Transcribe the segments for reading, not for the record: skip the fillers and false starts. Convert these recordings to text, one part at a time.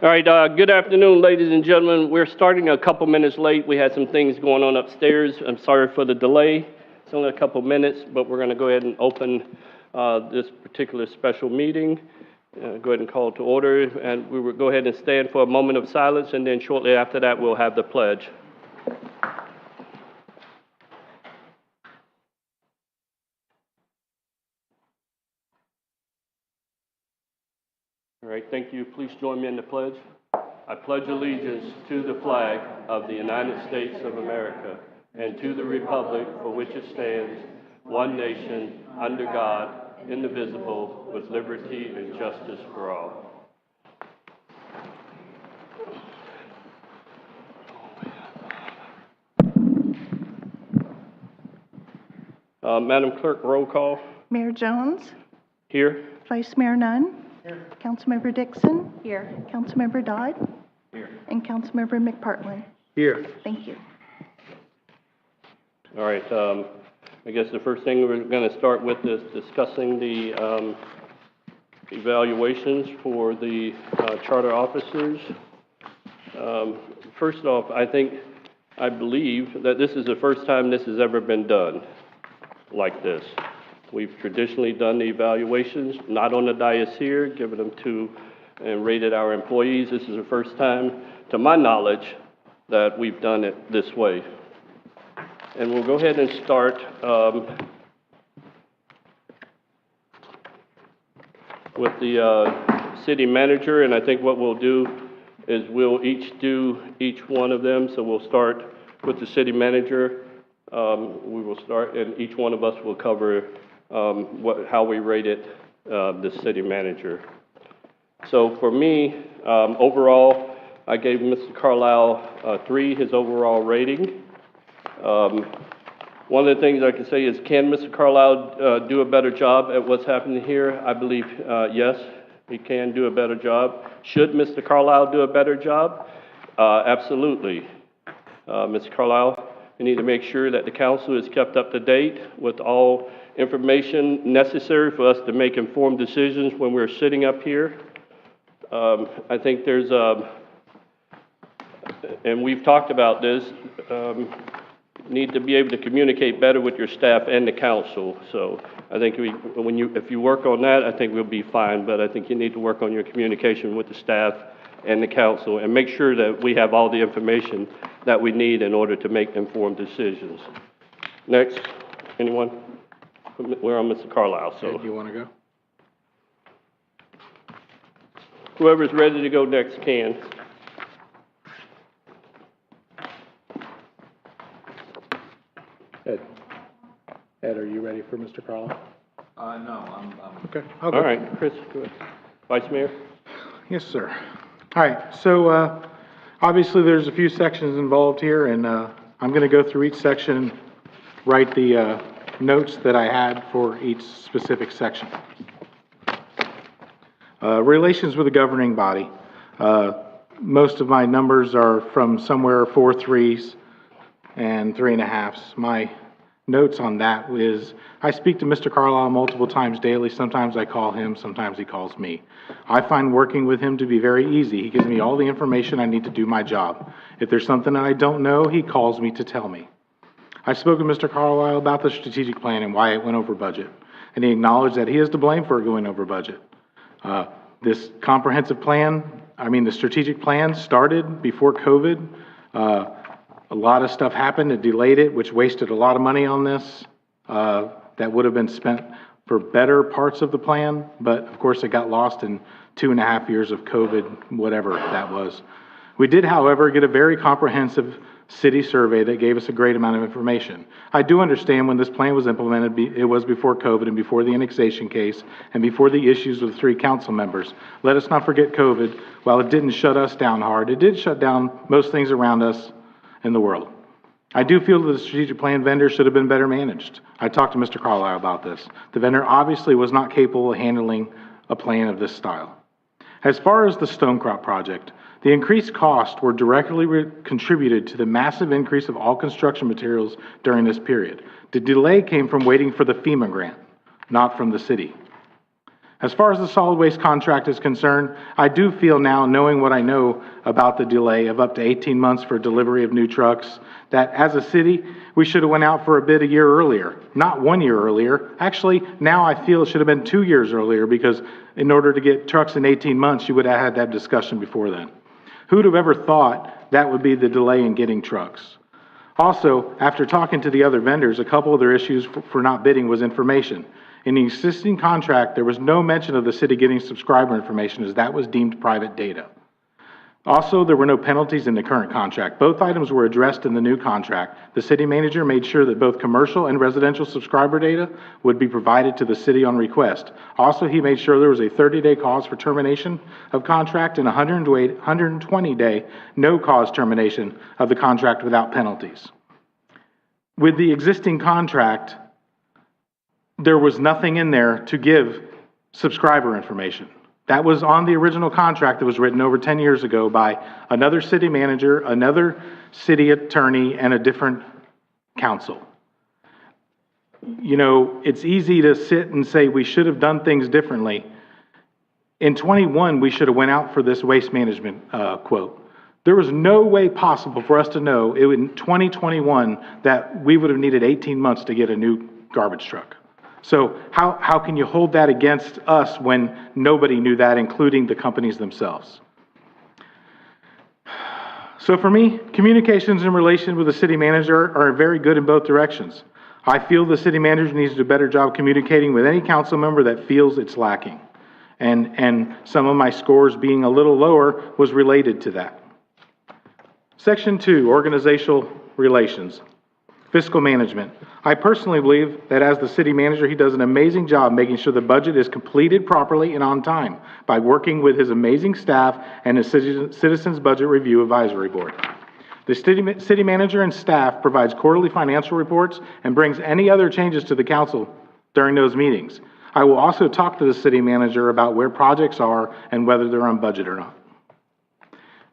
All right, good afternoon, ladies and gentlemen. We're starting a couple minutes late. We had some things going on upstairs. I'm sorry for the delay. It's only a couple minutes, but we're going to go ahead and open this particular special meeting. Go ahead and call to order, and we will go ahead and stand for a moment of silence, and then shortly after that, we'll have the pledge. All right, thank you. Please join me in the pledge. I pledge allegiance to the flag of the United States of America and to the republic for which it stands, one nation, under God, indivisible, with liberty and justice for all. Madam Clerk, roll call. Mayor Jones? Here. Vice Mayor Nunn? Here. Councilmember Dixon? Here. Councilmember Dodd? Here. And Councilmember McPartlin? Here. Thank you. All right, I guess the first thing we're going to start with is discussing the evaluations for the charter officers. First off, I believe that this is the first time this has ever been done like this. We've traditionally done the evaluations, not on the dais here, given them to and rated our employees. This is the first time, to my knowledge, that we've done it this way. And we'll go ahead and start with the city manager, and I think what we'll do is we'll each do each one of them. So we'll start with the city manager. We will start, and each one of us will cover how we rated the city manager. So for me, overall, I gave Mr. Carlisle 3, his overall rating. One of the things I can say is, can Mr. Carlisle do a better job at what's happening here? I believe yes, he can do a better job. Should Mr. Carlisle do a better job? Absolutely. Mr. Carlisle, we need to make sure that the council is kept up to date with all information necessary for us to make informed decisions when we're sitting up here. I think there's and we've talked about this, need to be able to communicate better with your staff and the council. So I think if you work on that, I think we'll be fine, but I think you need to work on your communication with the staff and the council and make sure that we have all the information that we need in order to make informed decisions. Next, anyone? We're on Mr. Carlisle, so. Do you want to go? Whoever's ready to go next can. Ed, are you ready for Mr. Carlisle? No, I'm Okay. All right, Chris, go ahead. Vice Mayor? Yes, sir. All right, so obviously there's a few sections involved here, and I'm going to go through each section, write the notes that I had for each specific section. Relations with the governing body. Most of my numbers are from somewhere 4 3s and 3.5s. My notes on that is, I speak to Mr. Carlisle multiple times daily. Sometimes I call him, sometimes he calls me. I find working with him to be very easy. He gives me all the information I need to do my job. If there's something that I don't know, he calls me to tell me. I spoke to Mr. Carlisle about the strategic plan and why it went over budget, and he acknowledged that he is to blame for it going over budget. This comprehensive plan, the strategic plan started before COVID. A lot of stuff happened, it delayed it, which wasted a lot of money on this that would have been spent for better parts of the plan, but of course it got lost in 2.5 years of COVID, whatever that was. We did, however, get a very comprehensive city survey that gave us a great amount of information. I do understand when this plan was implemented, it was before COVID and before the annexation case and before the issues with 3 council members. Let us not forget COVID. While it didn't shut us down hard, it did shut down most things around us in the world. I do feel that the strategic plan vendor should have been better managed. I talked to Mr. Carlisle about this. The vendor obviously was not capable of handling a plan of this style. As far as the Stonecrop project, the increased costs were directly contributed to the massive increase of all construction materials during this period. The delay came from waiting for the FEMA grant, not from the city. As far as the solid waste contract is concerned, I do feel now, knowing what I know about the delay of up to 18 months for delivery of new trucks, that as a city, we should have went out for a bid a year earlier, not 1 year earlier. Actually, now I feel it should have been 2 years earlier, because in order to get trucks in 18 months, you would have had that discussion before then. Who'd have ever thought that would be the delay in getting trucks? Also, after talking to the other vendors, a couple of their issues for not bidding was information. In the existing contract, there was no mention of the city getting subscriber information, as that was deemed private data. Also, there were no penalties in the current contract. Both items were addressed in the new contract. The city manager made sure that both commercial and residential subscriber data would be provided to the city on request. Also, he made sure there was a 30-day cause for termination of contract and a 120-day no-cause termination of the contract without penalties. With the existing contract, there was nothing in there to give subscriber information. That was on the original contract that was written over 10 years ago by another city manager, another city attorney, and a different council. You know, it's easy to sit and say we should have done things differently. In 21, we should have went out for this waste management quote. There was no way possible for us to know in 2021 that we would have needed 18 months to get a new garbage truck. So how can you hold that against us when nobody knew that, including the companies themselves? So for me, communications in relation with the city manager are very good in both directions. I feel the city manager needs to do a better job communicating with any council member that feels it's lacking. And some of my scores being a little lower was related to that. Section 2, organizational relations. Fiscal management. I personally believe that as the city manager, he does an amazing job making sure the budget is completed properly and on time by working with his amazing staff and his Citizens Budget Review Advisory Board. The city manager and staff provides quarterly financial reports and brings any other changes to the council during those meetings. I will also talk to the city manager about where projects are and whether they're on budget or not.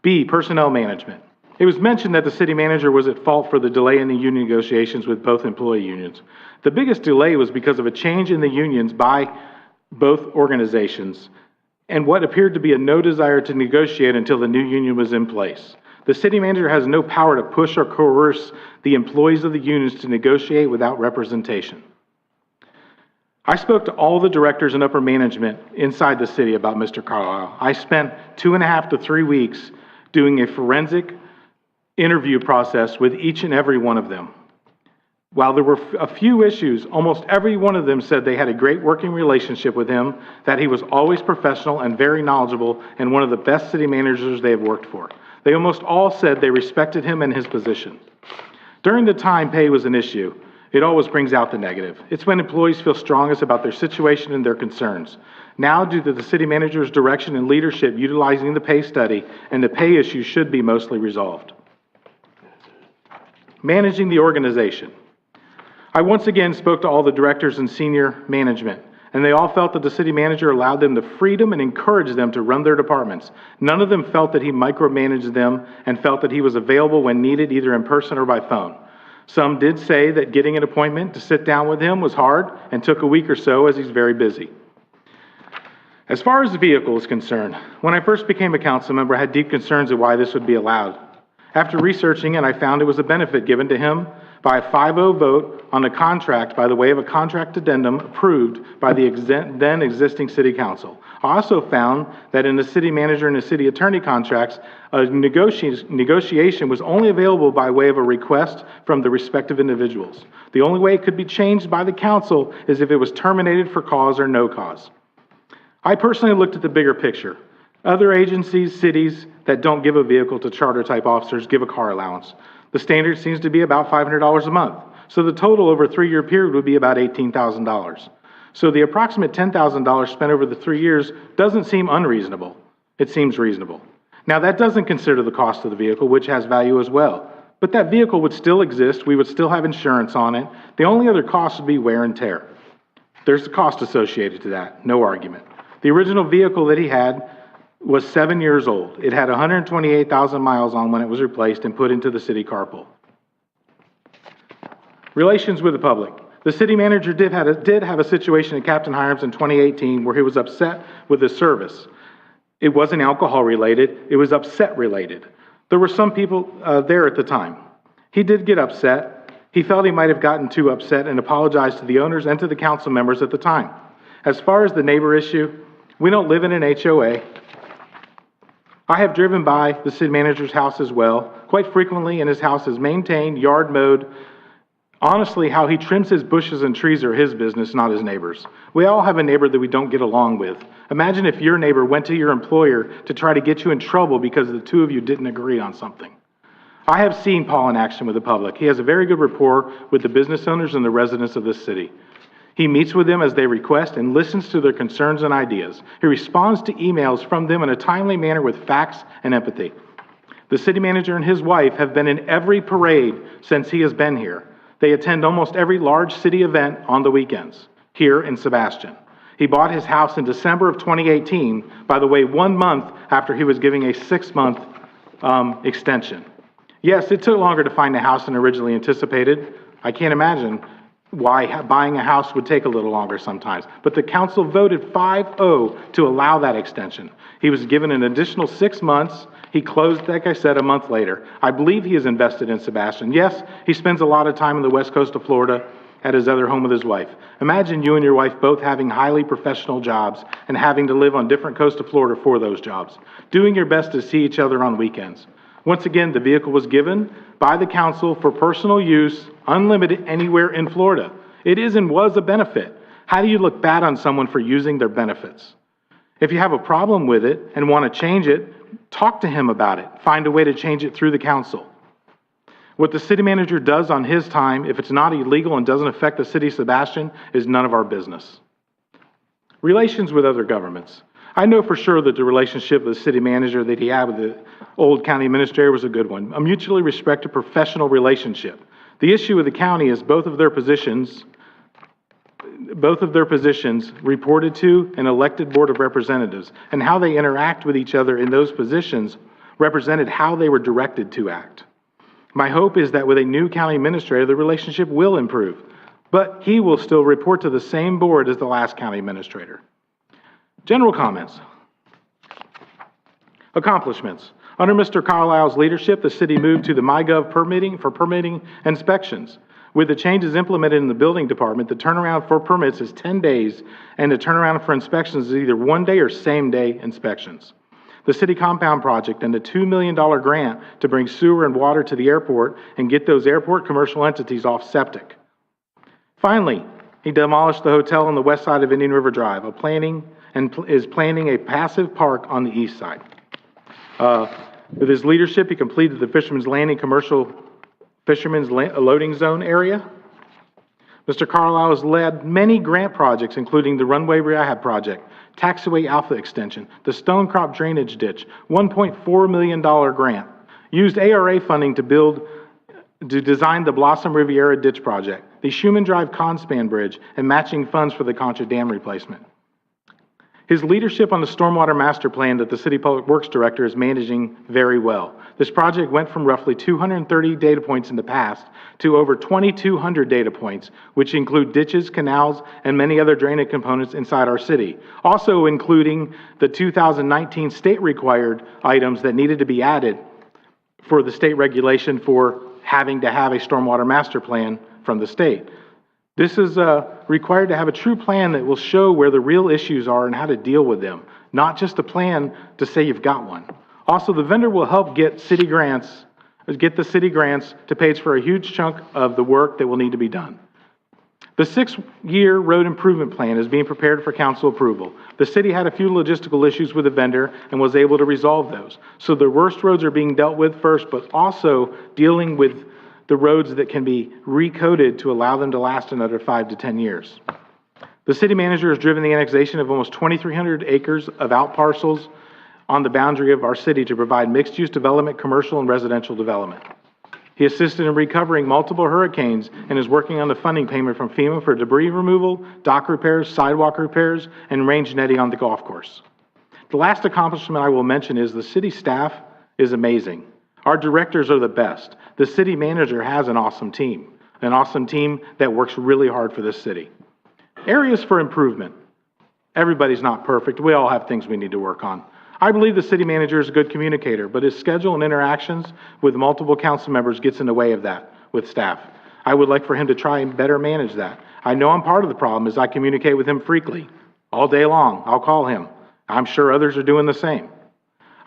B, personnel management. It was mentioned that the city manager was at fault for the delay in the union negotiations with both employee unions. The biggest delay was because of a change in the unions by both organizations and what appeared to be a no desire to negotiate until the new union was in place. The city manager has no power to push or coerce the employees of the unions to negotiate without representation. I spoke to all the directors and upper management inside the city about Mr. Carlisle. I spent 2.5 to 3 weeks doing a forensic interview process with each and every one of them. While there were a few issues, almost every one of them said they had a great working relationship with him, that he was always professional and very knowledgeable, and one of the best city managers they have worked for. They almost all said they respected him and his position. During the time pay was an issue, it always brings out the negative. It's when employees feel strongest about their situation and their concerns. Now, due to the city manager's direction and leadership utilizing the pay study, and the pay issue should be mostly resolved. Managing the organization. I once again spoke to all the directors and senior management, and they all felt that the city manager allowed them the freedom and encouraged them to run their departments. None of them felt that he micromanaged them and felt that he was available when needed, either in person or by phone. Some did say that getting an appointment to sit down with him was hard and took a week or so, as he's very busy. As far as the vehicle is concerned, when I first became a council member, I had deep concerns of why this would be allowed. After researching it, I found it was a benefit given to him by a 5-0 vote on a contract by the way of a contract addendum approved by the then existing city council. I also found that in the city manager and the city attorney contracts, a negotiation was only available by way of a request from the respective individuals. The only way it could be changed by the council is if it was terminated for cause or no cause. I personally looked at the bigger picture. Other agencies, cities that don't give a vehicle to charter-type officers give a car allowance. The standard seems to be about $500 a month. So the total over a 3-year period would be about $18,000. So the approximate $10,000 spent over the 3 years doesn't seem unreasonable. It seems reasonable. Now, that doesn't consider the cost of the vehicle, which has value as well. But that vehicle would still exist. We would still have insurance on it. The only other cost would be wear and tear. There's a cost associated to that, no argument. The original vehicle that he had was 7 years old. It had 128,000 miles on when it was replaced and put into the city carpool. Relations with the public. The city manager did have a situation at Captain Hiram's in 2018 where he was upset with the service. It wasn't alcohol related, it was upset related. There were some people there at the time. He did get upset. He felt he might have gotten too upset and apologized to the owners and to the council members at the time. As far as the neighbor issue, we don't live in an HOA. I have driven by the city manager's house as well. Quite frequently, and his house is maintained, yard mowed. Honestly, how he trims his bushes and trees are his business, not his neighbor's. We all have a neighbor that we don't get along with. Imagine if your neighbor went to your employer to try to get you in trouble because the two of you didn't agree on something. I have seen Paul in action with the public. He has a very good rapport with the business owners and the residents of this city. He meets with them as they request and listens to their concerns and ideas. He responds to emails from them in a timely manner with facts and empathy. The city manager and his wife have been in every parade since he has been here. They attend almost every large city event on the weekends here in Sebastian. He bought his house in December of 2018, by the way, 1 month after he was giving a 6-month extension. Yes, it took longer to find a house than originally anticipated. I can't imagine why buying a house would take a little longer sometimes. But the council voted 5-0 to allow that extension. He was given an additional 6 months. He closed, like I said, a month later. I believe he is invested in Sebastian. Yes, he spends a lot of time on the west coast of Florida at his other home with his wife. Imagine you and your wife both having highly professional jobs and having to live on different coasts of Florida for those jobs, doing your best to see each other on weekends. Once again, the vehicle was given by the council for personal use, unlimited anywhere in Florida. It is and was a benefit. How do you look bad on someone for using their benefits? If you have a problem with it and want to change it, talk to him about it. Find a way to change it through the council. What the city manager does on his time, if it's not illegal and doesn't affect the city of Sebastian, is none of our business. Relations with other governments. I know for sure that the relationship with the city manager that he had with the old county administrator was a good one, a mutually respected professional relationship. The issue with the county is both of their positions reported to an elected board of representatives, and how they interact with each other in those positions represented how they were directed to act. My hope is that with a new county administrator, the relationship will improve, but he will still report to the same board as the last county administrator. General comments. Accomplishments. Under Mr. Carlisle's leadership, the city moved to the MyGov permitting for permitting inspections. With the changes implemented in the building department, the turnaround for permits is 10 days, and the turnaround for inspections is either 1 day or same-day inspections. The city compound project and the $2 million grant to bring sewer and water to the airport and get those airport commercial entities off septic. Finally, he demolished the hotel on the west side of Indian River Drive, is planning a passive park on the east side. With his leadership, he completed the Fisherman's Landing commercial fisherman's loading zone area. Mr. Carlisle has led many grant projects, including the runway rehab project, taxiway alpha extension, the stone crop drainage ditch, $1.4 million grant, used ARA funding to design the Blossom Riviera ditch project, the Schumann Drive Conspan Bridge, and matching funds for the Concha Dam replacement. His leadership on the Stormwater Master Plan that the City Public Works Director is managing very well. This project went from roughly 230 data points in the past to over 2,200 data points, which include ditches, canals, and many other drainage components inside our city. Also including the 2019 state-required items that needed to be added for the state regulation for having to have a Stormwater Master Plan from the state. This is required to have a true plan that will show where the real issues are and how to deal with them, not just a plan to say you've got one. Also, the vendor will help get the city grants to pay for a huge chunk of the work that will need to be done. The 6-year road improvement plan is being prepared for council approval. The city had a few logistical issues with the vendor and was able to resolve those. So the worst roads are being dealt with first, but also dealing with the roads that can be recoded to allow them to last another 5 to 10 years. The city manager has driven the annexation of almost 2,300 acres of out parcels on the boundary of our city to provide mixed-use development, commercial and residential development. He assisted in recovering multiple hurricanes and is working on the funding payment from FEMA for debris removal, dock repairs, sidewalk repairs, and range netting on the golf course. The last accomplishment I will mention is the city staff is amazing. Our directors are the best. The city manager has an awesome team. an awesome team that works really hard for this city. Areas for improvement. Everybody's not perfect. We all have things we need to work on. I believe the city manager is a good communicator, but his schedule and interactions with multiple council members gets in the way of that with staff. I would like for him to try and better manage that. I know I'm part of the problem as I communicate with him frequently, all day long. I'll call him. I'm sure others are doing the same.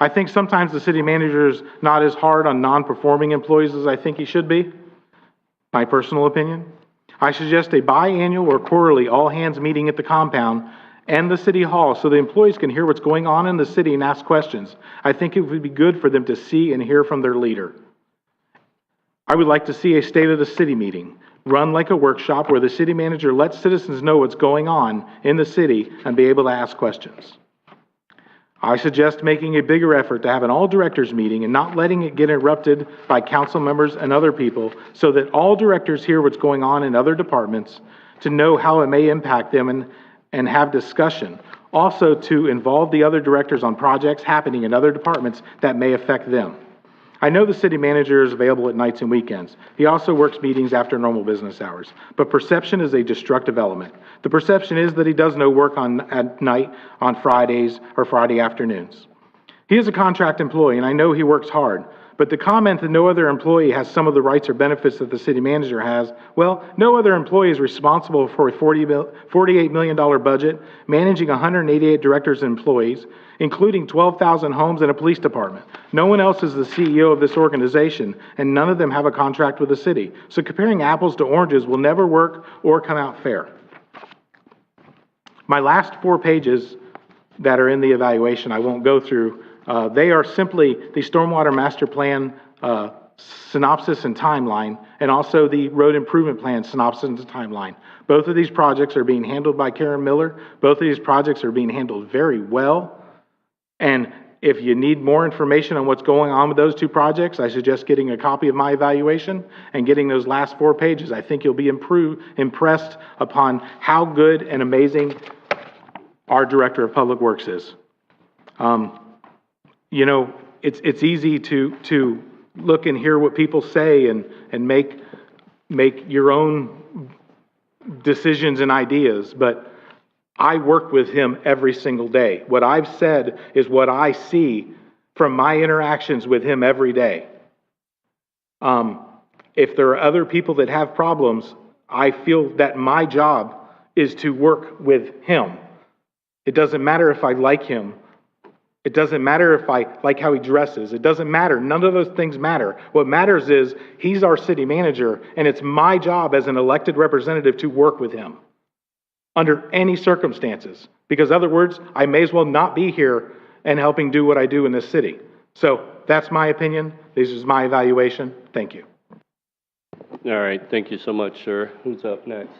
I think sometimes the city manager is not as hard on non-performing employees as I think he should be. My personal opinion. I suggest a biannual or quarterly all-hands meeting at the compound and the city hall so the employees can hear what's going on in the city and ask questions. I think it would be good for them to see and hear from their leader. I would like to see a state of the city meeting, run like a workshop where the city manager lets citizens know what's going on in the city and be able to ask questions. I suggest making a bigger effort to have an all-directors meeting and not letting it get interrupted by council members and other people so that all directors hear what's going on in other departments to know how it may impact them and have discussion. Also to involve the other directors on projects happening in other departments that may affect them. I know the city manager is available at nights and weekends. He also works meetings after normal business hours. But perception is a destructive element. The perception is that he does no work at night on Fridays or Friday afternoons. He is a contract employee, and I know he works hard. But the comment that no other employee has some of the rights or benefits that the city manager has, well, no other employee is responsible for a $48 million budget, managing 188 directors and employees, including 12,000 homes and a police department. No one else is the CEO of this organization, and none of them have a contract with the city. So comparing apples to oranges will never work or come out fair. My last 4 pages that are in the evaluation, I won't go through. They are simply the Stormwater Master Plan synopsis and timeline, and also the Road Improvement Plan synopsis and timeline. Both of these projects are being handled by Karen Miller. Both of these projects are being handled very well. And if you need more information on what's going on with those 2 projects, I suggest getting a copy of my evaluation and getting those last 4 pages. I think you'll be impressed upon how good and amazing our Director of Public Works is. You know, it's easy to look and hear what people say and make your own decisions and ideas, but I work with him every single day. What I've said is what I see from my interactions with him every day. If there are other people that have problems, I feel that my job is to work with him. It doesn't matter if I like him. It doesn't matter if I like how he dresses. It doesn't matter. None of those things matter. What matters is he's our city manager, and it's my job as an elected representative to work with him under any circumstances. Because other words, I may as well not be here and helping do what I do in this city. So that's my opinion. This is my evaluation. Thank you. All right, thank you so much, sir. Who's up next?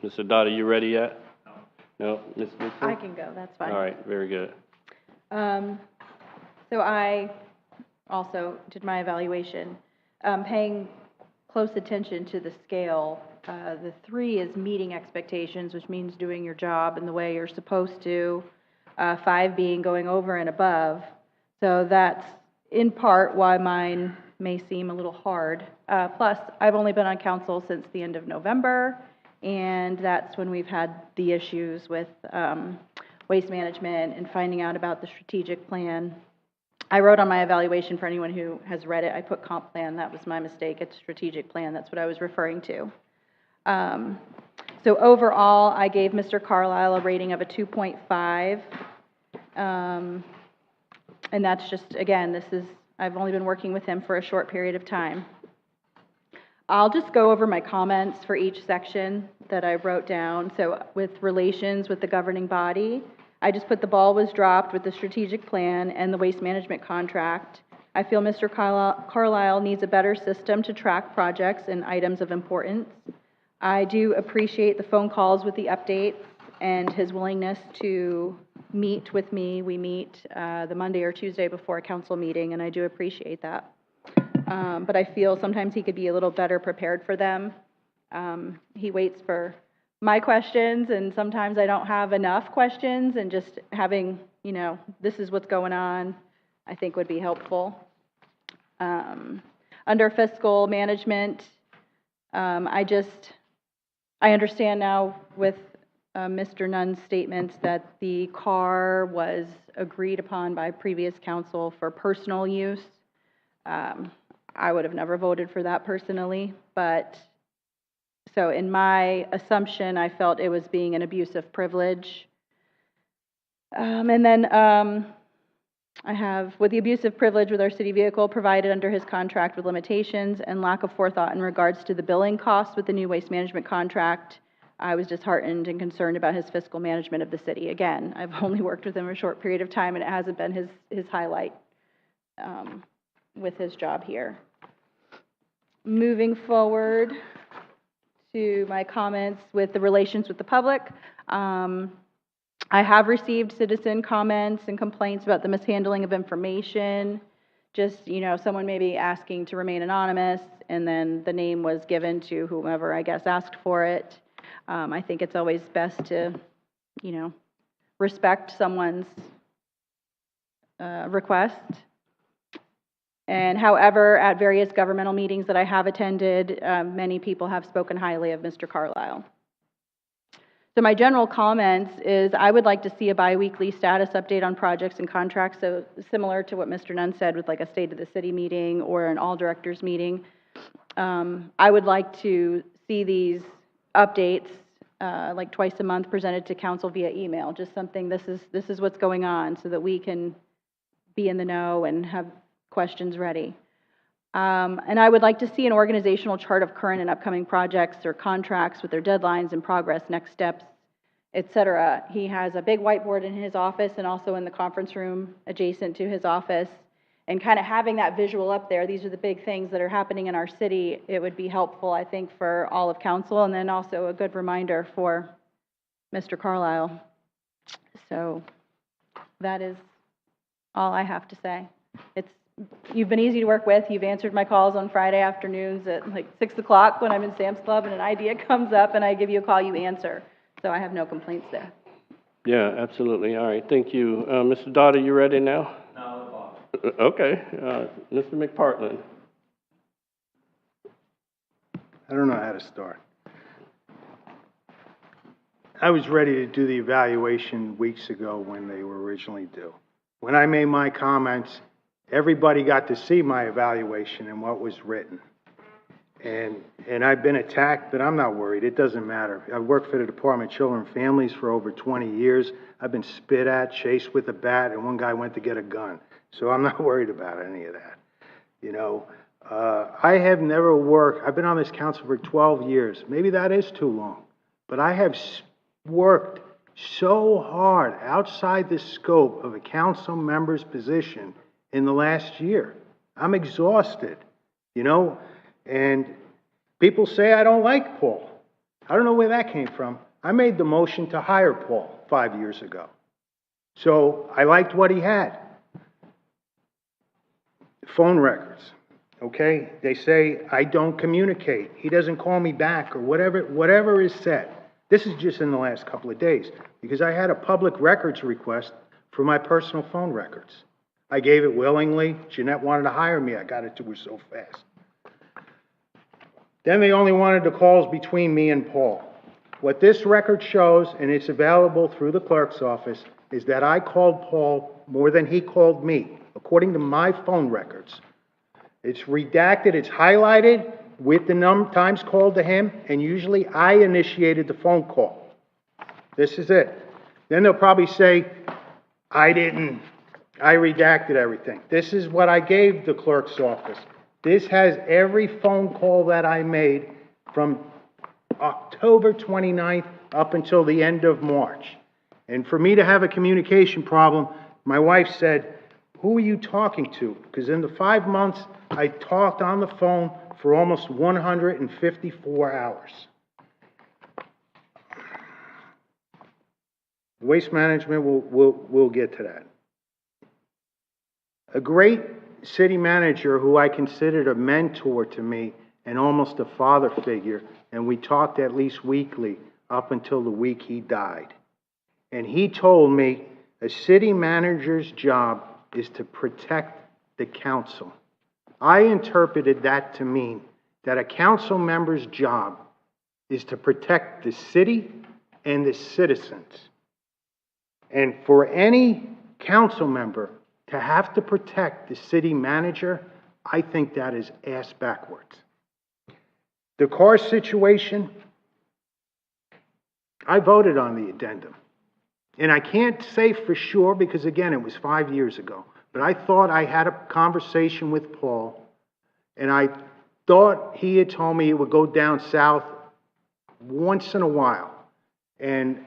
Mr. Dodd, are you ready yet? No? Ms. Dixon? I can go, that's fine. All right, very good. So I also did my evaluation, paying close attention to the scale. The 3 is meeting expectations, which means doing your job in the way you're supposed to. 5 being going over and above. So that's in part why mine may seem a little hard. Plus, I've only been on council since the end of November, and that's when we've had the issues with waste management and finding out about the strategic plan. I wrote on my evaluation, for anyone who has read it, I put comp plan. That was my mistake. It's strategic plan. That's what I was referring to. So overall, I gave Mr. Carlisle a rating of a 2.5. And that's just, again, I've only been working with him for a short period of time. I'll just go over my comments for each section that I wrote down. So with relations with the governing body, I just put the ball was dropped with the strategic plan and the waste management contract. I feel Mr. Carlisle needs a better system to track projects and items of importance. I do appreciate the phone calls with the updates and his willingness to meet with me. We meet the Monday or Tuesday before a council meeting, and I do appreciate that. But I feel sometimes he could be a little better prepared for them. He waits for my questions, and sometimes I don't have enough questions, and just having, this is what's going on, I think would be helpful. Under fiscal management, I understand now with Mr. Nunn's statements that the car was agreed upon by previous council for personal use. I would have never voted for that personally, but so in my assumption, I felt it was being an abuse of privilege. And then I have, with the abuse of privilege with our city vehicle provided under his contract with limitations and lack of forethought in regards to the billing costs with the new waste management contract, I was disheartened and concerned about his fiscal management of the city. Again, I've only worked with him a short period of time, and it hasn't been his highlight with his job here. Moving forward to my comments with the relations with the public, I have received citizen comments and complaints about the mishandling of information. Just, someone maybe asking to remain anonymous, and then the name was given to whomever, I guess, asked for it. I think it's always best to, respect someone's request. And however, at various governmental meetings that I have attended, many people have spoken highly of Mr. Carlisle. So my general comments is I would like to see a biweekly status update on projects and contracts, so similar to what Mr. Nunn said with like a State of the City meeting or an all directors meeting. I would like to see these updates like twice a month presented to council via email, just something, this is what's going on, so that we can be in the know and have questions ready. And I would like to see an organizational chart of current and upcoming projects or contracts with their deadlines and progress, next steps, etc. He has a big whiteboard in his office and also in the conference room adjacent to his office. And kind of having that visual up there, these are the big things that are happening in our city, it would be helpful, I think, for all of council, and then also a good reminder for Mr. Carlisle. So that is all I have to say. You've been easy to work with. You've answered my calls on Friday afternoons at like 6 o'clock when I'm in Sam's Club and an idea comes up and I give you a call, you answer. So I have no complaints there. Yeah, absolutely. All right, thank you. Mr. Dodd, are you ready now? No, okay. Mr. McPartland. I don't know how to start. I was ready to do the evaluation weeks ago when they were originally due. When I made my comments, everybody got to see my evaluation and what was written. And I've been attacked, but I'm not worried. It doesn't matter. I've worked for the Department of Children and Families for over 20 years. I've been spit at, chased with a bat, and one guy went to get a gun. So I'm not worried about any of that. I have never worked, I've been on this council for 12 years. Maybe that is too long. But I have worked so hard outside the scope of a council member's position in the last year. I'm exhausted, and people say I don't like Paul. I don't know where that came from. I made the motion to hire Paul 5 years ago. So I liked what he had. Phone records, okay? They say I don't communicate. He doesn't call me back or whatever is said. This is just in the last couple of days because I had a public records request for my personal phone records. I gave it willingly. Jeanette wanted to hire me. I got it to her so fast. Then they only wanted the calls between me and Paul. What this record shows, and it's available through the clerk's office, is that I called Paul more than he called me, according to my phone records. It's redacted, it's highlighted with the times called to him, and usually I initiated the phone call. This is it. Then they'll probably say, I redacted everything. This is what I gave the clerk's office. This has every phone call that I made from October 29th up until the end of March. And for me to have a communication problem, my wife said, who are you talking to? Because in the 5 months, I talked on the phone for almost 154 hours. Waste management, we'll get to that. A great city manager who I considered a mentor to me and almost a father figure, and we talked at least weekly up until the week he died. And he told me a city manager's job is to protect the council. I interpreted that to mean that a council member's job is to protect the city and the citizens. And for any council member to have to protect the city manager, I think that is ass backwards. The car situation, I voted on the addendum. And I can't say for sure because, again, it was 5 years ago. But I thought I had a conversation with Paul, and I thought he had told me it would go down south once in a while. And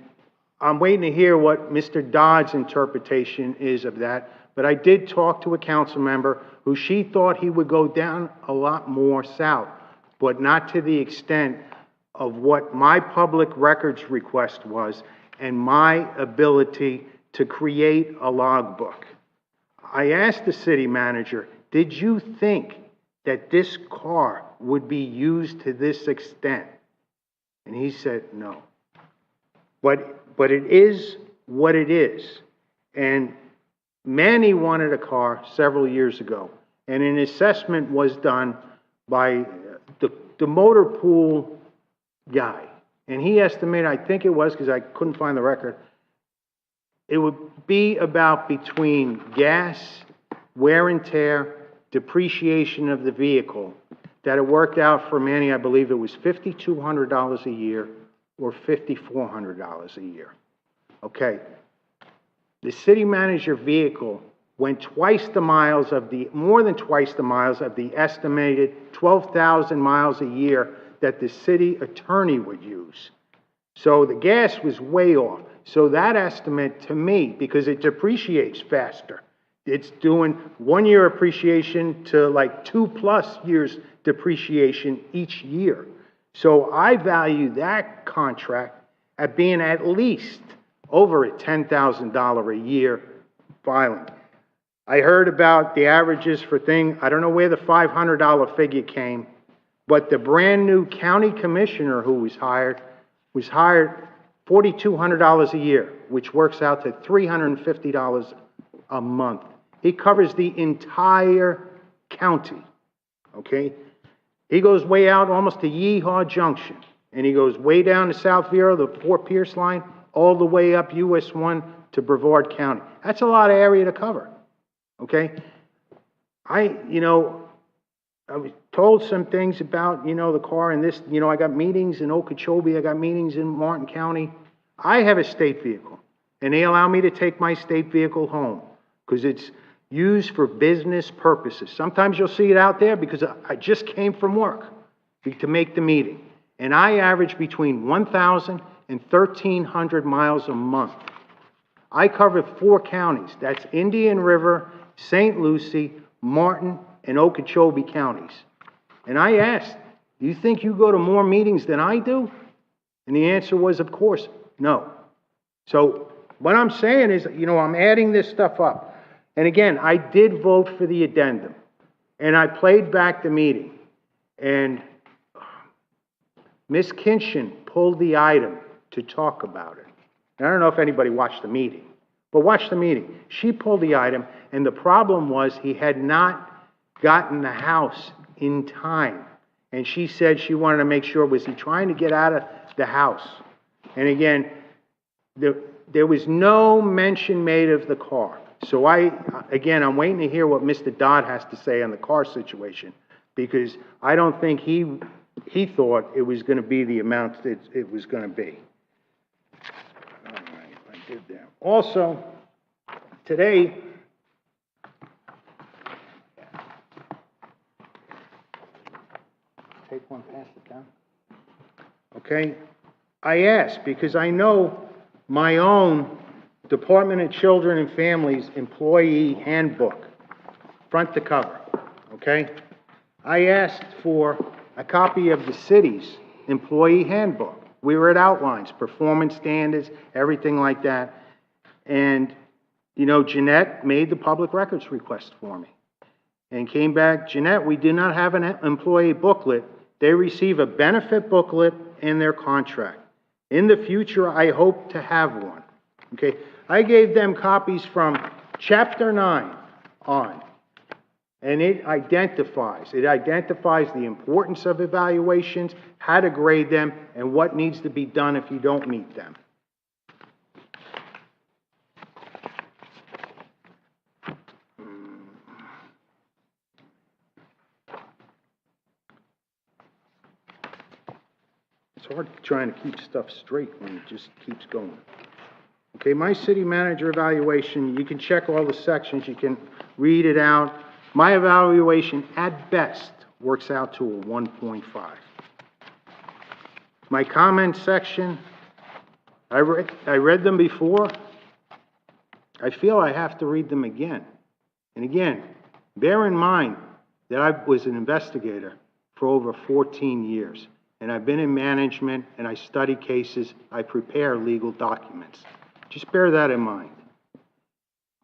I'm waiting to hear what Mr. Dodd's interpretation is of that. But I did talk to a council member who she thought he would go down a lot more south, but not to the extent of what my public records request was and my ability to create a logbook. I asked the city manager, did you think that this car would be used to this extent? And he said no. But it is what it is. And Manny wanted a car several years ago, and an assessment was done by the motor pool guy. And he estimated, I think it was, because I couldn't find the record, it would be about between gas, wear and tear, depreciation of the vehicle, that it worked out for Manny, I believe it was $5,200 a year or $5,400 a year. Okay. The city manager vehicle went more than twice the miles of the estimated 12,000 miles a year that the city attorney would use. So the gas was way off. So that estimate to me, because it depreciates faster, it's doing 1 year appreciation to like 2+ years depreciation each year. So I value that contract at being at least over a $10,000 a year filing. I heard about the averages for I don't know where the $500 figure came, but the brand new county commissioner who was hired $4,200 a year, which works out to $350 a month. He covers the entire county, okay? He goes way out almost to Yeehaw Junction, and he goes way down to South Vero, the Fort Pierce line, all the way up US 1 to Brevard County. That's a lot of area to cover, okay? I was told some things about, the car and this, I got meetings in Okeechobee, I got meetings in Martin County. I have a state vehicle, and they allow me to take my state vehicle home because it's used for business purposes. Sometimes you'll see it out there because I just came from work to make the meeting. And I average between 1,000 and 1,300 miles a month. I cover 4 counties. That's Indian River, St. Lucie, Martin, and Okeechobee counties. And I asked, do you think you go to more meetings than I do? And the answer was, of course, no. So what I'm saying is, I'm adding this stuff up. And again, I did vote for the addendum. And I played back the meeting. And Ms. Kinchin pulled the item to talk about it. And I don't know if anybody watched the meeting, but watch the meeting. She pulled the item, and the problem was he had not gotten the house in time. And she said she wanted to make sure, was he trying to get out of the house? And again, there was no mention made of the car. So I'm waiting to hear what Mr. Dodd has to say on the car situation, because I don't think he thought it was going to be the amount that it was going to be. All right, I did that. Also, today, take one, pass it down. Okay, I asked because I know my own Department of Children and Families employee handbook, front to cover, okay? I asked for a copy of the city's employee handbook. We were at outlines, performance standards, everything like that. And, Jeanette made the public records request for me and came back, Jeanette, we do not have an employee booklet. They receive a benefit booklet in their contract. In the future, I hope to have one, okay? I gave them copies from Chapter 9 on. And it identifies the importance of evaluations, how to grade them, and what needs to be done if you don't meet them. It's hard trying to keep stuff straight when it just keeps going. Okay, my city manager evaluation, you can check all the sections, you can read it out. My evaluation, at best, works out to a 1.5. My comment section, I read them before. I feel I have to read them again. And again, bear in mind that I was an investigator for over 14 years. And I've been in management, and I study cases, I prepare legal documents. Just bear that in mind.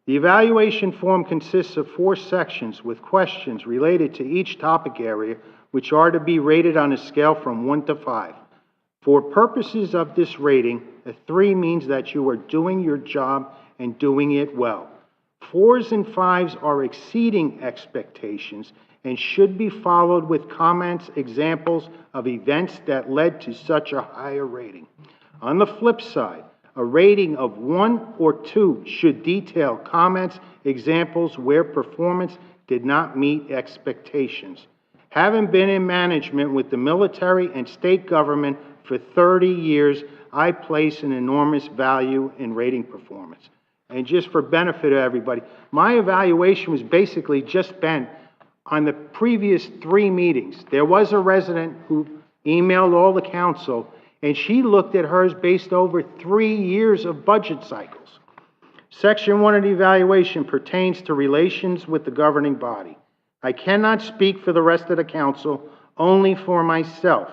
The evaluation form consists of 4 sections with questions related to each topic area, which are to be rated on a scale from 1 to 5. For purposes of this rating, a 3 means that you are doing your job and doing it well. 4s and 5s are exceeding expectations and should be followed with comments, examples of events that led to such a higher rating. On the flip side, a rating of 1 or 2 should detail comments, examples where performance did not meet expectations. Having been in management with the military and state government for 30 years, I place an enormous value in rating performance. And just for benefit of everybody, my evaluation was basically just spent on the previous 3 meetings. There was a resident who emailed all the council, and she looked at hers based over 3 years of budget cycles. Section 1 of the evaluation pertains to relations with the governing body. I cannot speak for the rest of the council, only for myself.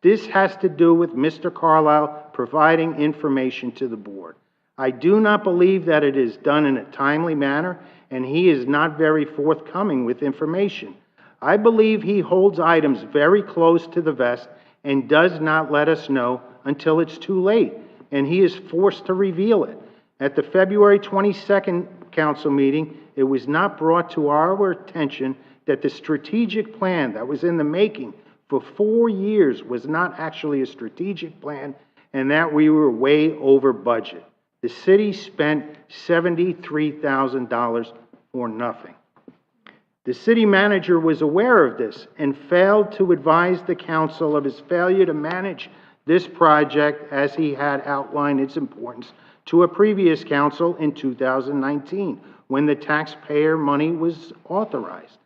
This has to do with Mr. Carlisle providing information to the board. I do not believe that it is done in a timely manner, and he is not very forthcoming with information. I believe he holds items very close to the vest and does not let us know until it's too late, and he is forced to reveal it. At the February 22nd council meeting, it was not brought to our attention that the strategic plan that was in the making for 4 years was not actually a strategic plan, and that we were way over budget. The city spent $73,000 for nothing. The city manager was aware of this and failed to advise the council of his failure to manage this project as he had outlined its importance to a previous council in 2019 when the taxpayer money was authorized.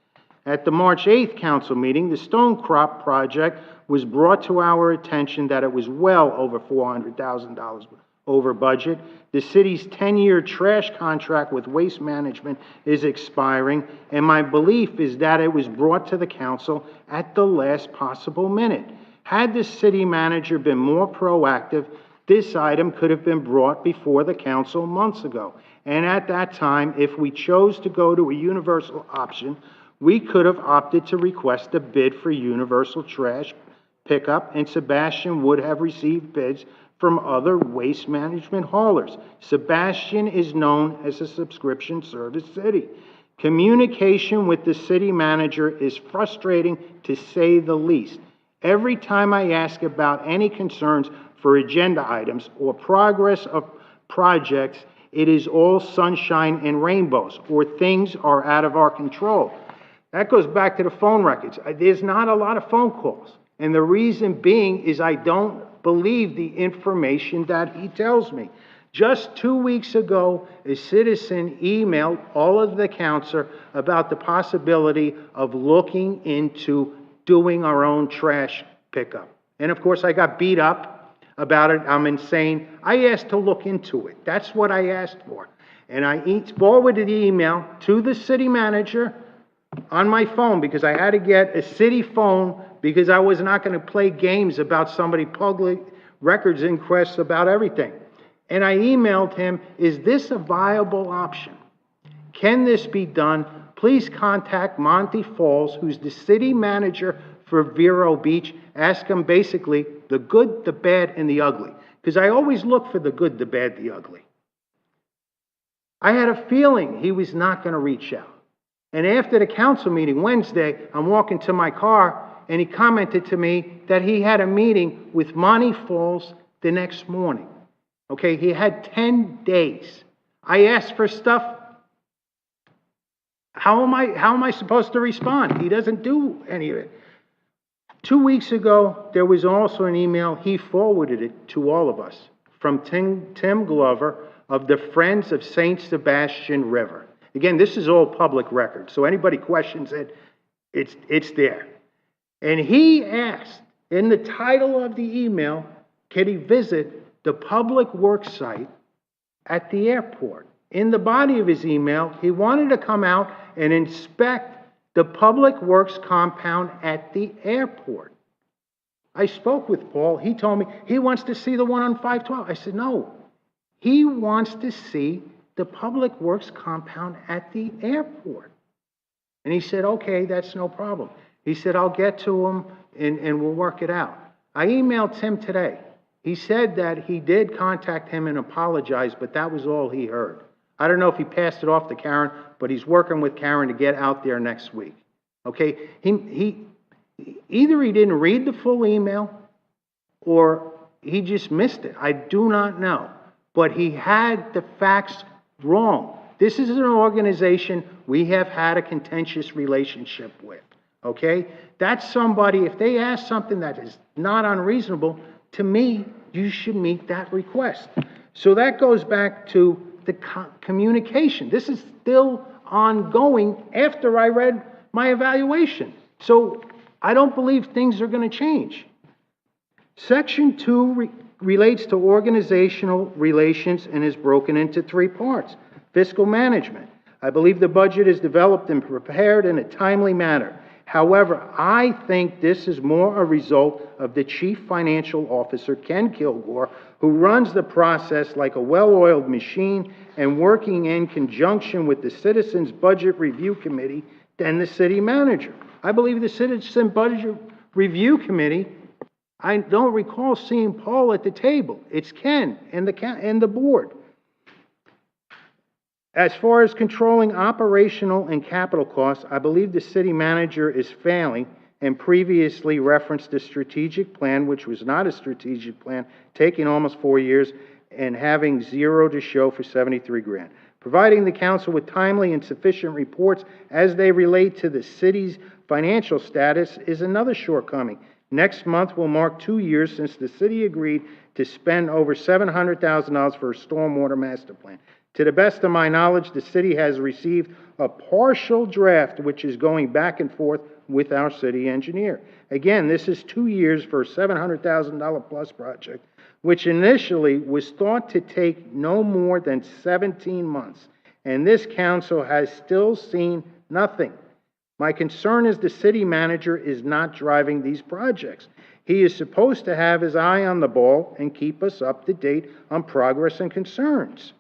At the March 8th council meeting, the Stone Crop project was brought to our attention that it was well over $400,000 over budget. The city's 10-year trash contract with Waste Management is expiring, and my belief is that it was brought to the council at the last possible minute. Had the city manager been more proactive, this item could have been brought before the council months ago. And at that time, if we chose to go to a universal option, we could have opted to request a bid for universal trash pickup, and Sebastian would have received bids from other waste management haulers. Sebastian is known as a subscription service city. Communication with the city manager is frustrating, to say the least. Every time I ask about any concerns for agenda items or progress of projects, it is all sunshine and rainbows, or things are out of our control. That goes back to the phone records. There's not a lot of phone calls. And the reason being is I don't believe the information that he tells me. Just 2 weeks ago, a citizen emailed all of the council about the possibility of looking into doing our own trash pickup. And of course, I got beat up about it. I'm insane. I asked to look into it. That's what I asked for. And I forwarded the email to the city manager on my phone, because I had to get a city phone, because I was not going to play games about somebody public records inquests about everything. And I emailed him, is this a viable option? Can this be done? Please contact Monty Falls, who's the city manager for Vero Beach. Ask him basically the good, the bad, and the ugly. Because I always look for the good, the bad, the ugly. I had a feeling he was not going to reach out. And after the council meeting Wednesday, I'm walking to my car, and he commented to me that he had a meeting with Monty Falls the next morning. Okay, he had 10 days. I asked for stuff. How am I supposed to respond? He doesn't do any of it. 2 weeks ago, there was also an email, he forwarded it to all of us, from Tim Glover of the Friends of St. Sebastian River. Again, this is all public record, so anybody questions it, it's there. And he asked, in the title of the email, can he visit the public works site at the airport? In the body of his email, he wanted to come out and inspect the public works compound at the airport. I spoke with Paul. He told me he wants to see the one on 512. I said, no. He wants to see the public works compound at the airport. And he said, okay, that's no problem. He said, I'll get to him and we'll work it out. I emailed Tim today. He said that he did contact him and apologize, but that was all he heard. I don't know if he passed it off to Karen, but he's working with Karen to get out there next week. Okay? He either he didn't read the full email or he just missed it. I do not know. But he had the facts wrong. This is an organization we have had a contentious relationship with. Okay? That's somebody, if they ask something that is not unreasonable, to me, you should meet that request. So that goes back to the communication. This is still ongoing after I read my evaluation. So I don't believe things are going to change. Section 2 relates to organizational relations and is broken into 3 parts. Fiscal management. I believe the budget is developed and prepared in a timely manner. However, I think this is more a result of the Chief Financial Officer, Ken Kilgore, who runs the process like a well-oiled machine and working in conjunction with the Citizens Budget Review Committee than the city manager. I believe the Citizen Budget Review Committee, I don't recall seeing Paul at the table. It's Ken and the board. As far as controlling operational and capital costs, I believe the city manager is failing and previously referenced the strategic plan, which was not a strategic plan, taking almost 4 years and having zero to show for 73 grand. Providing the council with timely and sufficient reports as they relate to the city's financial status is another shortcoming. Next month will mark 2 years since the city agreed to spend over $700,000 for a stormwater master plan. To the best of my knowledge, the city has received a partial draft, which is going back and forth with our city engineer. Again, this is 2 years for a $700,000 plus project, which initially was thought to take no more than 17 months. And this council has still seen nothing. My concern is the city manager is not driving these projects. He is supposed to have his eye on the ball and keep us up to date on progress and concerns.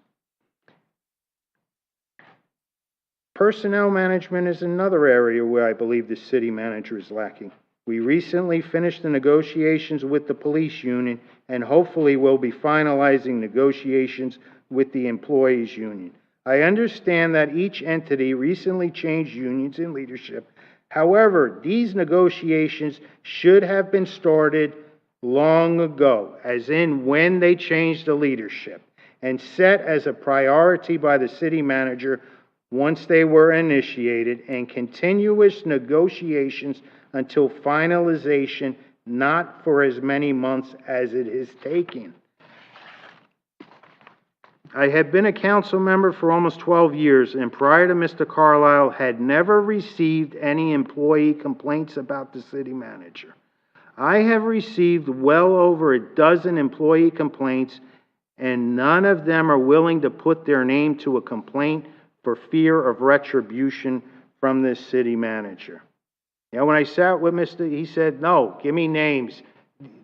Personnel management is another area where I believe the city manager is lacking. We recently finished the negotiations with the police union and hopefully will be finalizing negotiations with the employees union. I understand that each entity recently changed unions in leadership. However, these negotiations should have been started long ago, as in when they changed the leadership, and set as a priority by the city manager once they were initiated, and continuous negotiations until finalization, not for as many months as it is taking. I have been a council member for almost 12 years, and prior to Mr. Carlisle, had never received any employee complaints about the city manager. I have received well over a dozen employee complaints, and none of them are willing to put their name to a complaint for fear of retribution from this city manager. You know, when I sat with he said, no, give me names.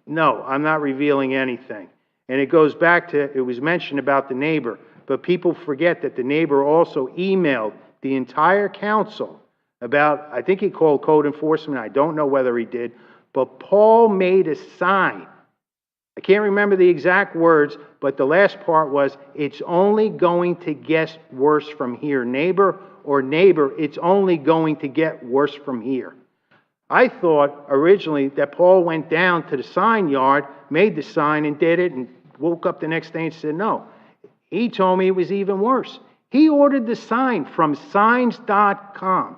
No, I'm not revealing anything. And it goes back to, it was mentioned about the neighbor, but people forget that the neighbor also emailed the entire council about, I think he called code enforcement, I don't know whether he did, but Paul made a sign I can't remember the exact words, but the last part was, "It's only going to get worse from here. Neighbor or neighbor, it's only going to get worse from here." I thought originally that Paul went down to the sign yard, made the sign and did it, and woke up the next day and said no. He told me it was even worse. He ordered the sign from signs.com.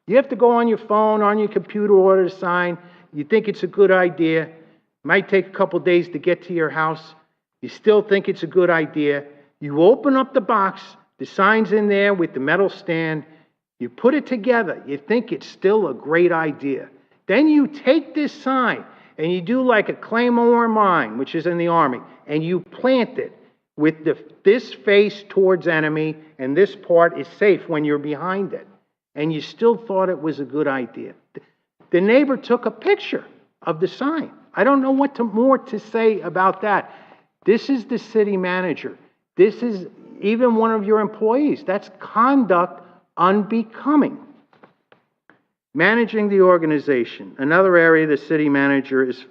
You have to go on your phone, on your computer, order the sign. You think it's a good idea. Might take a couple days to get to your house. You still think it's a good idea. You open up the box, the sign's in there with the metal stand. You put it together. You think it's still a great idea. Then you take this sign and you do like a claymore mine, which is in the Army, and you plant it with this face towards enemy, and this part is safe when you're behind it. And you still thought it was a good idea. The neighbor took a picture of the sign. I don't know what more to say about that. This is the city manager. This is even one of your employees. That's conduct unbecoming. Managing the organization. Another area the city manager is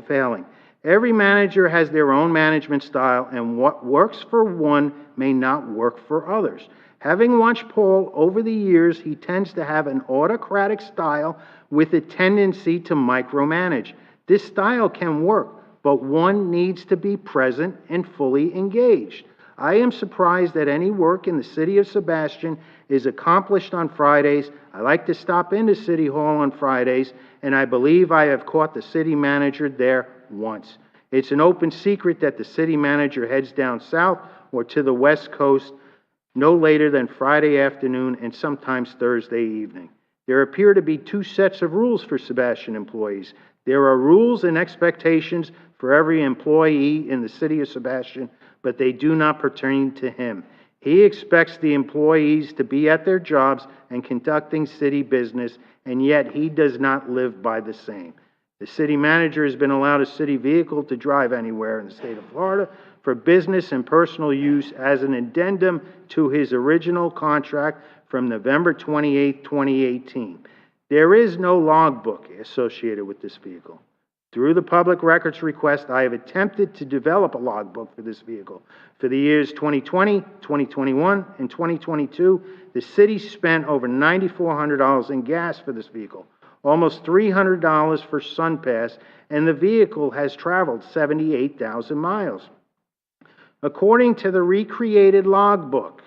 failing. Every manager has their own management style, and what works for one may not work for others. Having watched Paul over the years, he tends to have an autocratic style with a tendency to micromanage. This style can work, but one needs to be present and fully engaged. I am surprised that any work in the city of Sebastian is accomplished on Fridays. I like to stop into City Hall on Fridays, and I believe I have caught the city manager there once. It's an open secret that the city manager heads down south or to the West Coast no later than Friday afternoon and sometimes Thursday evening. There appear to be two sets of rules for Sebastian employees. There are rules and expectations for every employee in the city of Sebastian, but they do not pertain to him. He expects the employees to be at their jobs and conducting city business, and yet he does not live by the same. The city manager has been allowed a city vehicle to drive anywhere in the state of Florida for business and personal use as an addendum to his original contract from November 28, 2018. There is no logbook associated with this vehicle. Through the public records request, I have attempted to develop a logbook for this vehicle. For the years 2020, 2021, and 2022, the city spent over $9,400 in gas for this vehicle, almost $300 for SunPass, and the vehicle has traveled 78,000 miles. According to the recreated logbook,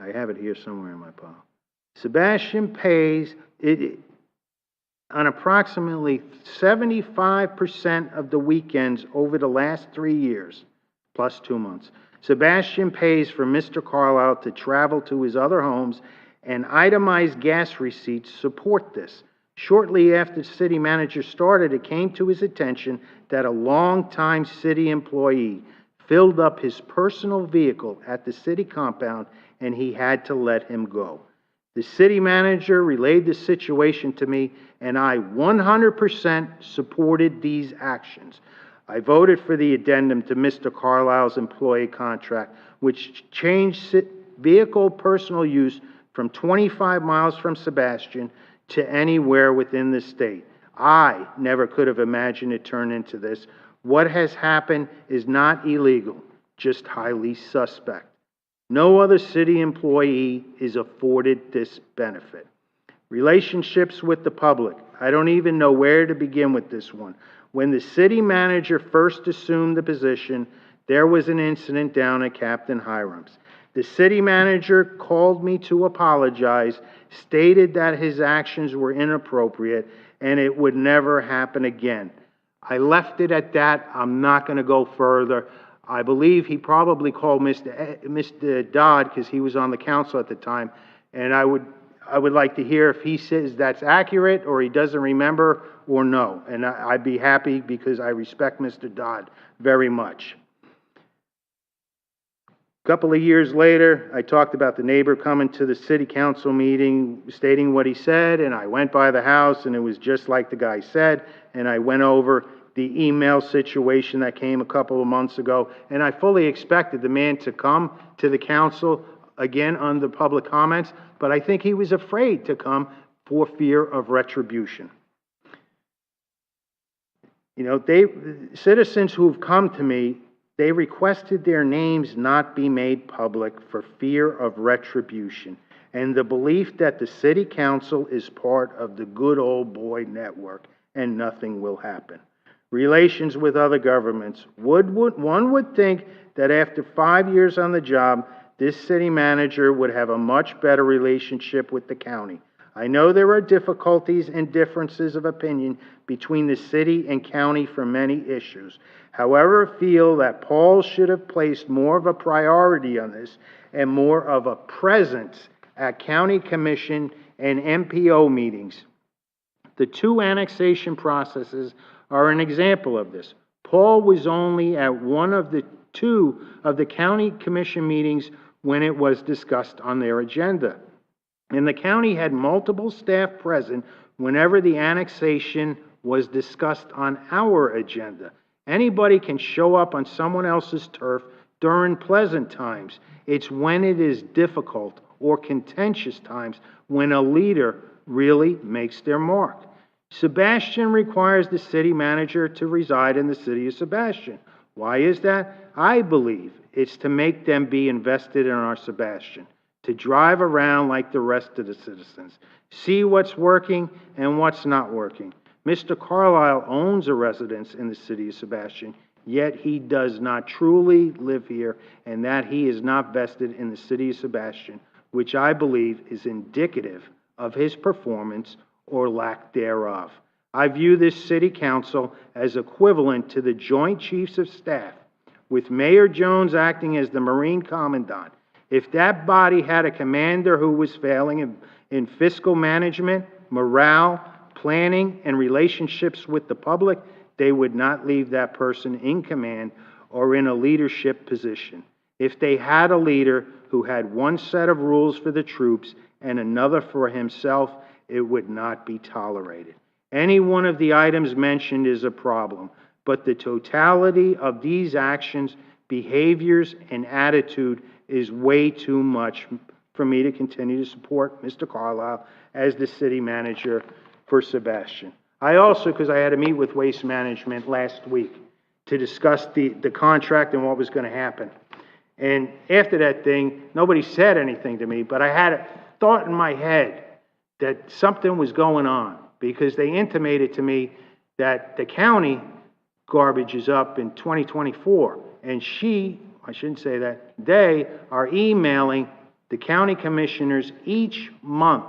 I have it here somewhere in my pile. Sebastian pays on approximately 75% of the weekends over the last 3 years, plus 2 months. Sebastian pays for Mr. Carlisle to travel to his other homes, and itemized gas receipts support this. Shortly after the city manager started, it came to his attention that a longtime city employee filled up his personal vehicle at the city compound, and he had to let him go. The city manager relayed the situation to me, and I 100% supported these actions. I voted for the addendum to Mr. Carlisle's employee contract, which changed vehicle personal use from 25 miles from Sebastian to anywhere within the state. I never could have imagined it turned into this. What has happened is not illegal, just highly suspect. No other city employee is afforded this benefit. Relationships with the public. I don't even know where to begin with this one. When the city manager first assumed the position, there was an incident down at Captain Hiram's. The city manager called me to apologize, stated that his actions were inappropriate, and it would never happen again. I left it at that. I'm not going to go further. I believe he probably called Mr. Dodd because he was on the council at the time, and I would like to hear if he says that's accurate or he doesn't remember or no. And I'd be happy because I respect Mr. Dodd very much. A couple of years later, I talked about the neighbor coming to the city council meeting, stating what he said, and I went by the house, and it was just like the guy said, and I went over the email situation that came a couple of months ago, and I fully expected the man to come to the council again on the public comments, but I think he was afraid to come for fear of retribution. You know, citizens who've come to me, they requested their names not be made public for fear of retribution and the belief that the city council is part of the good old boy network and nothing will happen. Relations with other governments. One would think that after 5 years on the job, this city manager would have a much better relationship with the county. I know there are difficulties and differences of opinion between the city and county for many issues. However, I feel that Paul should have placed more of a priority on this and more of a presence at county commission and MPO meetings. The 2 annexation processes are an example of this. Paul was only at one of the 2 of the county commission meetings when it was discussed on their agenda. And the county had multiple staff present whenever the annexation was discussed on our agenda. Anybody can show up on someone else's turf during pleasant times. It's when it is difficult or contentious times when a leader really makes their mark. Sebastian requires the city manager to reside in the city of Sebastian. Why is that? I believe it's to make them be invested in our Sebastian, to drive around like the rest of the citizens, see what's working and what's not working. Mr. Carlisle owns a residence in the city of Sebastian, yet he does not truly live here, and that he is not vested in the city of Sebastian, which I believe is indicative of his performance or lack thereof. I view this city council as equivalent to the Joint Chiefs of Staff, with Mayor Jones acting as the Marine Commandant. If that body had a commander who was failing in fiscal management, morale, planning, and relationships with the public, they would not leave that person in command or in a leadership position. If they had a leader who had one set of rules for the troops and another for himself, it would not be tolerated. Any one of the items mentioned is a problem, but the totality of these actions, behaviors, and attitude is way too much for me to continue to support Mr. Carlisle as the city manager for Sebastian. I also, because I had to meet with Waste Management last week to discuss the contract and what was going to happen. And after that thing, nobody said anything to me, but I had a thought in my head that something was going on, because they intimated to me that the county garbage is up in 2024, and I shouldn't say that, they are emailing the county commissioners each month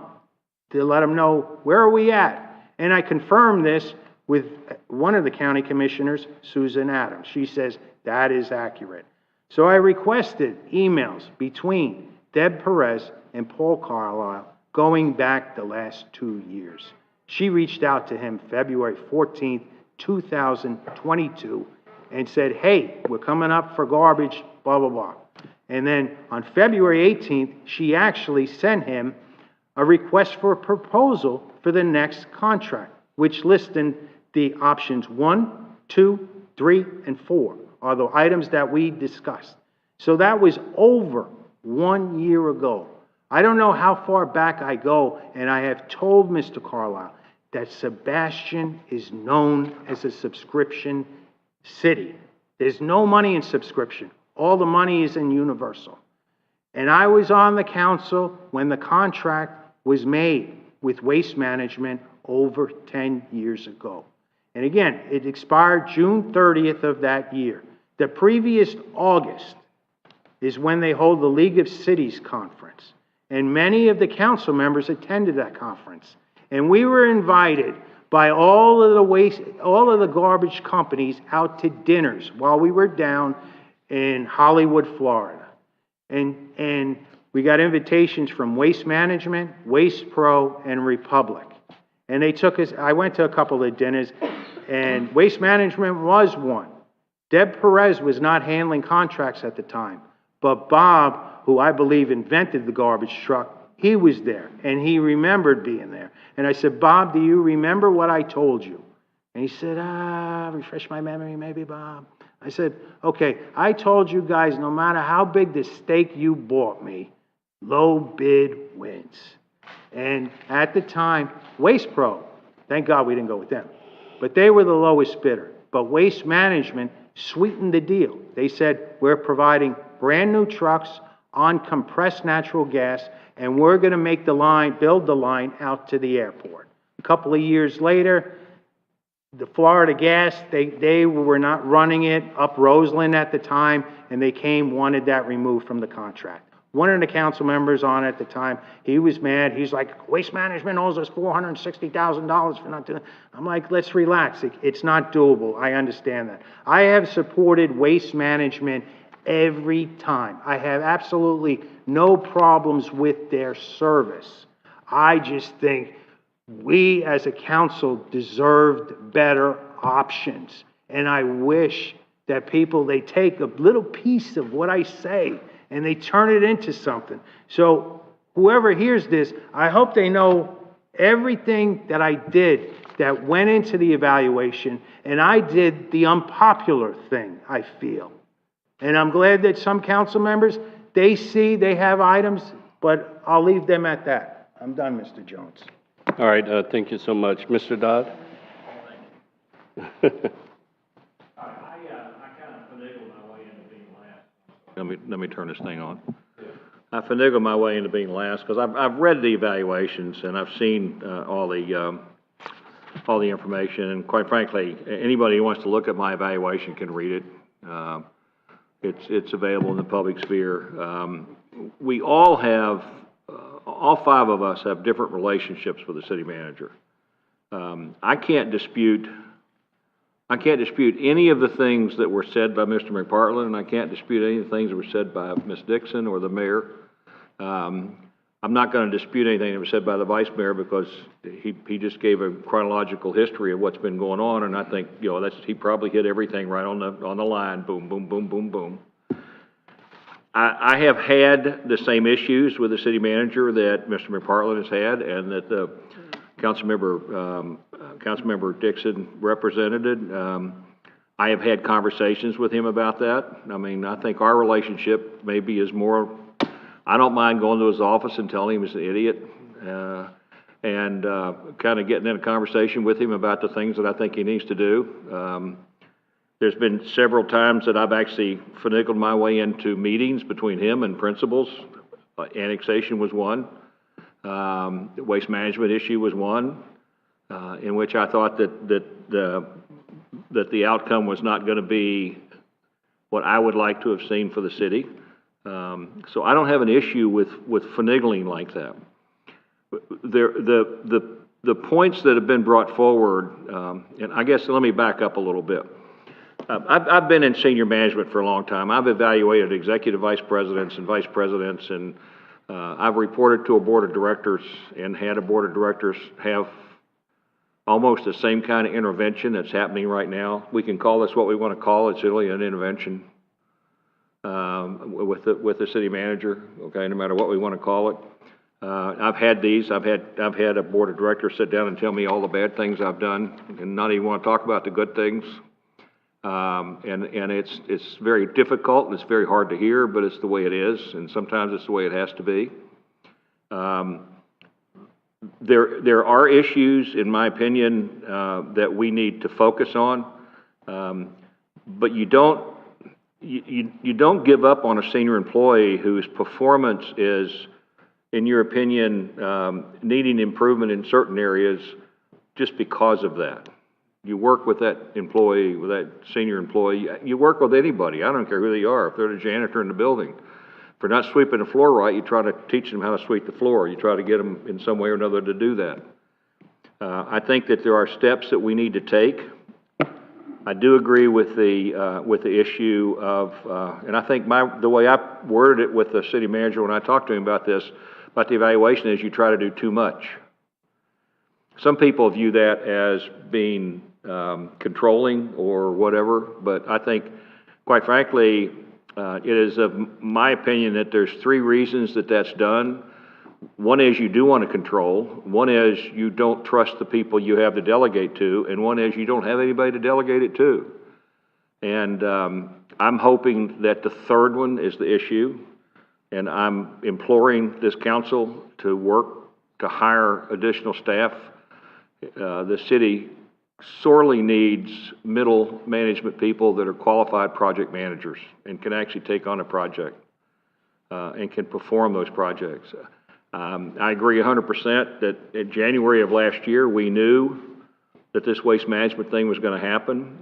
to let them know, where are we at? And I confirmed this with one of the county commissioners, Susan Adams. She says, that is accurate. So I requested emails between Deb Perez and Paul Carlisle going back the last 2 years. She reached out to him February 14th, 2022, and said, hey, we're coming up for garbage, blah, blah, blah. And then on February 18th, she actually sent him a request for a proposal for the next contract, which listed the options 1, 2, 3, and 4 are the items that we discussed. So that was over 1 year ago. I don't know how far back I go, and I have told Mr. Carlisle that Sebastian is known as a subscription city. There's no money in subscription. All the money is in universal. And I was on the council when the contract was made with Waste Management over 10 years ago. And again, it expired June 30th of that year. The previous August is when they hold the League of Cities conference. And many of the council members attended that conference. And we were invited by all of the garbage companies out to dinners while we were down in Hollywood, Florida. And we got invitations from Waste Management, Waste Pro, and Republic. And they took us, I went to a couple of dinners, and Waste Management was one. Deb Perez was not handling contracts at the time, but Bob, who I believe invented the garbage truck, he was there, and he remembered being there. And I said, Bob, do you remember what I told you? And he said, refresh my memory, maybe, Bob. I said, okay, I told you guys, no matter how big the steak you bought me, low bid wins. And at the time, Waste Pro, thank God we didn't go with them, but they were the lowest bidder. But Waste Management sweetened the deal. They said, we're providing brand-new trucks on compressed natural gas, and we're going to make the line, build the line out to the airport. A couple of years later, the Florida Gas, they were not running it up Roseland at the time, and they wanted that removed from the contract. One of the council members on at the time, he was mad. He's like, Waste Management owes us $460,000 for not doing it. I'm like, let's relax. It's not doable. I understand that. I have supported Waste Management every time. I have absolutely no problems with their service. I just think we as a council deserved better options. And I wish that people, they take a little piece of what I say and they turn it into something. So whoever hears this, I hope they know everything that I did that went into the evaluation, and I did the unpopular thing, I feel. And I'm glad that some council members, they have items, but I'll leave them at that. I'm done, Mr. Jones. All right, thank you so much. Mr. Dodd? I kind of finagled my way into being last. Let me turn this thing on. I finagled my way into being last because I've read the evaluations and I've seen all the information, and quite frankly, anybody who wants to look at my evaluation can read it. It's available in the public sphere. We all have, all five of us have different relationships with the city manager. I can't dispute any of the things that were said by Mr. McPartland, and I can't dispute any of the things that were said by Ms. Dixon or the mayor. I'm not going to dispute anything that was said by the vice mayor because he just gave a chronological history of what's been going on, and I think, you know, he probably hit everything right on the line. Boom, boom, boom, boom, boom. I have had the same issues with the city manager that Mr. McPartland has had, and that the Councilmember Dixon represented. I have had conversations with him about that. I mean, I think our relationship maybe is more. I don't mind going to his office and telling him he's an idiot, and kind of getting in a conversation with him about the things that I think he needs to do. There's been several times that I've actually finagled my way into meetings between him and principals. Annexation was one. The waste management issue was one, in which I thought that the outcome was not going to be what I would like to have seen for the city. So I don't have an issue with finagling like that. The points that have been brought forward, and I guess let me back up a little bit. I've been in senior management for a long time. I've evaluated executive vice presidents and vice presidents, and I've reported to a board of directors and had a board of directors have almost the same kind of intervention that's happening right now. We can call this what we want to call it. It's really an intervention with the city manager. Okay, no matter what we want to call it. I've had these. I've had a board of directors sit down and tell me all the bad things I've done, and not even want to talk about the good things. And it's very difficult and it's very hard to hear, but it's the way it is, and sometimes it's the way it has to be. There are issues, in my opinion, that we need to focus on, but you don't give up on a senior employee whose performance is, in your opinion, needing improvement in certain areas just because of that. You work with that employee, with that senior employee. You work with anybody. I don't care who they are. If they're the janitor in the building, if they're not sweeping the floor right, you try to teach them how to sweep the floor. You try to get them in some way or another to do that. I think that there are steps that we need to take. I do agree with the issue of, and I think the way I worded it with the city manager when I talked to him about this, about the evaluation, is you try to do too much. Some people view that as being controlling or whatever, but I think, quite frankly, it is of my opinion that there's three reasons that that's done. One is you do want to control, one is you don't trust the people you have to delegate to, and one is you don't have anybody to delegate it to. And I'm hoping that the third one is the issue, and I'm imploring this council to work to hire additional staff. The city sorely needs middle management people that are qualified project managers and can actually take on a project and can perform those projects. I agree 100% that in January of last year, we knew that this waste management thing was going to happen.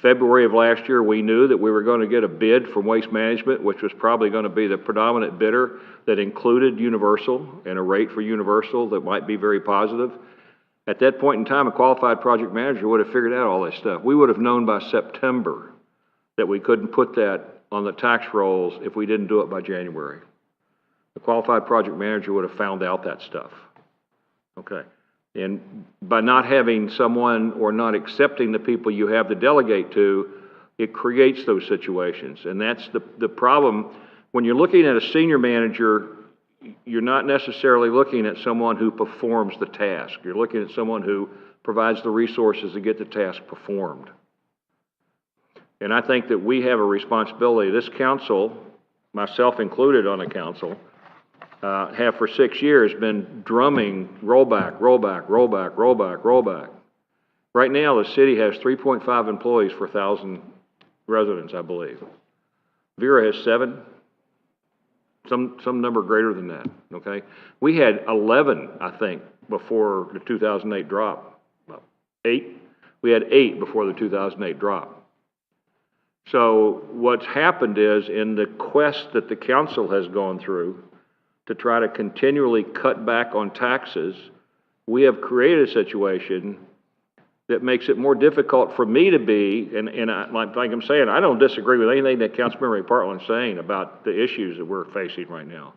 February of last year, we knew that we were going to get a bid from Waste Management, which was probably going to be the predominant bidder that included Universal and a rate for Universal that might be very positive. At that point in time, a qualified project manager would have figured out all this stuff. We would have known by September that we couldn't put that on the tax rolls if we didn't do it by January. The qualified project manager would have found out that stuff. Okay. And by not having someone or not accepting the people you have to delegate to, it creates those situations. And that's the problem. When you're looking at a senior manager, you're not necessarily looking at someone who performs the task. You're looking at someone who provides the resources to get the task performed. And I think that we have a responsibility. This council, myself included on the council, have for 6 years been drumming rollback, rollback, rollback, rollback, rollback. Right now, the city has 3.5 employees for 1,000 residents, I believe. Vera has 7, some number greater than that, okay? We had 11, I think, before the 2008 drop. 8? We had 8 before the 2008 drop. So what's happened is, in the quest that the council has gone through to try to continually cut back on taxes, we have created a situation that makes it more difficult for me to be, like I'm saying, I don't disagree with anything that Councilmember McPartland is saying about the issues that we're facing right now.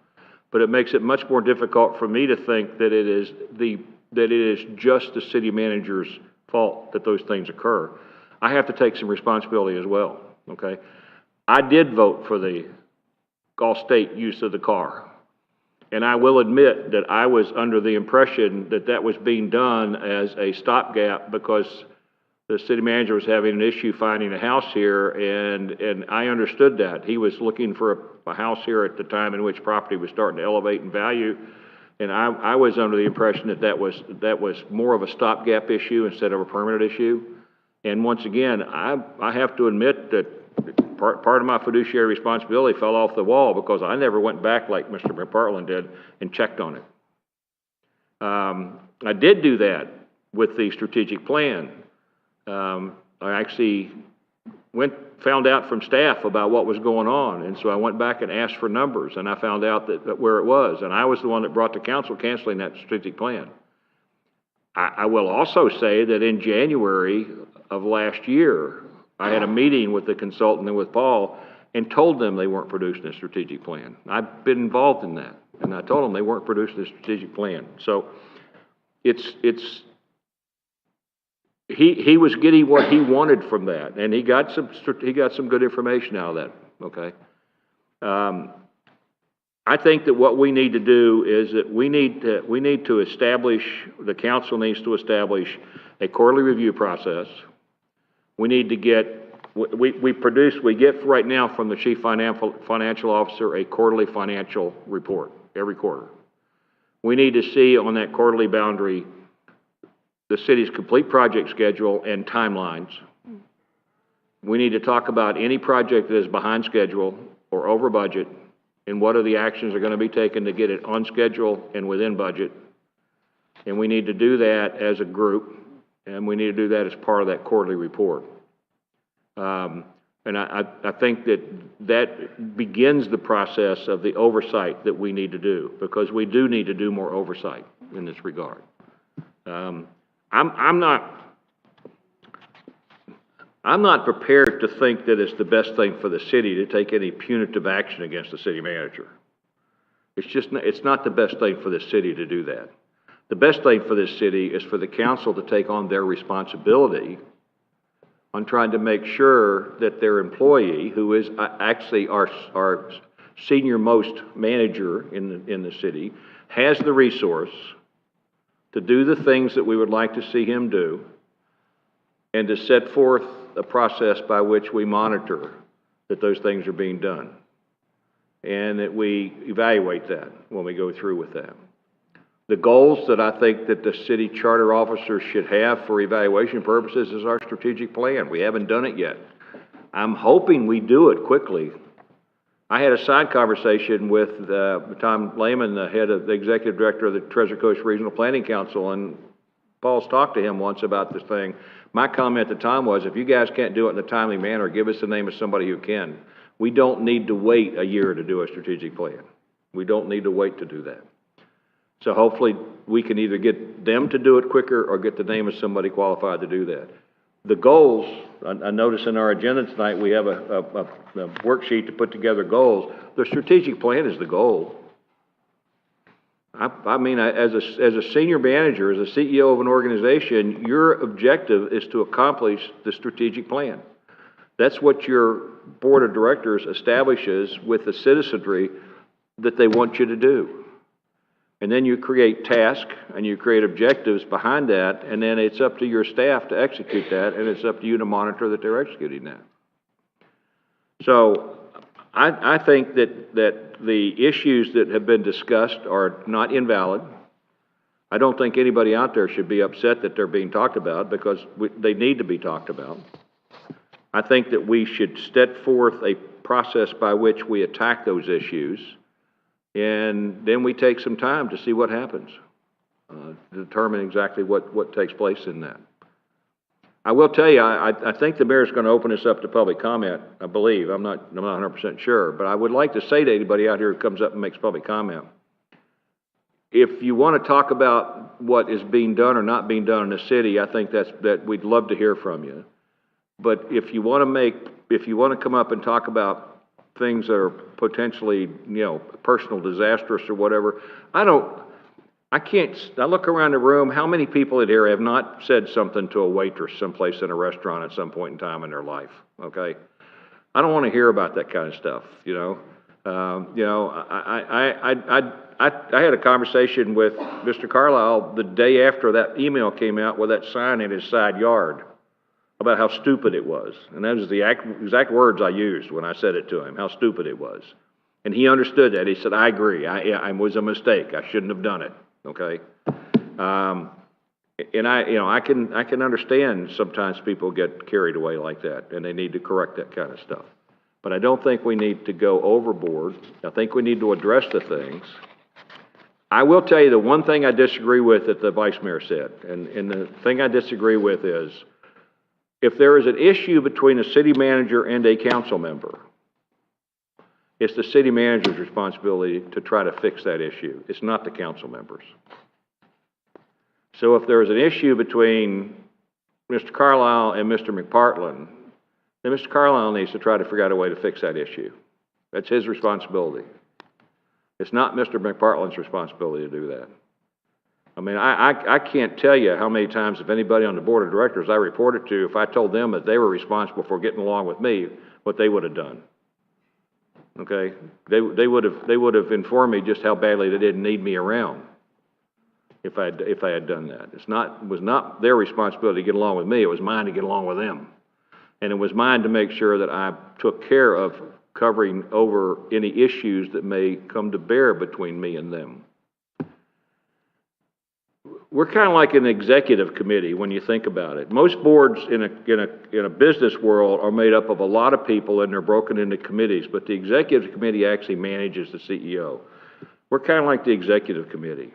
But it makes it much more difficult for me to think that it is just the city manager's fault that those things occur. I have to take some responsibility as well, okay? I did vote for the all-state use of the car. And I will admit that I was under the impression that that was being done as a stopgap because the city manager was having an issue finding a house here, and I understood that. He was looking for a house here at the time in which property was starting to elevate in value, and I was under the impression that that was more of a stopgap issue instead of a permanent issue. And once again, I have to admit that part of my fiduciary responsibility fell off the wall because I never went back like Mr. McPartland did and checked on it. I did do that with the strategic plan. I actually found out from staff about what was going on, and so I went back and asked for numbers, and I found out that where it was, and I was the one that brought the council canceling that strategic plan. I will also say that in January of last year, I had a meeting with the consultant and with Paul and told them they weren't producing a strategic plan. I've been involved in that, and I told them they weren't producing a strategic plan. So he was getting what he wanted from that, and he got some good information out of that, okay? I think that what we need to do is that we need to establish, the council needs to establish a quarterly review process. We need to get, we get right now from the chief financial officer a quarterly financial report every quarter. We need to see on that quarterly boundary the city's complete project schedule and timelines. We need to talk about any project that is behind schedule or over budget and what are the actions that are going to be taken to get it on schedule and within budget. And we need to do that as a group, and we need to do that as part of that quarterly report. And I think that begins the process of the oversight that we need to do, because we do need to do more oversight in this regard. I'm not prepared to think that it's the best thing for the city to take any punitive action against the city manager. It's not the best thing for the city to do that. The best thing for this city is for the council to take on their responsibility on trying to make sure that their employee, who is actually our senior most manager in the city, has the resource to do the things that we would like to see him do, and to set forth a process by which we monitor that those things are being done, and that we evaluate that when we go through with that. The goals that I think that the city charter officers should have for evaluation purposes is our strategic plan. We haven't done it yet. I'm hoping we do it quickly. I had a side conversation with Tom Lehman, the executive director of the Treasure Coast Regional Planning Council, and Paul's talked to him once about this thing. My comment at the time was, if you guys can't do it in a timely manner, give us the name of somebody who can. We don't need to wait a year to do a strategic plan. We don't need to wait to do that. So hopefully we can either get them to do it quicker or get the name of somebody qualified to do that. The goals, I notice in our agenda tonight, we have a worksheet to put together goals. The strategic plan is the goal. I mean, as a senior manager, as a CEO of an organization, your objective is to accomplish the strategic plan. That's what your board of directors establishes with the citizenry that they want you to do. And then you create tasks and you create objectives behind that, and then it's up to your staff to execute that, and it's up to you to monitor that they're executing that. So I think that the issues that have been discussed are not invalid. I don't think anybody out there should be upset that they're being talked about, because they need to be talked about. I think that we should set forth a process by which we attack those issues, and then we take some time to see what happens, to determine exactly what takes place in that. I will tell you, I think the mayor's going to open this up to public comment, I believe. I'm not 100% sure, but I would like to say to anybody out here who comes up and makes public comment, if you want to talk about what is being done or not being done in the city, I think that we'd love to hear from you. But if you want to come up and talk about things that are potentially, personal disastrous or whatever, I look around the room, how many people in here have not said something to a waitress someplace in a restaurant at some point in time in their life, okay? I don't want to hear about that kind of stuff, I had a conversation with Mr. Carlisle the day after that email came out with that sign in his side yard about how stupid it was. And that was the exact words I used when I said it to him, how stupid it was. And he understood that. He said, I agree. It was a mistake. I shouldn't have done it. Okay? And I can understand sometimes people get carried away like that, and they need to correct that kind of stuff. But I don't think we need to go overboard. I think we need to address the things. I will tell you the one thing I disagree with that the vice mayor said, and the thing I disagree with is, if there is an issue between a city manager and a council member, it's the city manager's responsibility to try to fix that issue. It's not the council members. So if there is an issue between Mr. Carlisle and Mr. McPartland, then Mr. Carlisle needs to try to figure out a way to fix that issue. That's his responsibility. It's not Mr. McPartland's responsibility to do that. I mean, I can't tell you how many times, if anybody on the board of directors I reported to, if I told them that they were responsible for getting along with me, what they would have done. Okay? They would have informed me just how badly they didn't need me around if I had done that. It was not their responsibility to get along with me, it was mine to get along with them. And it was mine to make sure that I took care of covering over any issues that may come to bear between me and them. We're kind of like an executive committee when you think about it. Most boards in a business world are made up of a lot of people, and they're broken into committees, but the executive committee actually manages the CEO. We're kind of like the executive committee.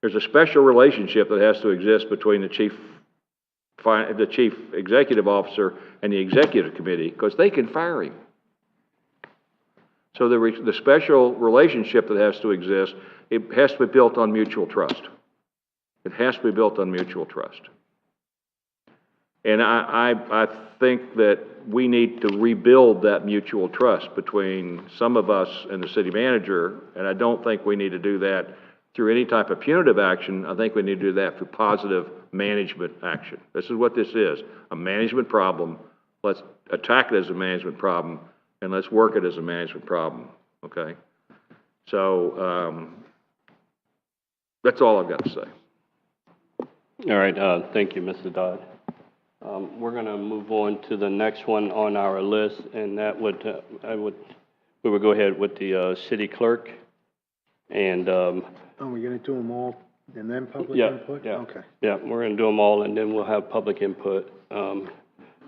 There's a special relationship that has to exist between the chief executive officer and the executive committee, because they can fire him. So the special relationship that has to exist, it has to be built on mutual trust. It has to be built on mutual trust. And I think that we need to rebuild that mutual trust between some of us and the city manager, and I don't think we need to do that through any type of punitive action. I think we need to do that through positive management action. This is what this is, a management problem. Let's attack it as a management problem, and let's work it as a management problem, okay? So that's all I've got to say. All right, thank you, Mr. Dodd. We're going to move on to the next one on our list, and that we would go ahead with the city clerk. And, Are we gonna do them all and then public yeah, input? yeah. Okay. Yeah, we're gonna do them all, and then we'll have public input.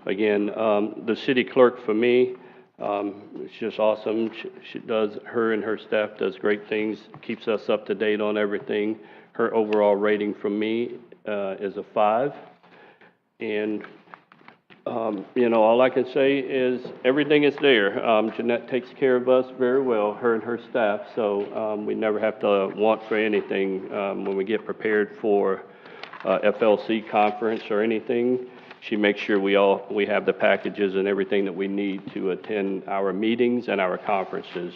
Again, the city clerk for me, it's just awesome. She does, her and her staff does great things, keeps us up to date on everything. Her overall rating from me, is a 5. And, you know, all I can say is everything is there. Jeanette takes care of us very well, her and her staff, so, we never have to want for anything, when we get prepared for, FLC conference or anything. She makes sure we have the packages and everything that we need to attend our meetings and our conferences.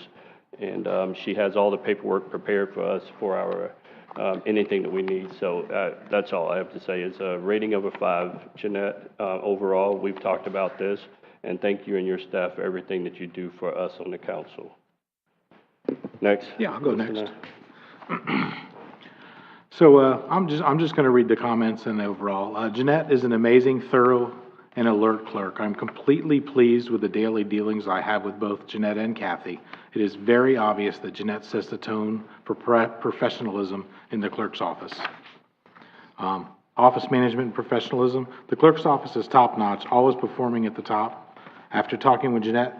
And, she has all the paperwork prepared for us for our, anything that we need. So, that's all I have to say is a rating of a 5. Jeanette, overall, we've talked about this, and thank you and your staff for everything that you do for us on the council. Next. Yeah, I'll go Mr. next. Nye. So, I'm just gonna read the comments and overall. Jeanette is an amazing, thorough, and alert clerk. I'm completely pleased with the daily dealings I have with both Jeanette and Kathy. It is very obvious that Jeanette sets the tone for professionalism in the clerk's office. Office management and professionalism. The clerk's office is top-notch, always performing at the top. After talking with Jeanette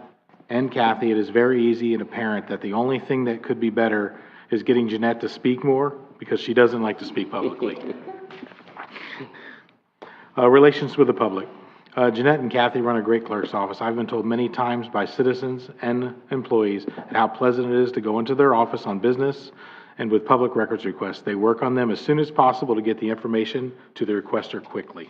and Kathy, it is very easy and apparent that the only thing that could be better is getting Jeanette to speak more, because she doesn't like to speak publicly. Relations with the public. Jeanette and Kathy run a great clerk's office. I've been told many times by citizens and employees how pleasant it is to go into their office on business and with public records requests. They work on them as soon as possible to get the information to the requester quickly.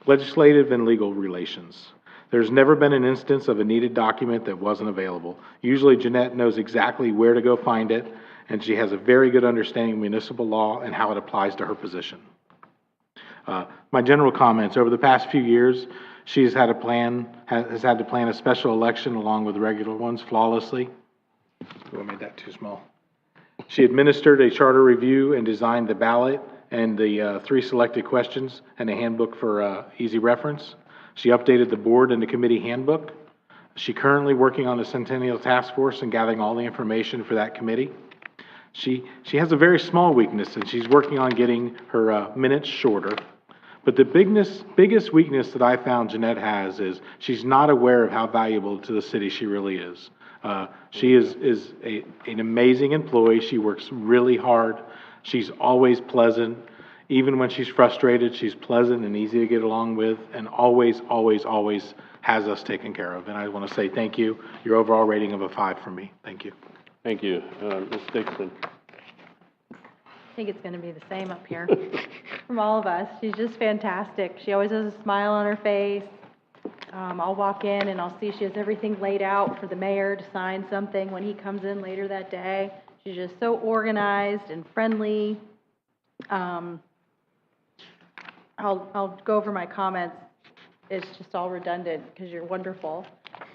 Legislative and legal relations. There's never been an instance of a needed document that wasn't available. Usually Jeanette knows exactly where to go find it, and she has a very good understanding of municipal law and how it applies to her position. My general comments: over the past few years, she has had to plan a special election along with the regular ones flawlessly. Oh, I made that too small. She administered a charter review and designed the ballot and the 3 selected questions and a handbook for easy reference. She updated the board and the committee handbook. She's currently working on the Centennial Task Force and gathering all the information for that committee. She has a very small weakness, and she's working on getting her minutes shorter. But the biggest weakness that I found Jeanette has is she's not aware of how valuable to the city she really is. She is an amazing employee. She works really hard. She's always pleasant. Even when she's frustrated, she's pleasant and easy to get along with, and always, always, always has us taken care of. And I want to say thank you. Your overall rating of a 5 from me. Thank you. Thank you. Ms. Dixon. I think it's going to be the same up here from all of us. She's just fantastic. She always has a smile on her face. I'll walk in and I'll see she has everything laid out for the mayor to sign something when he comes in later that day. She's just so organized and friendly. I'll go over my comments. It's just all redundant because you're wonderful.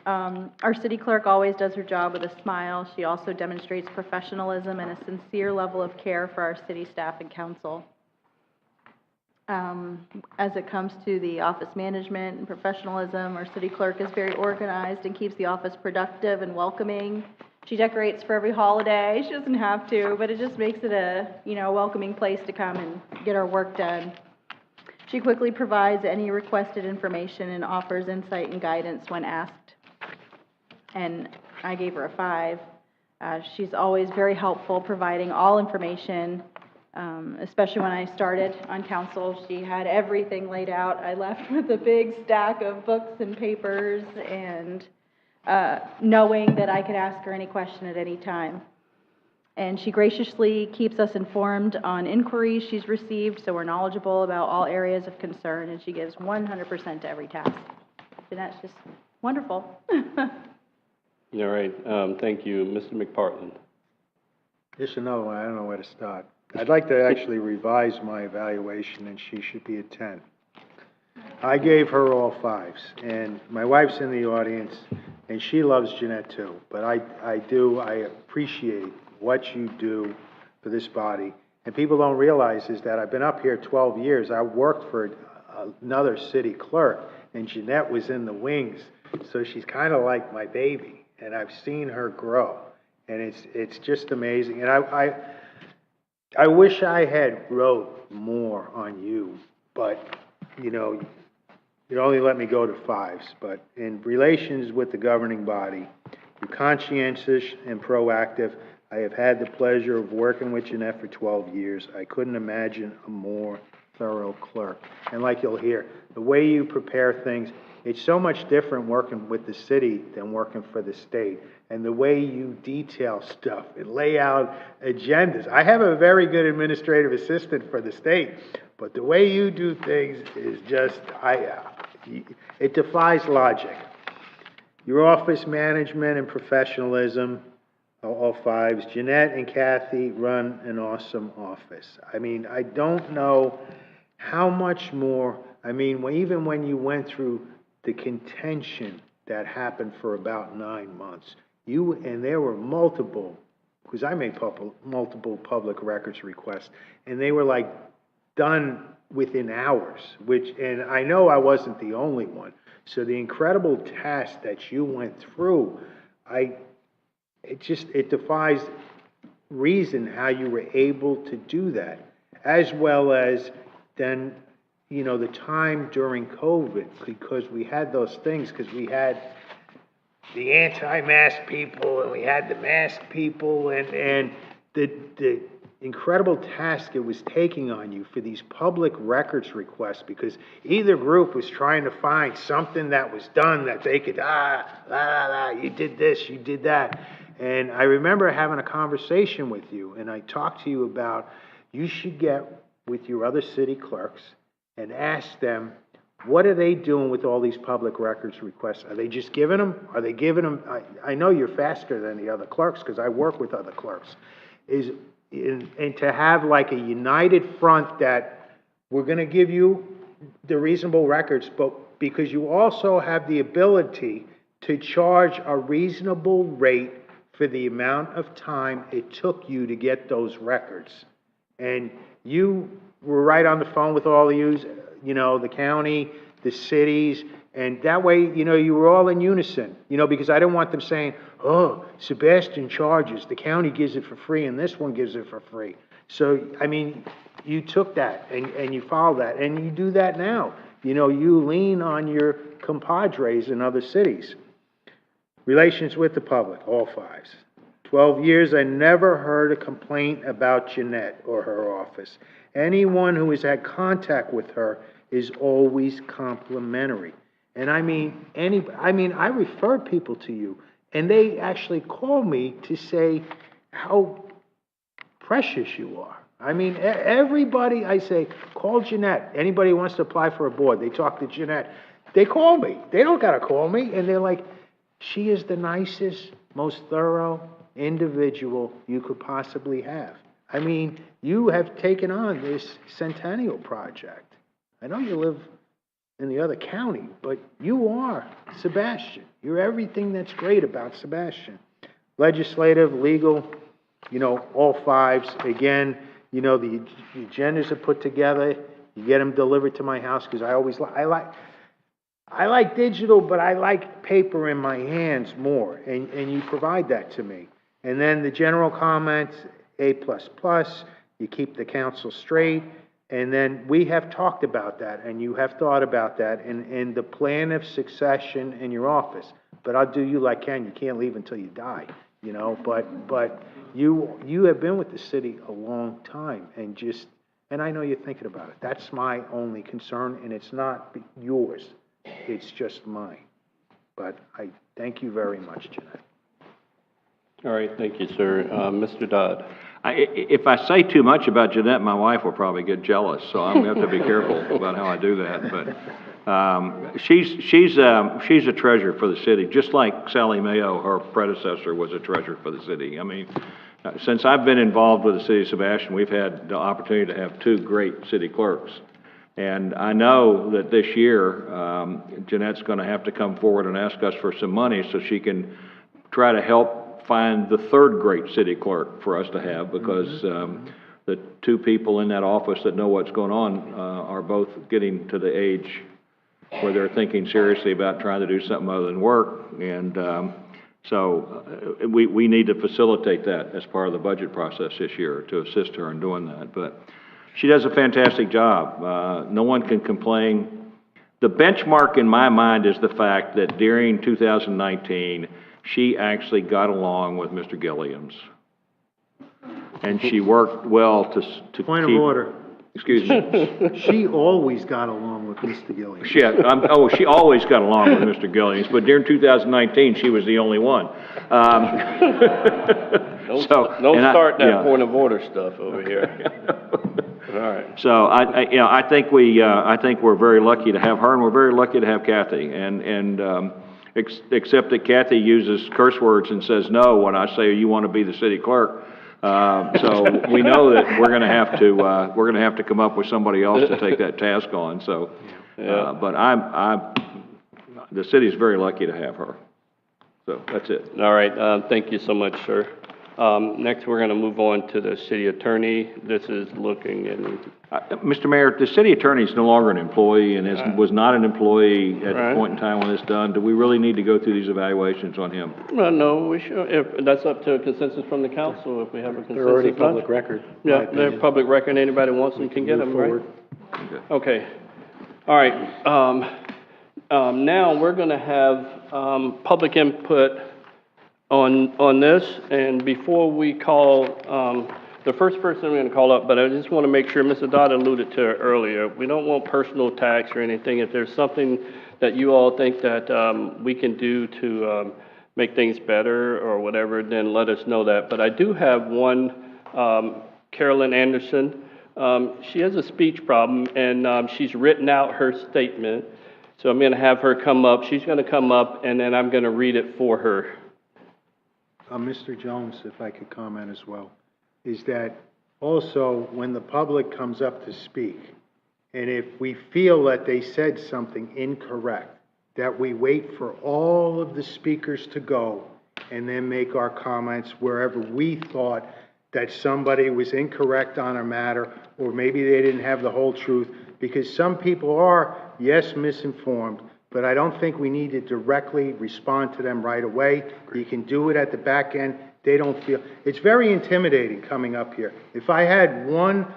Our city clerk always does her job with a smile. She also demonstrates professionalism and a sincere level of care for our city staff and council. As it comes to the office management and professionalism, our city clerk is very organized and keeps the office productive and welcoming. She decorates for every holiday. She doesn't have to, but it just makes it a, welcoming place to come and get our work done. She quickly provides any requested information and offers insight and guidance when asked. And I gave her a 5. She's always very helpful, providing all information, especially when I started on council. She had everything laid out. I left with a big stack of books and papers, and knowing that I could ask her any question at any time. And she graciously keeps us informed on inquiries she's received, so we're knowledgeable about all areas of concern, and she gives 100% to every task. And that's just wonderful. All right, thank you. Mr. McPartland. Just another one, I don't know where to start. I'd like to actually revise my evaluation, and she should be a 10. I gave her all 5s, and my wife's in the audience, and she loves Jeanette too. But I appreciate what you do for this body. And people don't realize is that I've been up here 12 years. I worked for another city clerk, and Jeanette was in the wings. So she's kind of like my baby, and I've seen her grow. And it's just amazing. And I wish I had wrote more on you, but, you know, it only let me go to 5s. But in relations with the governing body, you're conscientious and proactive. I have had the pleasure of working with Jeanette for 12 years. I couldn't imagine a more thorough clerk. And like you'll hear, the way you prepare things, it's so much different working with the city than working for the state. And the way you detail stuff and lay out agendas. I have a very good administrative assistant for the state, but the way you do things is just, it defies logic. Your office management and professionalism, all 5s. Jeanette and Kathy run an awesome office. I mean, I don't know how much more, I mean, even when you went through the contention that happened for about 9 months, and there were multiple, because I made multiple public records requests, and they were like done within hours, and I know I wasn't the only one. So the incredible task that you went through, it defies reason how you were able to do that, as well as then, you know, the time during COVID, because we had those things, because we had the anti-mask people and we had the mask people, and the incredible task it was taking on you for these public records requests, because either group was trying to find something that was done that they could, you did this, you did that. And I remember having a conversation with you, and I talked to you about you should get with your other city clerks and ask them, what are they doing with all these public records requests? Are they just giving them? Are they giving them? I know you're faster than the other clerks because I work with other clerks. And to have like a united front that we're going to give you the reasonable records, but because you also have the ability to charge a reasonable rate for the amount of time it took you to get those records. And you were right on the phone with all of you know, the county, the cities, and that way, you know, you were all in unison, you know, because I didn't want them saying, oh, Sebastian charges, the county gives it for free, and this one gives it for free. So, I mean, you took that, and you followed that, and you do that now. You know, you lean on your compadres in other cities. Relations with the public, all 5s. 12 years, I never heard a complaint about Jeanette or her office. Anyone who has had contact with her is always complimentary. And I mean, I refer people to you, and they actually call me to say how precious you are. I mean, everybody, I say, call Jeanette. Anybody who wants to apply for a board, they talk to Jeanette. They call me. They don't got to call me. And they're like, she is the nicest, most thorough individual you could possibly have. I mean, you have taken on this centennial project. I know you live in the other county, but you are Sebastian. You're everything that's great about Sebastian. Legislative, legal, you know, all 5s. Again, you know, the agendas are put together. You get them delivered to my house, because I like digital, but I like paper in my hands more, and you provide that to me. And then the general comments, A++, you keep the council straight, and then we have talked about that, and you have thought about that, and the plan of succession in your office. But I'll do you like Ken, you can't leave until you die, you know, but you have been with the city a long time, and I know you're thinking about it. That's my only concern, and it's not yours. It's just mine. But I thank you very much, Jeanette. All right, thank you, sir. Mr. Dodd. If I say too much about Jeanette, my wife will probably get jealous, so I'm going to have to be careful about how I do that. But she's a treasure for the city, just like Sally Mayo, her predecessor, was a treasure for the city. I mean, since I've been involved with the city of Sebastian, we've had the opportunity to have 2 great city clerks. And I know that this year, Jeanette's going to have to come forward and ask us for some money so she can try to help find the 3rd great city clerk for us to have, because the 2 people in that office that know what's going on are both getting to the age where they're thinking seriously about trying to do something other than work. And So we need to facilitate that as part of the budget process this year to assist her in doing that. But she does a fantastic job. No one can complain. The benchmark in my mind is the fact that during 2019, she actually got along with Mr. Gilliams. And she worked well to keep... Point of order. Excuse me. She always got along with Mr. Gilliam. She always got along with Mr. Gilliams, but during 2019, she was the only one. Don't start that point of order stuff over here. All right. So I think we're very lucky to have her, and we're very lucky to have Kathy. Except that Kathy uses curse words and says no when I say you want to be the city clerk. So we know that we're going to have to come up with somebody else to take that task on. So, but the city's very lucky to have her. So that's it. All right. Thank you so much, sir. Next, we're going to move on to the city attorney. This is looking in... Mr. Mayor, the city attorney is no longer an employee and was not an employee at the point in time when it's done. Do we really need to go through these evaluations on him? Well, no, we should. If that's up to a consensus from the council, if we have a consensus. They're already public record. Yeah, they're public record. Anybody wants them can get them, right? Okay. All right. Now we're going to have public input on this, and before we call the first person I'm going to call up, but I just want to make sure, Mr. Dodd alluded to it earlier, we don't want personal attacks or anything. If there's something that you all think that we can do to make things better or whatever, then let us know that. But I do have one, Carolyn Anderson. She has a speech problem, and she's written out her statement. So I'm going to have her come up. She's going to come up, and then I'm going to read it for her. Mr. Jones, if I could comment as well, is that also when the public comes up to speak, and if we feel that they said something incorrect, that we wait for all of the speakers to go and then make our comments wherever we thought that somebody was incorrect on a matter, or maybe they didn't have the whole truth, because some people are, yes, misinformed, but I don't think we need to directly respond to them right away. You can do it at the back end. They don't feel... It's very intimidating coming up here. If I had one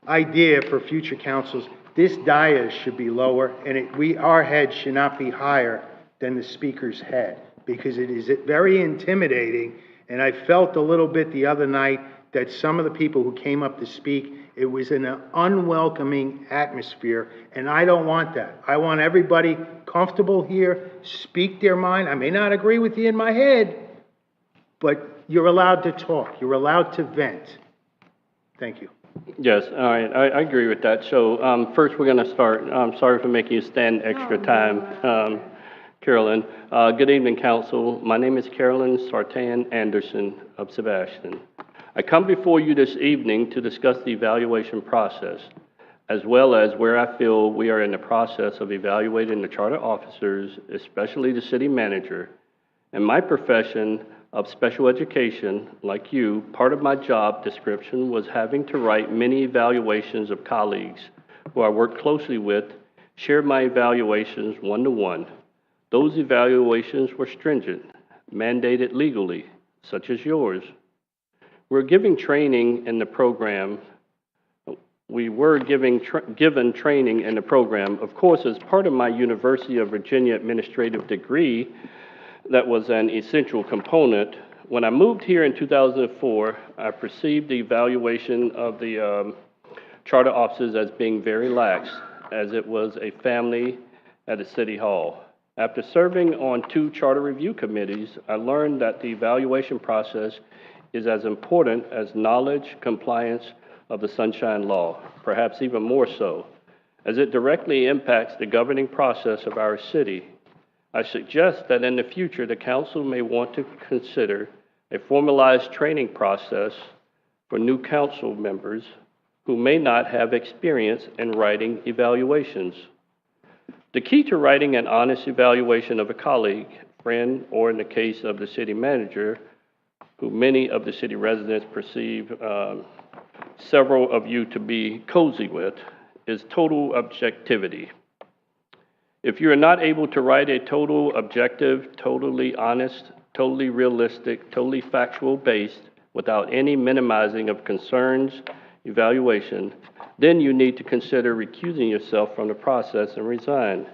idea for future councils, this dais should be lower, and our head should not be higher than the speaker's head, because it is very intimidating, and I felt a little bit the other night that some of the people who came up to speak, it was in an unwelcoming atmosphere, and I don't want that. I want everybody comfortable here, speak their mind. I may not agree with you in my head, but you're allowed to talk. You're allowed to vent. Thank you. Yes, all right, I agree with that. So first we're going to start. I'm sorry for making you stand extra time, Carolyn. Good evening, council. My name is Carolyn Sartan Anderson of Sebastian. I come before you this evening to discuss the evaluation process, as well as where I feel we are in the process of evaluating the charter officers, especially the city manager. In my profession of special education, like you, part of my job description was having to write many evaluations of colleagues who I work closely with, share my evaluations one-to-one. Those evaluations were stringent, mandated legally, such as yours. We were given training in the program, of course, as part of my University of Virginia administrative degree. That was an essential component. When I moved here in 2004, I perceived the evaluation of the charter officers as being very lax, as it was a family at a city hall. After serving on 2 charter review committees, I learned that the evaluation process is as important as knowledge, compliance of the Sunshine Law, perhaps even more so, as it directly impacts the governing process of our city. I suggest that in the future, the council may want to consider a formalized training process for new council members who may not have experience in writing evaluations. The key to writing an honest evaluation of a colleague, friend, or in the case of the city manager, who many of the city residents perceive several of you to be cozy with, is total objectivity. If you are not able to write a total objective, totally honest totally realistic, totally factual based, without any minimizing of concerns, evaluation, then you need to consider recusing yourself from the process and resign.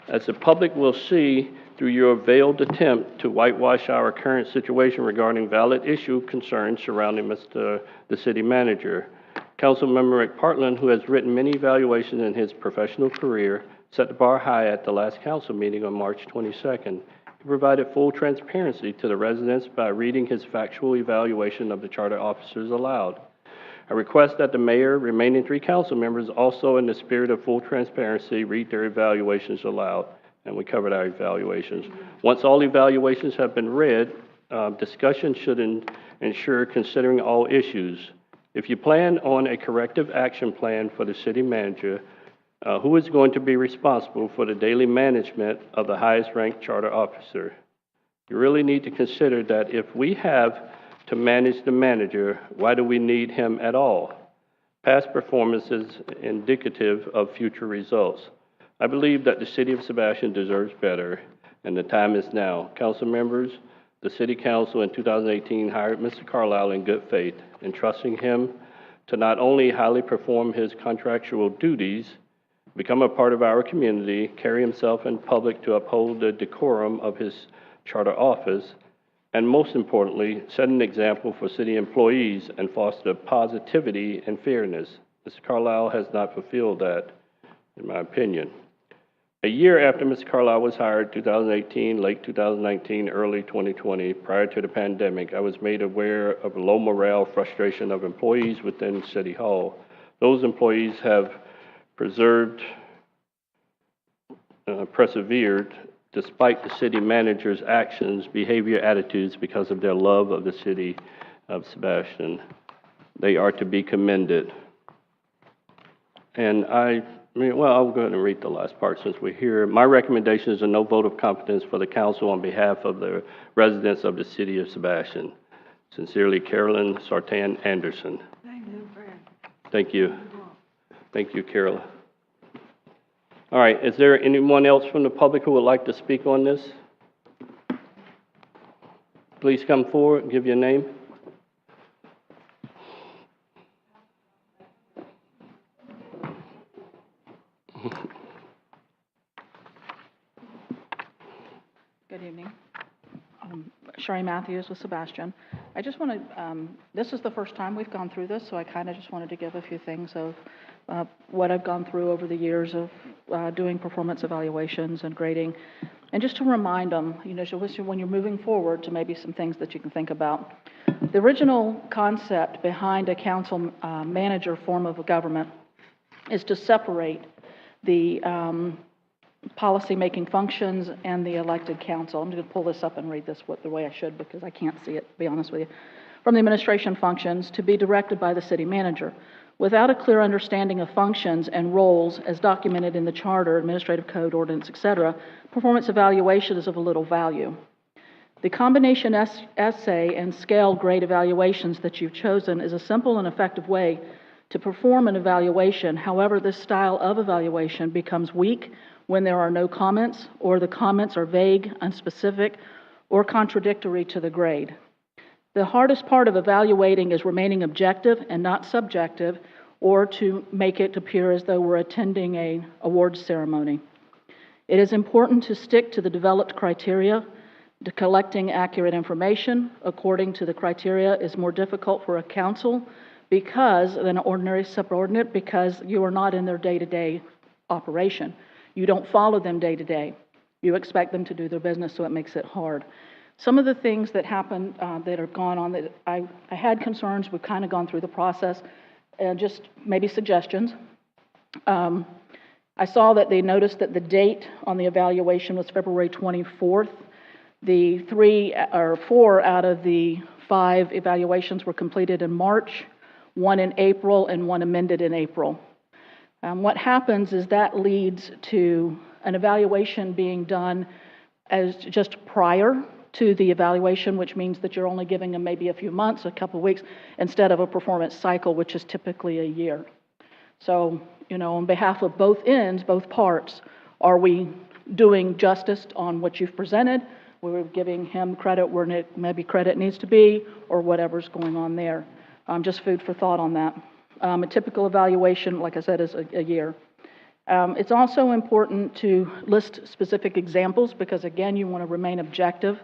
As the public will see through your veiled attempt to whitewash our current situation regarding valid issue concerns surrounding the city manager, Councilmember McPartland, who has written many evaluations in his professional career, set the bar high at the last council meeting on March 22nd. He provided full transparency to the residents by reading his factual evaluation of the charter officers aloud. I request that the mayor, remaining 3 council members, also in the spirit of full transparency, read their evaluations aloud, and we covered our evaluations. Once all evaluations have been read, discussion should ensure considering all issues. If you plan on a corrective action plan for the city manager, who is going to be responsible for the daily management of the highest ranked charter officer? You really need to consider that if we have to manage the manager, why do we need him at all? Past performance is indicative of future results. I believe that the city of Sebastian deserves better, and the time is now. Council members, the city council in 2018 hired Mr. Carlisle in good faith, entrusting him to not only highly perform his contractual duties, become a part of our community, carry himself in public to uphold the decorum of his charter office, and most importantly, set an example for city employees and foster positivity and fairness. Mr. Carlisle has not fulfilled that, in my opinion. A year after Mr. Carlisle was hired, 2018, late 2019, early 2020, prior to the pandemic, I was made aware of low morale, frustration of employees within City Hall. Those employees have persevered despite the city manager's actions, behavior, attitudes, because of their love of the city of Sebastian. They are to be commended. And I'll go ahead and read the last part since we're here. My recommendation is a no vote of confidence for the council on behalf of the residents of the city of Sebastian. Sincerely, Carolyn Sartan Anderson. Thank you. Thank you, Carolyn. All right, is there anyone else from the public who would like to speak on this? Please come forward and give your name. Good evening. Sherry Matthews with Sebastian. I just want to, this is the first time we've gone through this, so I kind of just wanted to give a few things of what I've gone through over the years of doing performance evaluations and grading, and just to remind them, you know, when you're moving forward, to maybe some things that you can think about. The original concept behind a council manager form of a government is to separate the policy-making functions and the elected council. I'm going to pull this up and read this the way I should because I can't see it, to be honest with you. From the administration functions to be directed by the city manager. Without a clear understanding of functions and roles as documented in the charter, administrative code, ordinance, etc., performance evaluation is of little value. The combination essay and scale grade evaluations that you've chosen is a simple and effective way to perform an evaluation. However, this style of evaluation becomes weak when there are no comments, or the comments are vague, unspecific, or contradictory to the grade. The hardest part of evaluating is remaining objective and not subjective, or to make it appear as though we're attending an awards ceremony. It is important to stick to the developed criteria. To collecting accurate information according to the criteria is more difficult for a council than an ordinary subordinate because you are not in their day-to-day operation. You don't follow them day to day. You expect them to do their business, so it makes it hard. Some of the things that happened that have gone on that I had concerns, we've kind of gone through the process, and just maybe suggestions. I saw that they noticed that the date on the evaluation was February 24th. The 3 or 4 out of the 5 evaluations were completed in March, 1 in April, and 1 amended in April. What happens is that leads to an evaluation being done as just prior to the evaluation, which means that you're only giving them maybe a few months, a couple of weeks, instead of a performance cycle, which is typically a year. So, you know, on behalf of both ends, both parts, are we doing justice on what you've presented? we're giving him credit where maybe credit needs to be, or whatever's going on there. Just food for thought on that. A typical evaluation, like I said, is a year. It's also important to list specific examples because, again, you want to remain objective.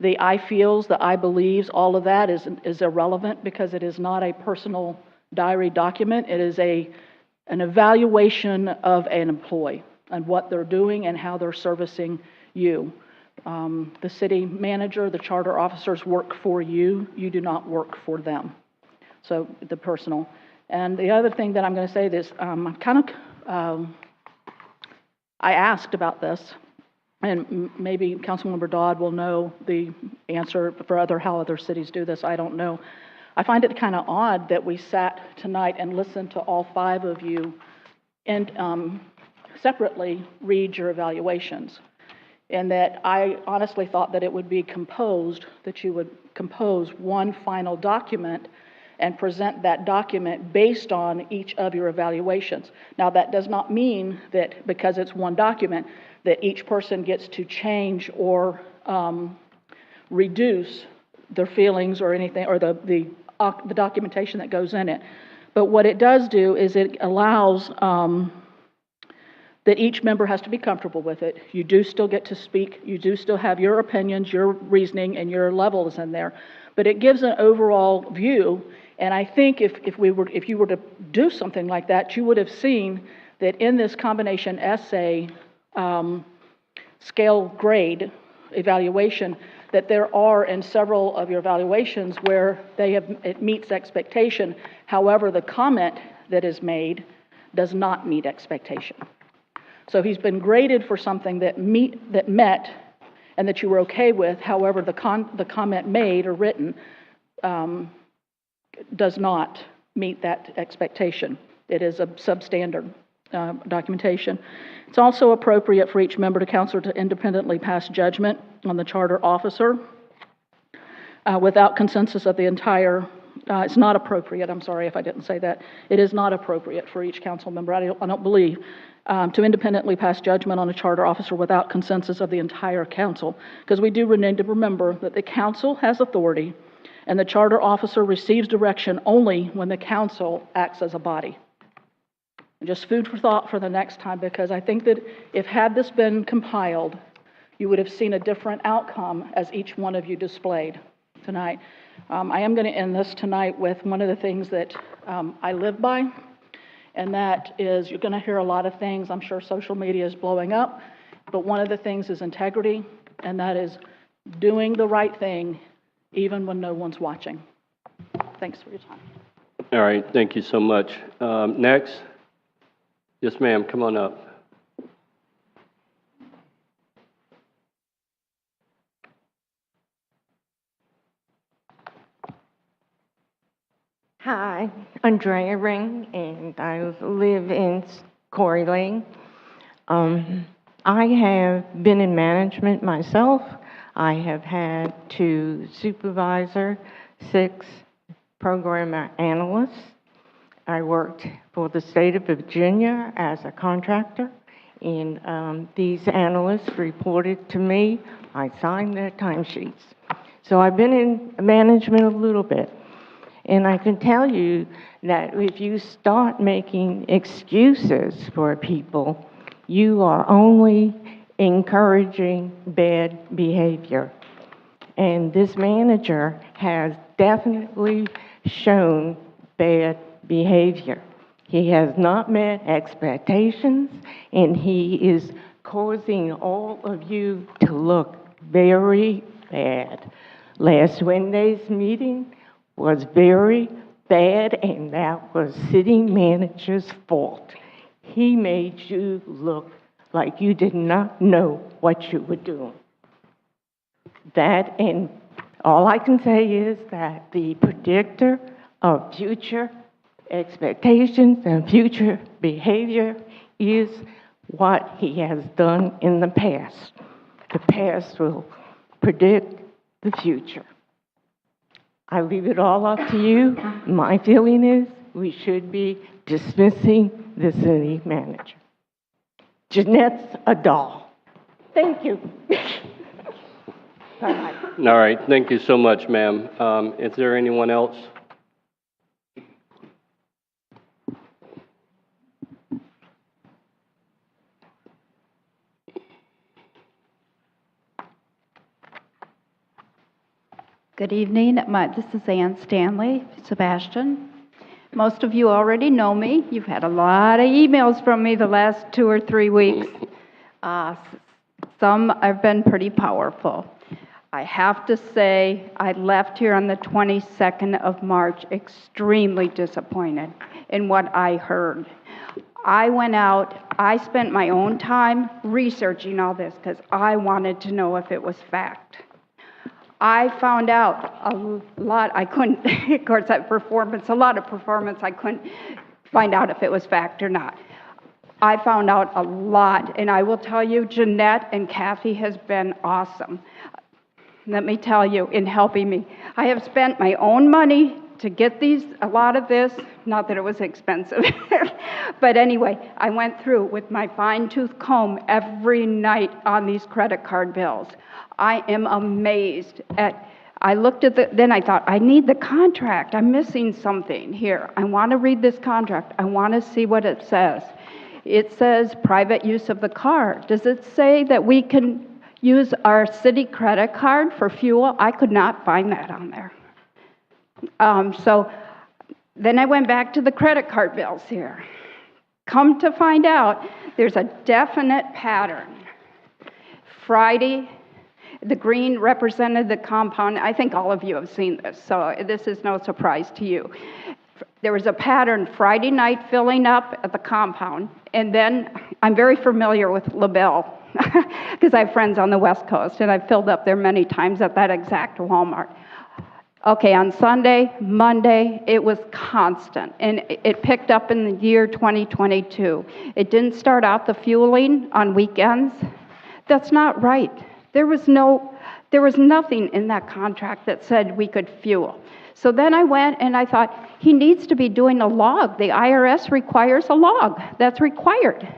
The I feels, the I believes, all of that is irrelevant because it is not a personal diary document. It is an evaluation of an employee and what they're doing and how they're servicing you. The city manager, the charter officers work for you. You do not work for them. So the personal. And the other thing that I'm going to say is I asked about this, and maybe Councilmember Dodd will know the answer for how other cities do this. I don't know. I find it kind of odd that we sat tonight and listened to all 5 of you and separately read your evaluations. And that I honestly thought that it would be composed, that you would compose one final document and present that document based on each of your evaluations. Now, that does not mean that because it's one document, that each person gets to change or reduce their feelings or anything, or the documentation that goes in it. But what it does do is it allows that each member has to be comfortable with it. You do still get to speak. You do still have your opinions, your reasoning, and your levels in there. But it gives an overall view. And I think if you were to do something like that, you would have seen that in this combination essay scale grade evaluation, that there are in several of your evaluations where it meets expectation. However, the comment that is made does not meet expectation. So he's been graded for something that met and that you were okay with. However, the comment made or written does not meet that expectation. It is a substandard documentation. It's also appropriate for each member to council to independently pass judgment on the charter officer without consensus of the entire. It's not appropriate. I'm sorry if I didn't say that. It is not appropriate for each council member. I don't believe to independently pass judgment on a charter officer without consensus of the entire council, because we do need to remember that the council has authority and the charter officer receives direction only when the council acts as a body. Just food for thought for the next time, because I think that if had this been compiled, you would have seen a different outcome as each one of you displayed tonight. I am going to end this tonight with one of the things that I live by, and that is, you're going to hear a lot of things. I'm sure social media is blowing up, but one of the things is integrity, and that is doing the right thing even when no one's watching. Thanks for your time. All right, thank you so much. Next. Yes, ma'am, come on up. Hi, Andrea Ring, and I live in Corey Lane. I have been in management myself. I have had 2 supervisor, 6 program analysts. I worked for the state of Virginia as a contractor, and these analysts reported to me. I signed their timesheets. So I've been in management a little bit. And I can tell you that if you start making excuses for people, you are only encouraging bad behavior. And this manager has definitely shown bad behavior. He has not met expectations, and he is causing all of you to look very bad. Last Wednesday's meeting was very bad, and that was city manager's fault. He made you look like you did not know what you were doing. That, and all I can say is that the predictor of future expectations and future behavior is what he has done in the past. The past will predict the future. I leave it all up to you. My feeling is we should be dismissing the city manager. Jeanette's a doll. Thank you. Bye-bye. All right, thank you so much, ma'am. Is there anyone else? Good evening. This is Ann Stanley, Sebastian. Most of you already know me. You've had a lot of emails from me the last 2 or 3 weeks. Some have been pretty powerful. I have to say, I left here on the 22nd of March extremely disappointed in what I heard. I went out, I spent my own time researching all this because I wanted to know if it was fact. I found out a lot. I couldn't, of course, a lot of performance, I couldn't find out if it was fact or not. I found out a lot, and I will tell you, Jeanette and Kathy has been awesome. Let me tell you, in helping me. I have spent my own money to get a lot of this, not that it was expensive, but anyway, I went through with my fine-tooth comb every night on these credit card bills. I am amazed I looked at then I thought, I need the contract. I'm missing something here. I want to read this contract. I want to see what it says. It says private use of the car. Does it say that we can use our city credit card for fuel? I could not find that on there. So then I went back to the credit card bills here. Come to find out, there's a definite pattern. Friday, the green represented the compound. I think all of you have seen this, so this is no surprise to you. There was a pattern Friday night filling up at the compound, and then I'm very familiar with LaBelle because I have friends on the West Coast, and I've filled up there many times at that exact Walmart. Okay, on Sunday, Monday, it was constant, and it picked up in the year 2022. It didn't start out the fueling on weekends. That's not right. There was nothing in that contract that said we could fuel. So then I went and I thought, he needs to be doing a log. The IRS requires a log. That's required.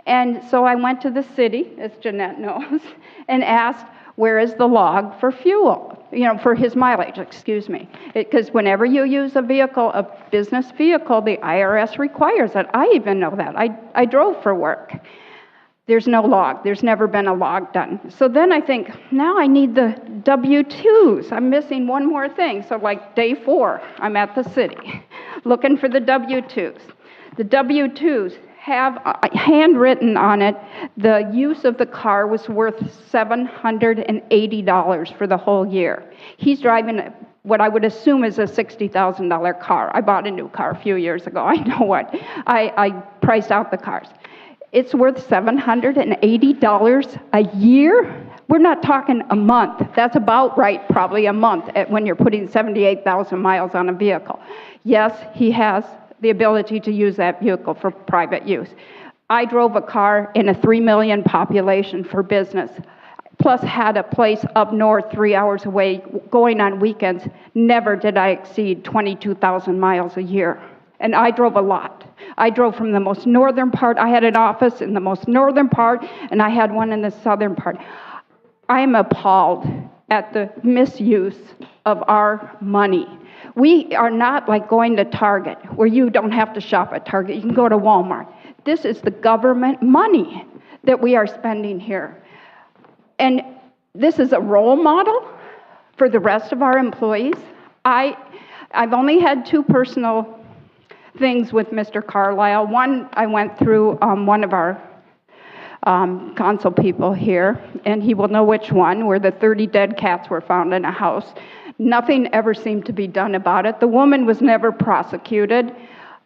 And so I went to the city, as Jeanette knows, and asked, where is the log for fuel? For his mileage, excuse me. Because whenever you use a vehicle, a business vehicle, the IRS requires it. I even know that. I drove for work. There's no log. There's never been a log done. So then I think, now I need the W-2s. I'm missing one more thing. So like day 4, I'm at the city looking for the W-2s. The W-2s have handwritten on it, the use of the car was worth $780 for the whole year. He's driving what I would assume is a $60,000 car. I bought a new car a few years ago. I know what. I priced out the cars. It's worth $780 a year? We're not talking a month. That's about right, probably a month when you're putting 78,000 miles on a vehicle. Yes, he has the ability to use that vehicle for private use. I drove a car in a 3 million population for business, plus had a place up north 3 hours away going on weekends. Never did I exceed 22,000 miles a year. And I drove a lot. I drove from the most northern part. I had an office in the most northern part, and I had one in the southern part. I am appalled at the misuse of our money. We are not like going to Target, where you don't have to shop at Target. You can go to Walmart. This is the government money that we are spending here. And this is a role model for the rest of our employees. I've only had 2 personal things with Mr. Carlisle. One, I went through one of our council people here, and he will know which one, where the 30 dead cats were found in a house. Nothing ever seemed to be done about it. The woman was never prosecuted.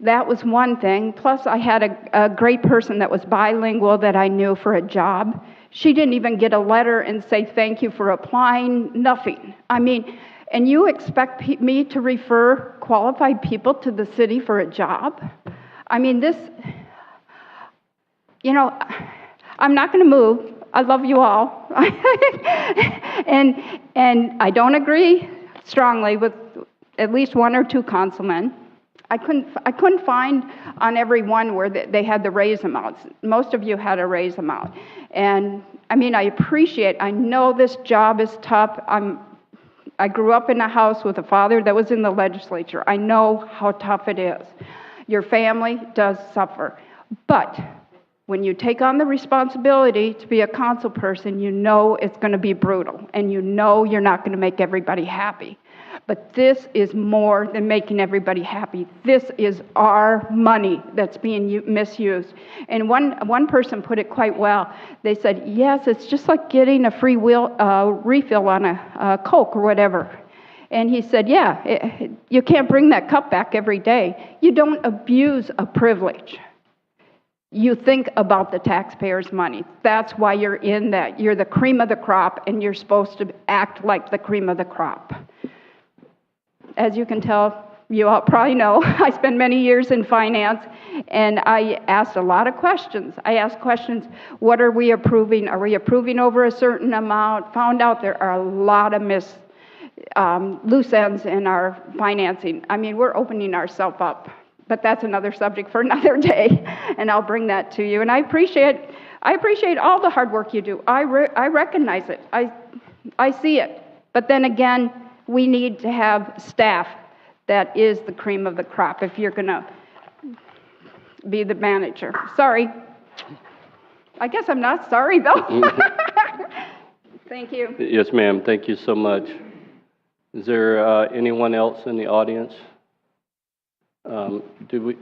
That was one thing. Plus, I had a great person that was bilingual that I knew for a job. She didn't even get a letter and say thank you for applying, nothing. I mean, and you expect me to refer qualified people to the city for a job? I mean, this, I'm not going to move. I love you all. and I don't agree strongly with at least 1 or 2 councilmen. I couldn't find on every one where they had the raise amounts. Most of you had a raise amount. And I mean, I know this job is tough. I grew up in a house with a father that was in the legislature. I know how tough it is. Your family does suffer. But when you take on the responsibility to be a council person, you know it's going to be brutal, and you know you're not going to make everybody happy. But this is more than making everybody happy. This is our money that's being misused. And one person put it quite well. They said, yes, it's just like getting a free refill on a Coke or whatever. And he said, yeah, you can't bring that cup back every day. You don't abuse a privilege. You think about the taxpayers' money. That's why you're in that. You're the cream of the crop, and you're supposed to act like the cream of the crop. As you can tell, you all probably know, I spent many years in finance, and I asked a lot of questions. I asked questions, what are we approving? Are we approving over a certain amount? Found out there are a lot of loose ends in our financing. I mean, we're opening ourselves up. But that's another subject for another day, and I'll bring that to you. And I appreciate all the hard work you do. I recognize it. I see it. But then again, we need to have staff that is the cream of the crop if you're going to be the manager. Sorry. I guess I'm not sorry, though. Thank you. Yes, ma'am. Thank you so much. Is there anyone else in the audience? Do we?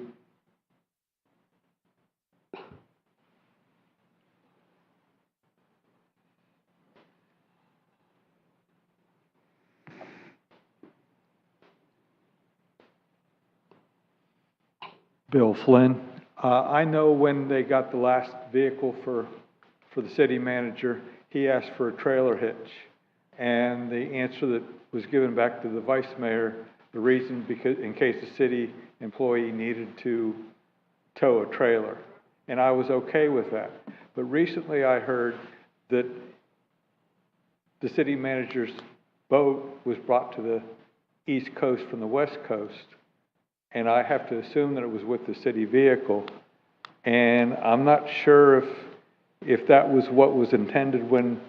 Bill Flynn. I know when they got the last vehicle for the city manager, he asked for a trailer hitch. And the answer that was given back to the vice mayor, the reason because in case the city employee needed to tow a trailer. And I was okay with that. But recently I heard that the city manager's boat was brought to the East Coast from the West Coast. And I have to assume that it was with the city vehicle. And I'm not sure if that was what was intended when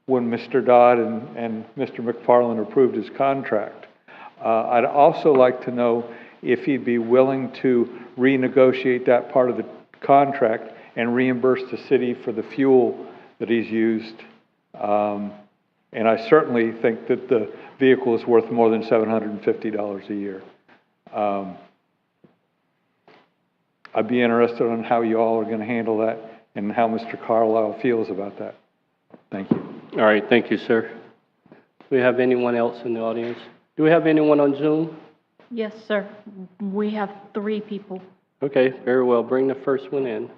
Mr. Dodd and Mr. McFarland approved his contract. I'd also like to know if he'd be willing to renegotiate that part of the contract and reimburse the city for the fuel that he's used. And I certainly think that the vehicle is worth more than $750 a year. I'd be interested on how you all are going to handle that and how Mr. Carlisle feels about that. Thank you. All right, thank you, sir. Do we have anyone else in the audience? Do we have anyone on Zoom? Yes, sir. We have 3 people. Okay, very well. Bring the first one in.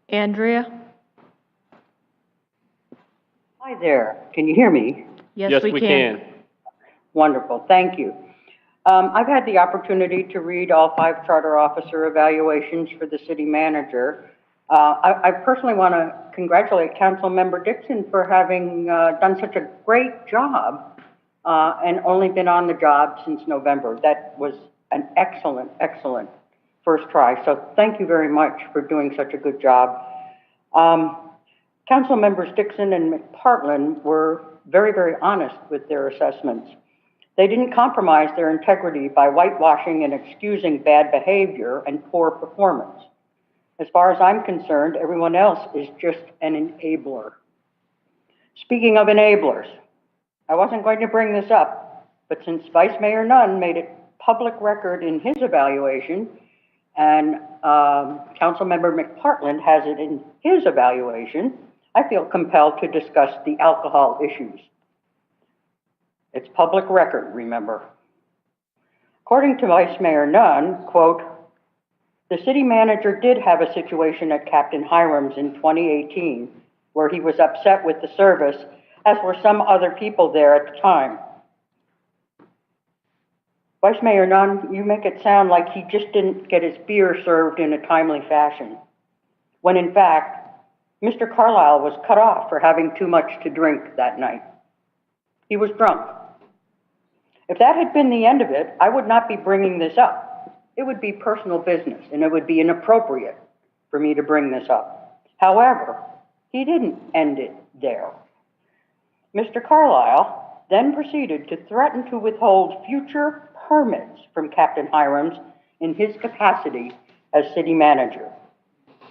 Andrea? Hi there. Can you hear me? Yes, we can. Wonderful. Thank you. I've had the opportunity to read all 5 charter officer evaluations for the city manager. I personally want to congratulate Councilmember Dixon for having done such a great job and only been on the job since November. That was an excellent, excellent first try. So thank you very much for doing such a good job. Council members Dixon and McPartland were very, very honest with their assessments. They didn't compromise their integrity by whitewashing and excusing bad behavior and poor performance. As far as I'm concerned, everyone else is just an enabler. Speaking of enablers, I wasn't going to bring this up, but since Vice Mayor Nunn made it public record in his evaluation, and Councilmember McPartland has it in his evaluation, I feel compelled to discuss the alcohol issues. It's public record, remember. According to Vice Mayor Nunn, quote, the city manager did have a situation at Captain Hiram's in 2018 where he was upset with the service, as were some other people there at the time. Vice Mayor Nunn, you make it sound like he just didn't get his beer served in a timely fashion, when in fact, Mr. Carlisle was cut off for having too much to drink that night. He was drunk. If that had been the end of it, I would not be bringing this up. It would be personal business, and it would be inappropriate for me to bring this up. However, he didn't end it there. Mr. Carlisle then proceeded to threaten to withhold future permits from Captain Hirams in his capacity as city manager.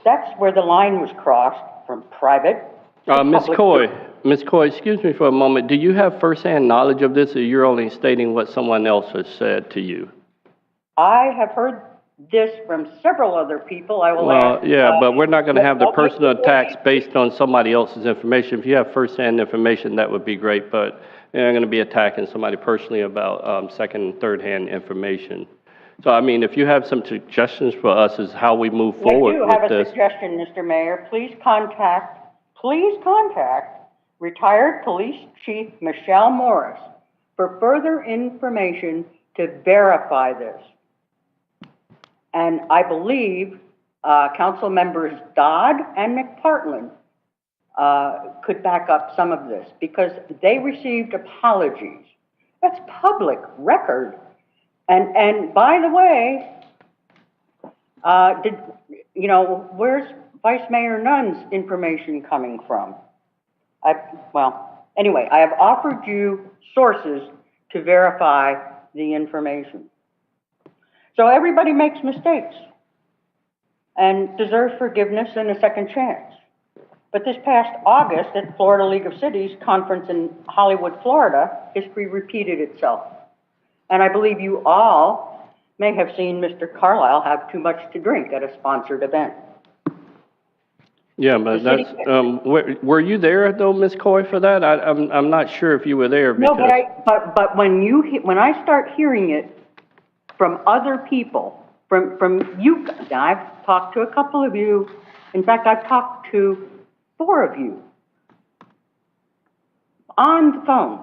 That's where the line was crossed from private to public. Ms. Coy, excuse me for a moment. Do you have firsthand knowledge of this, or you're only stating what someone else has said to you? I have heard this from several other people. I will ask. But we're not going to have the personal attacks based on somebody else's information. If you have firsthand information, that would be great, but you're not going to be attacking somebody personally about second and third-hand information. So, I mean, if you have some suggestions for us as how we move forward with this. I do have a suggestion, Mr. Mayor. Please contact retired Police Chief Michelle Morris for further information to verify this. And I believe Council members Dodd and McPartlin could back up some of this because they received apologies. That's public record. And by the way, where's Vice Mayor Nunn's information coming from? Anyway, I have offered you sources to verify the information. So everybody makes mistakes and deserves forgiveness and a second chance. But this past August at Florida League of Cities conference in Hollywood, Florida, history repeated itself. And I believe you all may have seen Mr. Carlisle have too much to drink at a sponsored event. Yeah, but that's, were you there though, Ms. Coy, for that? I'm not sure if you were there because. No, but when I start hearing it from other people, from you, I've talked to a couple of you. In fact, I've talked to 4 of you on the phone.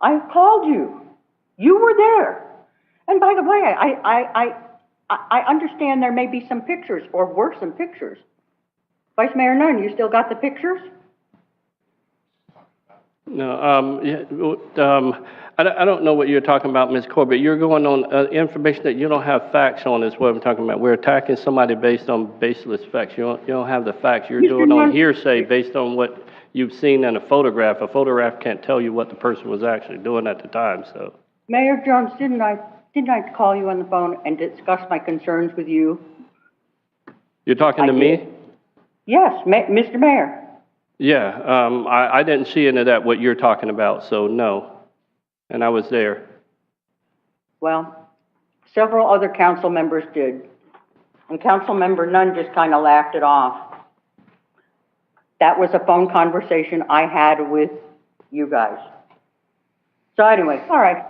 I called you. You were there. And by the way, I understand there may be some pictures or were some pictures. Vice Mayor Nunn, you still got the pictures? No, I don't know what you're talking about, Ms. Corbett. You're going on information that you don't have facts on is what I'm talking about. We're attacking somebody based on baseless facts. You don't have the facts. You're doing on hearsay based on what you've seen in a photograph. A photograph can't tell you what the person was actually doing at the time, so. Mayor Jones, didn't I call you on the phone and discuss my concerns with you? You're talking to me? Yes, Mr. Mayor. Yeah, I didn't see any of that, what you're talking about, so no. And I was there. Well, several other council members did. And Council Member Nunn just kind of laughed it off. That was a phone conversation I had with you guys. So anyway, all right,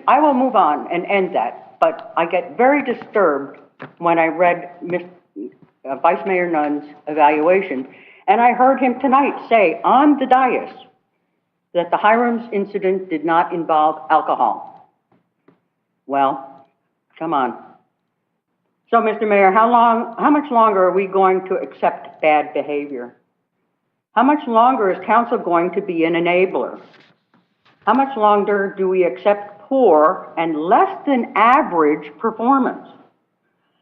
I will move on and end that. But I get very disturbed when I read Vice Mayor Nunn's evaluation. And I heard him tonight say on the dais that the Hirams incident did not involve alcohol. Well, come on. So, Mr. Mayor, how much longer are we going to accept bad behavior? How much longer is council going to be an enabler? How much longer do we accept poor and less than average performance?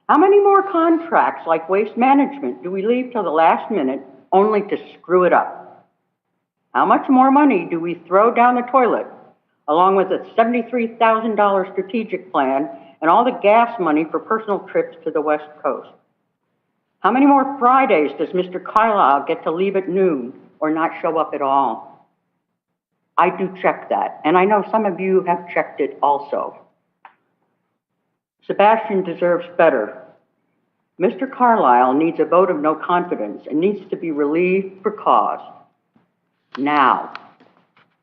How many more contracts like waste management do we leave till the last minute only to screw it up? How much more money do we throw down the toilet along with a $73,000 strategic plan and all the gas money for personal trips to the West Coast? How many more Fridays does Mr. Carlisle get to leave at noon or not show up at all? I do check that, and I know some of you have checked it also. Sebastian deserves better. Mr. Carlisle needs a vote of no confidence and needs to be relieved for cause. Now.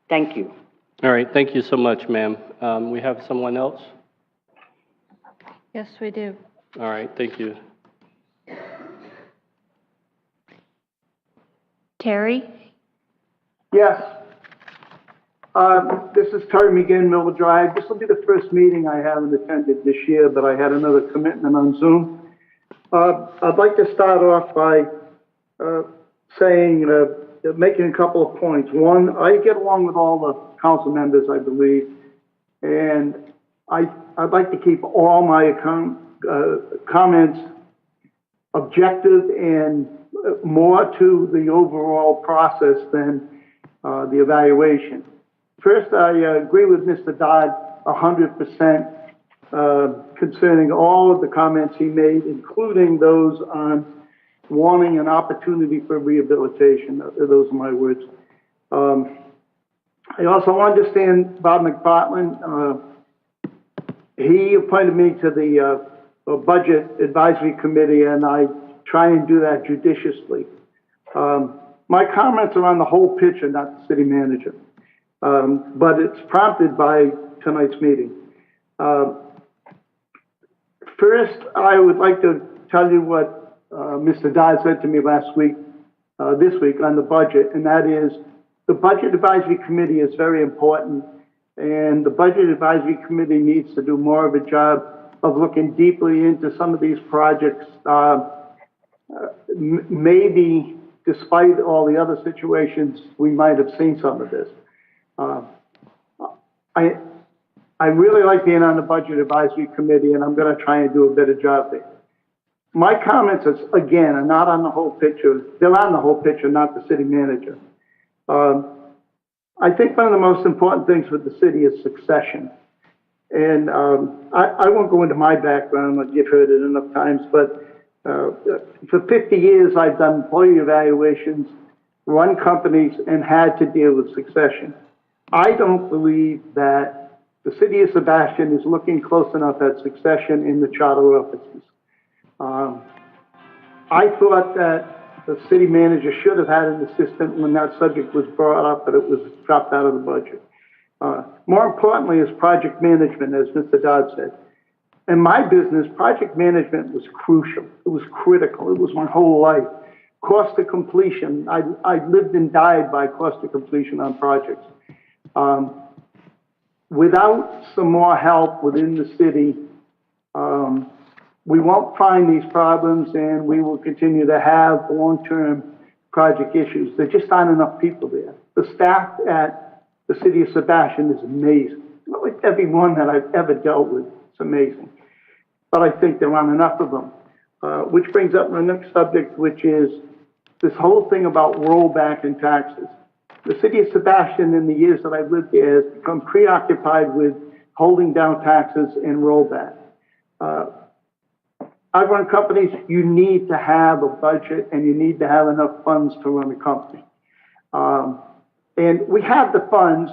Thank you. All right, thank you so much, ma'am. We have someone else? Yes, we do. All right, thank you. Terry? Yes. This is Terry McGinn, Millville Drive. This will be the first meeting I haven't attended this year, but I had another commitment on Zoom. I'd like to start off by saying making a couple of points. One, I get along with all the council members, I believe, and I'd like to keep all my comments objective and more to the overall process than the evaluation. First, I agree with Mr. Dodd 100% concerning all of the comments he made, including those on wanting an opportunity for rehabilitation. Those are my words. I also understand Bob McPartlin. He appointed me to the Budget Advisory Committee, and I try and do that judiciously. My comments are on the whole picture, not the city manager, but it's prompted by tonight's meeting. First, I would like to tell you what Mr. Dodd said to me this week on the budget, and that is the Budget Advisory Committee is very important, and the Budget Advisory Committee needs to do more of a job of looking deeply into some of these projects. Maybe despite all the other situations, we might have seen some of this. I really like being on the Budget Advisory Committee, and I'm going to try and do a better job there. My comments, again, are not on the whole picture. They're on the whole picture, not the city manager. I think one of the most important things with the city is succession. And I won't go into my background, you've heard it enough times, but for 50 years I've done employee evaluations, run companies, and had to deal with succession. I don't believe that the city of Sebastian is looking close enough at succession in the charter offices. I thought that the city manager should have had an assistant when that subject was brought up, but it was dropped out of the budget. More importantly is project management, as Mr. Dodd said. In my business, project management was crucial. It was critical. It was my whole life. Cost to completion. I lived and died by cost to completion on projects. Without some more help within the city, we won't find these problems, and we will continue to have long-term project issues. There just aren't enough people there. The staff at the city of Sebastian is amazing. Like everyone that I've ever dealt with, it's amazing. But I think there aren't enough of them. Which brings up my next subject, which is this whole thing about rollback in taxes. The city of Sebastian, in the years that I've lived there, has become preoccupied with holding down taxes and rollback. I've run companies. You need to have a budget, and you need to have enough funds to run a company. And we have the funds.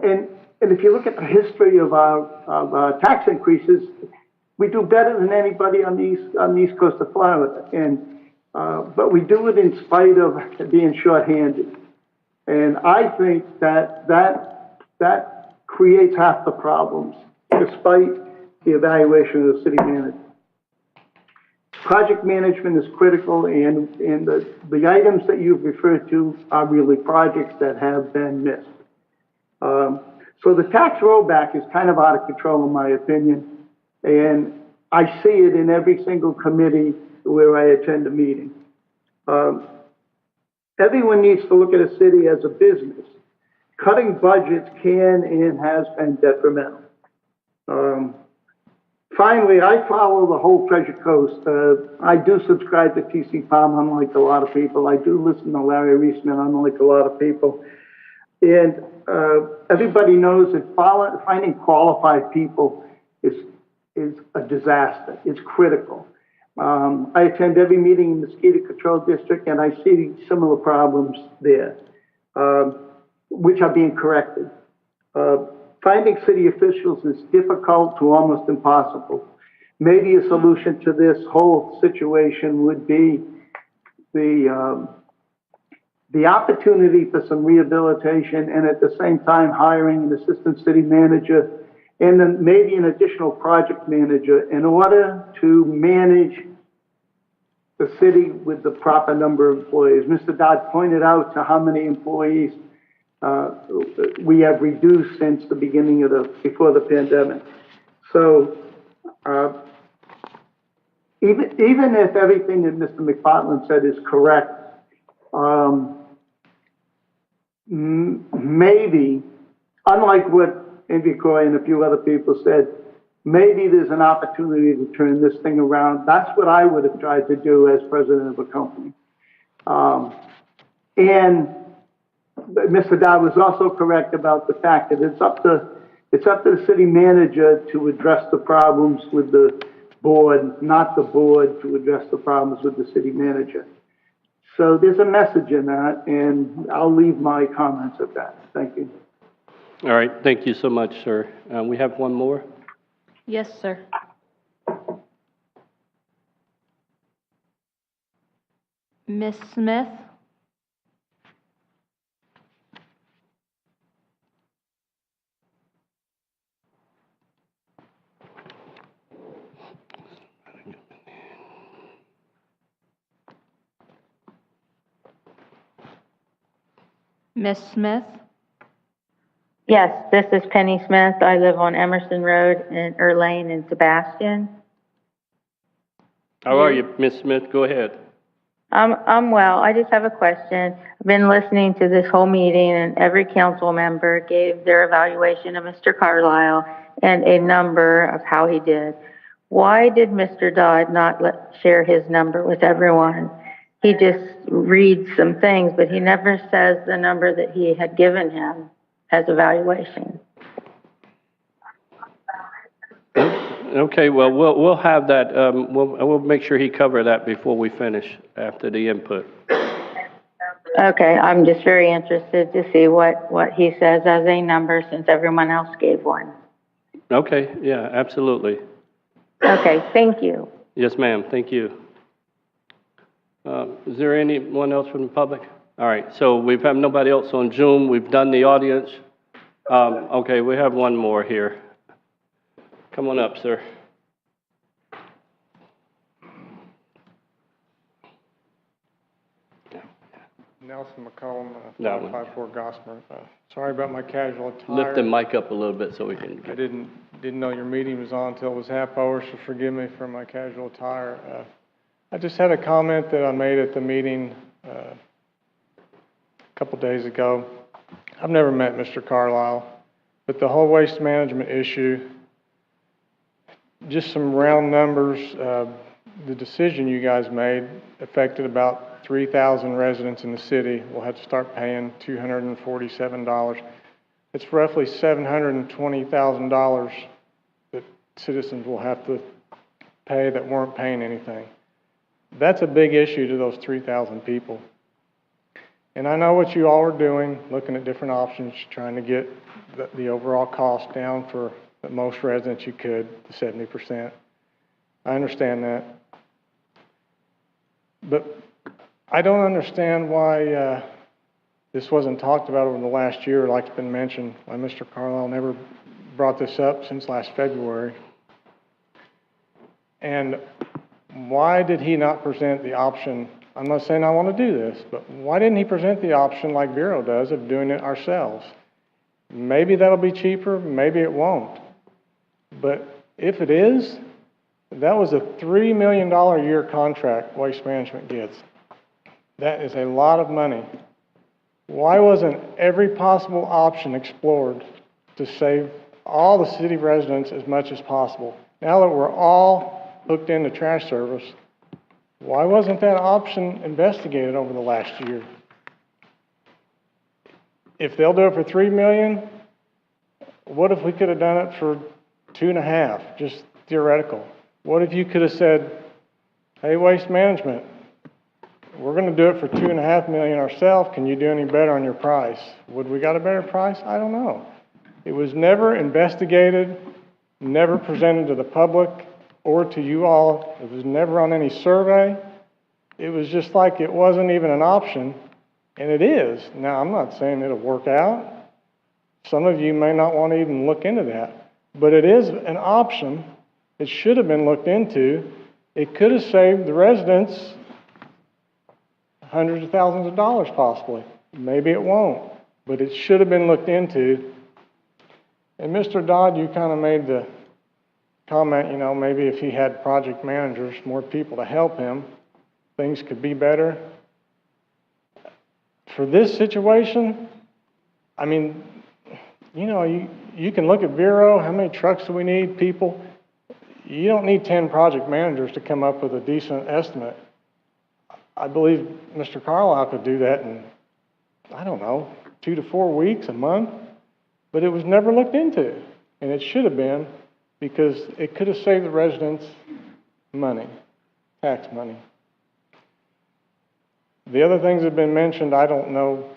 And if you look at the history of our tax increases, we do better than anybody on the east coast of Florida. But we do it in spite of being shorthanded. And I think that creates half the problems, despite the evaluation of the city manager. Project management is critical, and the items that you've referred to are really projects that have been missed. So the tax rollback is kind of out of control, in my opinion, and I see it in every single committee where I attend a meeting. Everyone needs to look at a city as a business. Cutting budgets can and has been detrimental. Finally, I follow the whole Treasure Coast. I do subscribe to T.C. Palm, unlike a lot of people. I do listen to Larry Reisman, unlike a lot of people. And everybody knows that finding qualified people is a disaster. It's critical. I attend every meeting in the Mosquito Control District, and I see similar problems there, which are being corrected. Finding city officials is difficult to almost impossible. Maybe a solution to this whole situation would be the opportunity for some rehabilitation, and at the same time hiring an assistant city manager and then maybe an additional project manager in order to manage the city with the proper number of employees. Mr. Dodd pointed out to how many employees we have reduced since the beginning of before the pandemic. So even if everything that Mr. McPartlin said is correct, maybe, unlike what Andy Coy and a few other people said, maybe there's an opportunity to turn this thing around. That's what I would have tried to do as president of a company. And Mr. Dodd was also correct about the fact that it's up to the city manager to address the problems with the board, not the board to address the problems with the city manager. So there's a message in that, and I'll leave my comments at that. Thank you. All right, thank you so much, sir. We have one more. Yes, sir. Miss Smith? Miss Smith? Yes, this is Penny Smith. I live on Emerson Road in Lane in Sebastian. How are you, Miss Smith? Go ahead. I'm well. I just have a question. I've been listening to this whole meeting, and every council member gave their evaluation of Mr. Carlisle and a number of how he did. Why did Mr. Dodd not share his number with everyone? He just reads some things, but he never says the number that he had given him as evaluation. Okay, well, we'll have that. We'll make sure he cover that before we finish after the input. Okay, I'm just very interested to see what he says as a number since everyone else gave one. Okay, yeah, absolutely. Okay, thank you. Yes, ma'am, thank you. Is there anyone else from the public? All right, so we have nobody else on Zoom. We've done the audience. Okay, we have one more here. Come on up, sir. Nelson McCollum, That one. 554 Gossamer. Sorry about my casual attire. Lift the mic up a little bit so we can I didn't know your meeting was on until it was half over, so forgive me for my casual attire. I just had a comment that I made at the meeting a couple days ago. I've never met Mr. Carlisle, but the whole waste management issue, just some round numbers, the decision you guys made affected about 3,000 residents in the city. We'll have to start paying $247. It's roughly $720,000 that citizens will have to pay that weren't paying anything. That's a big issue to those 3,000 people. And I know what you all are doing, looking at different options, trying to get the overall cost down for the most residents you could, the 70%. I understand that. But I don't understand why this wasn't talked about over the last year, like it's been mentioned, why Mr. Carlisle never brought this up since last February. And why did he not present the option? I'm not saying I want to do this, but why didn't he present the option like Bureau does of doing it ourselves? Maybe that'll be cheaper, maybe it won't. But if it is, that was a $3 million a year contract Waste Management gets. That is a lot of money. Why wasn't every possible option explored to save all the city residents as much as possible? Now that we're all hooked into trash service, why wasn't that option investigated over the last year? If they'll do it for $3 million, what if we could have done it for 2.5, just theoretical? What if you could have said, hey, Waste Management, we're going to do it for $2.5 million ourselves. Can you do any better on your price? Would we got a better price? I don't know. It was never investigated, never presented to the public or to you all. It was never on any survey. It was just like it wasn't even an option, and it is. Now, I'm not saying it'll work out. Some of you may not want to even look into that, but it is an option. It should have been looked into. It could have saved the residents hundreds of thousands of dollars possibly. Maybe it won't, but it should have been looked into. And Mr. Dodd, you kind of made the comment, you know, maybe if he had project managers, more people to help him, things could be better. For this situation, I mean, you know, you can look at Vero, how many trucks do we need, people? You don't need 10 project managers to come up with a decent estimate. I believe Mr. Carlisle could do that in, I don't know, 2 to 4 weeks, a month, but it was never looked into, and it should have been, because it could have saved the residents money, tax money. The other things that have been mentioned, I don't know.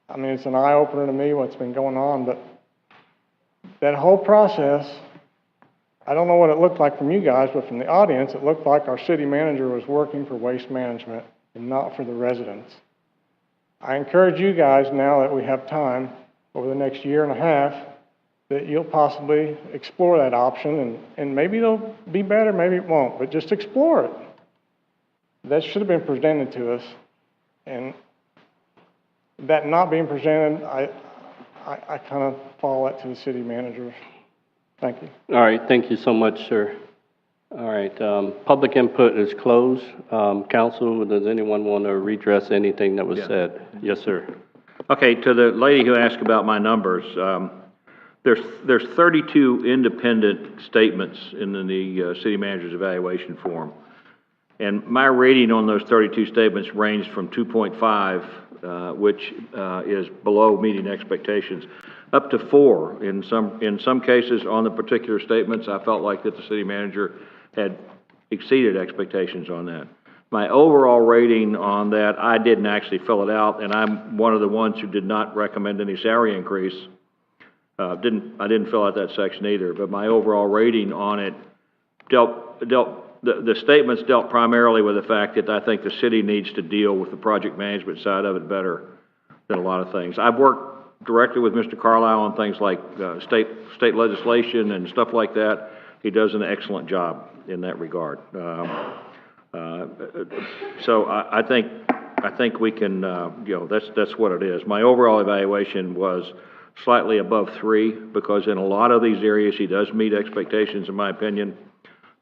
I mean, it's an eye-opener to me what's been going on, but that whole process, I don't know what it looked like from you guys, but from the audience, it looked like our city manager was working for Waste Management and not for the residents. I encourage you guys, now that we have time, over the next year and a half, that you'll possibly explore that option, and maybe it'll be better, maybe it won't, but just explore it. That should have been presented to us, and that not being presented, I kind of follow that to the city managers. Thank you. All right, thank you so much, sir. All right, public input is closed. Council, does anyone want to redress anything that was said? Yes, sir. Okay, to the lady who asked about my numbers, there's 32 independent statements in the city manager's evaluation form. And my rating on those 32 statements ranged from 2.5, which is below meeting expectations, up to 4. In some cases, on the particular statements, I felt like that the city manager had exceeded expectations on that. My overall rating on that, I didn't actually fill it out, and I'm one of the ones who did not recommend any salary increase. I didn't fill out that section either, but my overall rating on it the statements dealt primarily with the fact that I think the city needs to deal with the project management side of it better than a lot of things. I've worked directly with Mr. Carlisle on things like state legislation and stuff like that. He does an excellent job in that regard. So I think we can, that's what it is. My overall evaluation was slightly above 3 because in a lot of these areas he does meet expectations in my opinion.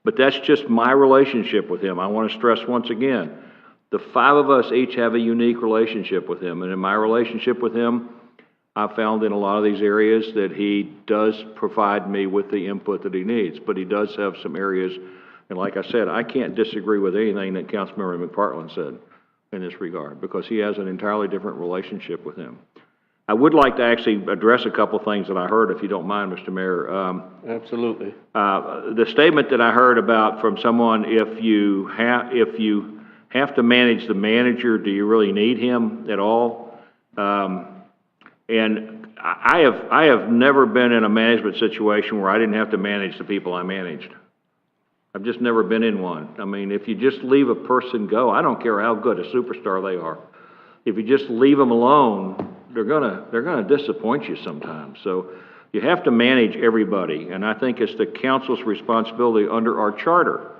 But that's just my relationship with him. I want to stress once again, the 5 of us each have a unique relationship with him. And in my relationship with him, I found in a lot of these areas that he does provide me with the input that he needs. But he does have some areas, and like I said, I can't disagree with anything that Councilmember McPartland said in this regard because he has an entirely different relationship with him. I would like to actually address a couple things that I heard, if you don't mind, Mr. Mayor. Absolutely. The statement that I heard about from someone, if you have to manage the manager, do you really need him at all? And I have never been in a management situation where I didn't have to manage the people I managed. I've just never been in one. I mean, if you just leave a person go, I don't care how good a superstar they are. If you just leave them alone, they're gonna disappoint you sometimes. So you have to manage everybody, and I think it's the council's responsibility under our charter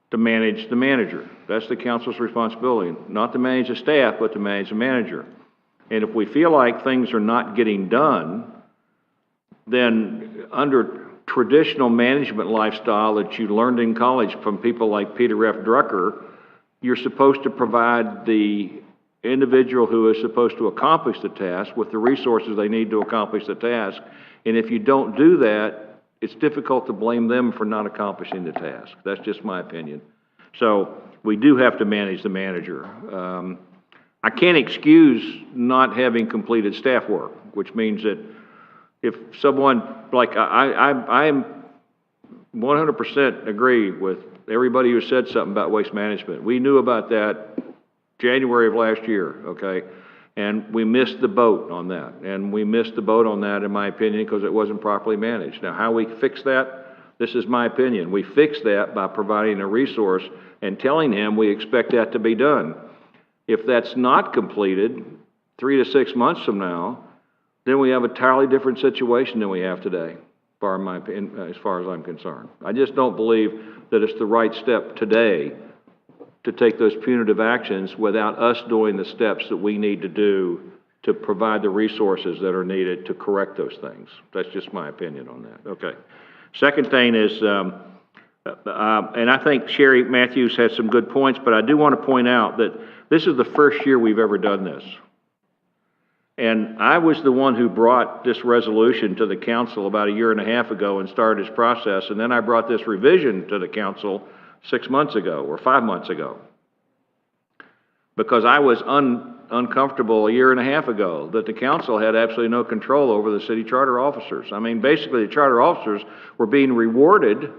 to manage the manager. That's the council's responsibility, not to manage the staff, but to manage the manager. And if we feel like things are not getting done, then under traditional management lifestyle that you learned in college from people like Peter F. Drucker, you're supposed to provide the individual who is supposed to accomplish the task with the resources they need to accomplish the task. And if you don't do that, it's difficult to blame them for not accomplishing the task. That's just my opinion. So we do have to manage the manager. I can't excuse not having completed staff work, which means that if someone, like I am 100% agree with everybody who said something about waste management. We knew about that January of last year, okay? And we missed the boat on that. And we missed the boat on that, in my opinion, because it wasn't properly managed. Now, how we fix that, this is my opinion. We fix that by providing a resource and telling him we expect that to be done. If that's not completed 3 to 6 months from now, then we have a entirely different situation than we have today, as far as I'm concerned. I just don't believe that it's the right step today to take those punitive actions without us doing the steps that we need to do to provide the resources that are needed to correct those things. That's just my opinion on that. Okay. Second thing is, and I think Sherry Matthews has some good points, but I do want to point out that this is the first year we've ever done this. And I was the one who brought this resolution to the council about a year and a half ago and started this process, and then I brought this revision to the council 6 months ago, or 5 months ago. Because I was uncomfortable a year and a half ago that the council had absolutely no control over the city charter officers. I mean, basically, the charter officers were being rewarded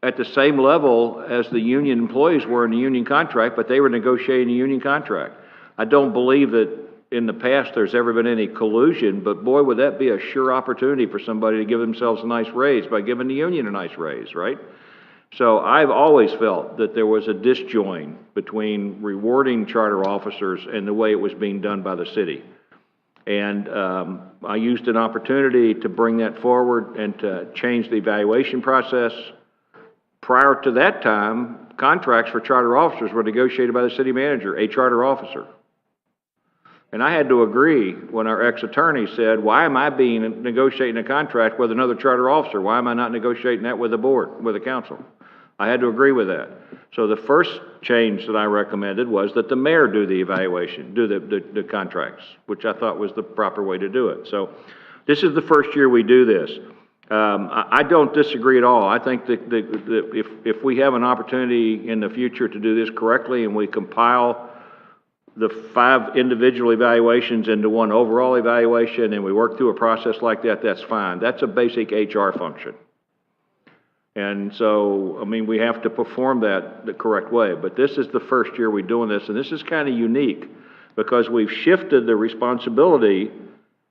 at the same level as the union employees were in the union contract, but they were negotiating a union contract. I don't believe that in the past there's ever been any collusion, but boy, would that be a sure opportunity for somebody to give themselves a nice raise by giving the union a nice raise, right? So I've always felt that there was a disjoin between rewarding charter officers and the way it was being done by the city. And I used an opportunity to bring that forward and to change the evaluation process. Prior to that time, contracts for charter officers were negotiated by the city manager, a charter officer. And I had to agree when our ex-attorney said, why am I negotiating a contract with another charter officer? Why am I not negotiating that with the board, with the council? I had to agree with that. So the first change that I recommended was that the mayor do the evaluation, do the contracts, which I thought was the proper way to do it. So this is the first year we do this. I don't disagree at all. I think that if we have an opportunity in the future to do this correctly and we compile the 5 individual evaluations into one overall evaluation and we work through a process like that, that's fine. That's a basic HR function. And so, I mean, we have to perform that the correct way. But this is the first year we're doing this, and this is kind of unique because we've shifted the responsibility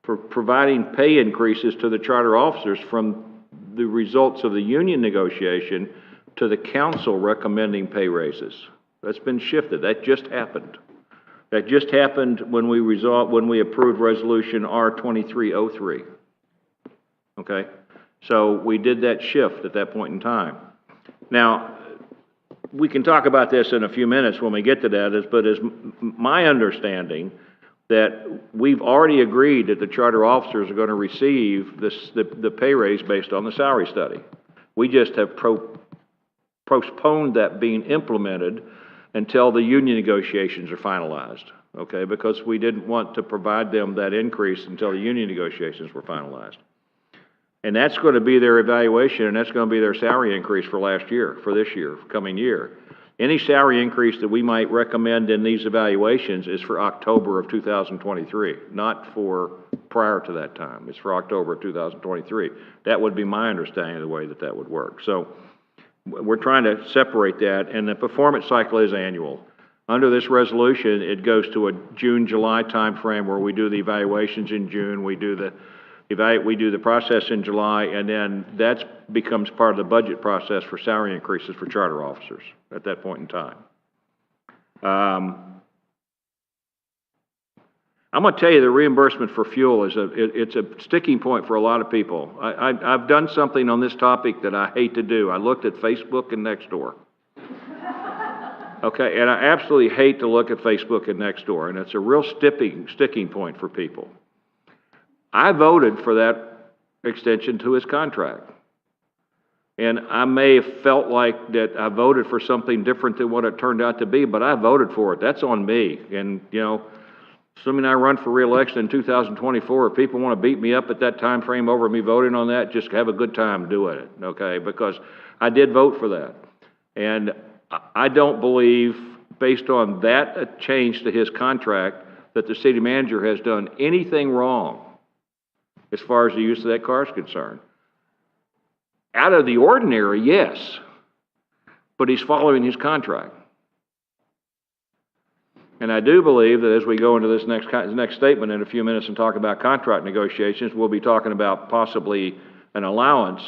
for providing pay increases to the charter officers from the results of the union negotiation to the council recommending pay raises. That's been shifted. That just happened. That just happened when we approved Resolution R2303. Okay? So we did that shift at that point in time. Now, we can talk about this in a few minutes when we get to that, but it's my understanding that we've already agreed that the charter officers are going to receive the pay raise based on the salary study. We just have postponed that being implemented until the union negotiations are finalized, okay? Because we didn't want to provide them that increase until the union negotiations were finalized. And that's going to be their evaluation, and that's going to be their salary increase for last year, for this year, coming year. Any salary increase that we might recommend in these evaluations is for October of 2023, not for prior to that time. It's for October of 2023. That would be my understanding of the way that that would work. So we're trying to separate that, and the performance cycle is annual. Under this resolution, it goes to a June-July timeframe where we do the evaluations in June, we do the process in July, and then that becomes part of the budget process for salary increases for charter officers at that point in time. I'm going to tell you the reimbursement for fuel is it's a sticking point for a lot of people. I've done something on this topic that I hate to do. I looked at Facebook and Nextdoor. Okay, and I absolutely hate to look at Facebook and Nextdoor, and it's a real sticking point for people. I voted for that extension to his contract. And I may have felt like that I voted for something different than what it turned out to be, but I voted for it. That's on me. And, you know, assuming I run for re-election in 2024, if people want to beat me up at that time frame over me voting on that, just have a good time doing it, okay? Because I did vote for that. And I don't believe, based on that change to his contract, that the city manager has done anything wrong as far as the use of that car is concerned. Out of the ordinary, yes, but he's following his contract. And I do believe that as we go into this next statement in a few minutes and talk about contract negotiations, we'll be talking about possibly an allowance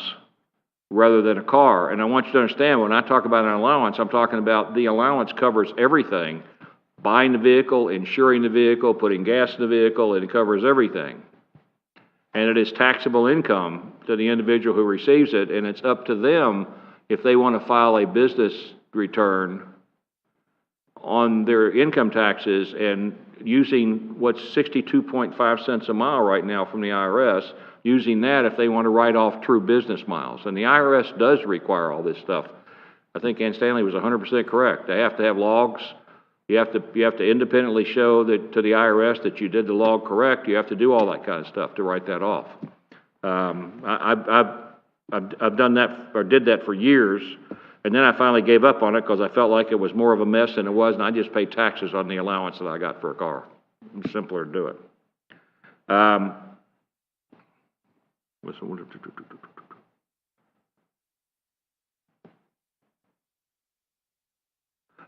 rather than a car. And I want you to understand, when I talk about an allowance, I'm talking about the allowance covers everything. Buying the vehicle, insuring the vehicle, putting gas in the vehicle, it covers everything. And it is taxable income to the individual who receives it, and it's up to them if they want to file a business return on their income taxes and using what's 62.5 cents a mile right now from the IRS, using that if they want to write off true business miles. And the IRS does require all this stuff. I think Ann Stanley was 100% correct. They have to have logs You have to independently show that, to the IRS, that you did the log correct. You have to do all that kind of stuff to write that off. I've done that, or did that for years, and then I finally gave up on it because I felt like it was more of a mess than it was, and I just paid taxes on the allowance that I got for a car. It's simpler to do it.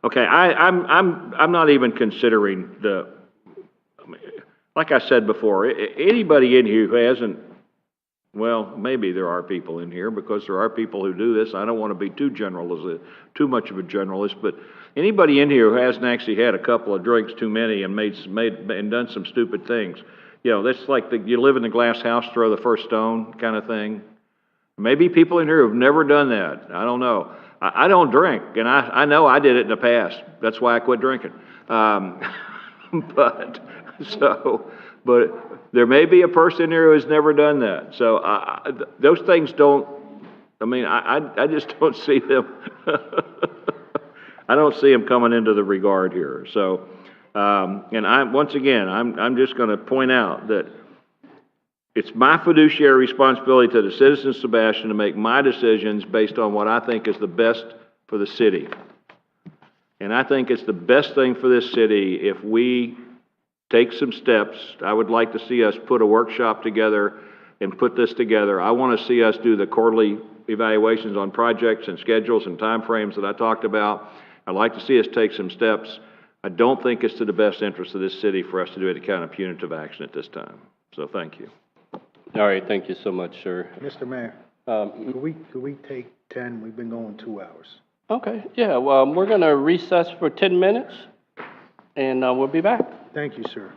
Okay, I'm not even considering the, like I said before, anybody in here who hasn't, well, maybe there are people in here, because there are people who do this. I don't want to be too too much of a generalist, but anybody in here who hasn't actually had a couple of drinks too many and and done some stupid things, you know, that's like you live in the glass house, throw the first stone kind of thing. Maybe people in here who've never done that. I don't know. I don't drink, and I know I did it in the past. That's why I quit drinking. But there may be a person here who has never done that. So those things don't, I mean, I just don't see them. I don't see them coming into the regard here. So, and once again, I'm just going to point out that it's my fiduciary responsibility to the citizens of Sebastian to make my decisions based on what I think is the best for the city. And I think it's the best thing for this city if we take some steps. I would like to see us put a workshop together and put this together. I want to see us do the quarterly evaluations on projects and schedules and timeframes that I talked about. I'd like to see us take some steps. I don't think it's to the best interest of this city for us to do any kind of punitive action at this time. So thank you. All right, thank you so much, sir. Mr. Mayor, could we take 10? We've been going 2 hours. Okay, yeah, well, we're going to recess for 10 minutes, and we'll be back. Thank you, sir.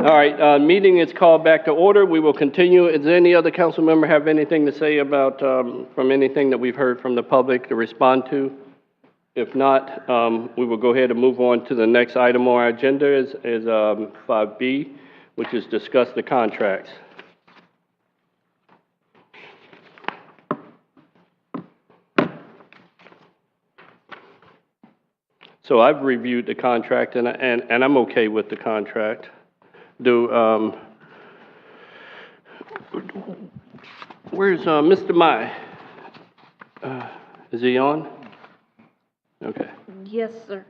All right, meeting is called back to order. We will continue. Is there any other council member have anything to say about, from anything that we've heard from the public to respond to? If not, we will go ahead and move on to the next item on our agenda is 5B, which is discuss the contracts. So I've reviewed the contract and I'm okay with the contract. Where's Mr. Mai? Is he on? Okay. Yes, sir.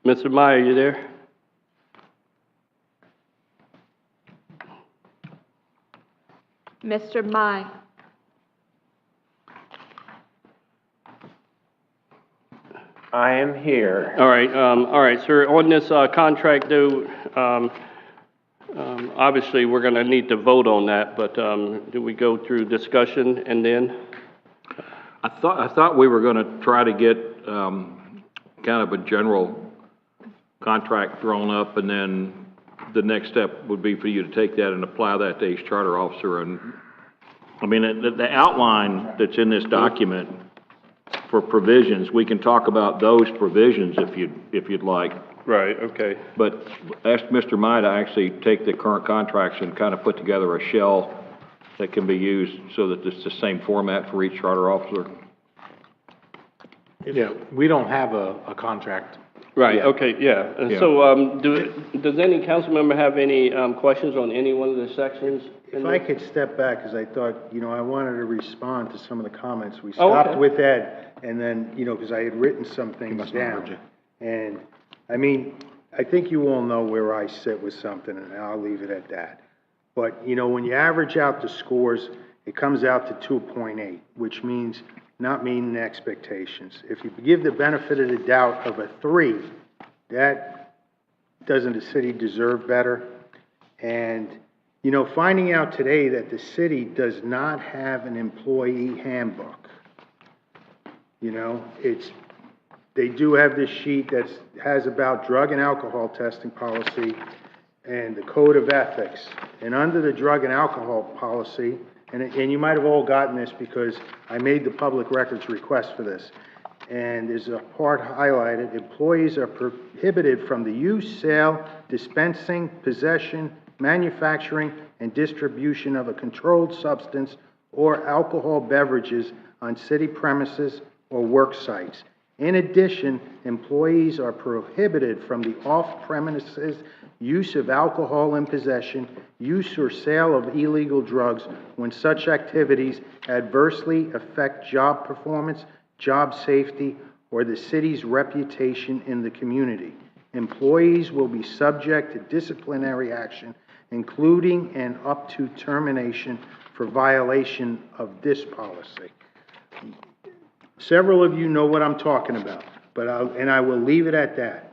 Mr. Mai, are you there? Mr. Mai. I am here. All right, sir. On this contract, obviously, we're going to need to vote on that, but do we go through discussion and then? I thought we were gonna try to get, kind of a general contract drawn up, and then the next step would be for you to take that and apply that to each charter officer. And, I mean, the outline that's in this document for provisions, we can talk about those provisions if you'd like. Right, okay. But ask Mr. Mai to actually take the current contracts and kind of put together a shell that can be used so that it's the same format for each charter officer. Yeah, we don't have a contract. Right, yet. okay, yeah. And so, does any council member have any questions on any one of the sections? If I could step back, because I thought, I wanted to respond to some of the comments. We Oh, okay. stopped with Ed, and then, because I had written some things down. And, I mean, I think you all know where I sit with something, and I'll leave it at that. But, when you average out the scores, it comes out to 2.8, which means not meeting expectations. If you give the benefit of the doubt of a 3, that doesn't the city deserve better? And, finding out today that the city does not have an employee handbook. They do have this sheet that has about drug and alcohol testing policy and the code of ethics. And under the drug and alcohol policy, and you might have all gotten this because I made the public records request for this, and there's a part highlighted, employees are prohibited from the use, sale, dispensing, possession, manufacturing, and distribution of a controlled substance or alcohol beverages on city premises or work sites. In addition, employees are prohibited from the off-premises use of alcohol in possession, use or sale of illegal drugs when such activities adversely affect job performance, job safety, or the city's reputation in the community. Employees will be subject to disciplinary action, including and up to termination for violation of this policy. Several of you know what I'm talking about, but I will leave it at that.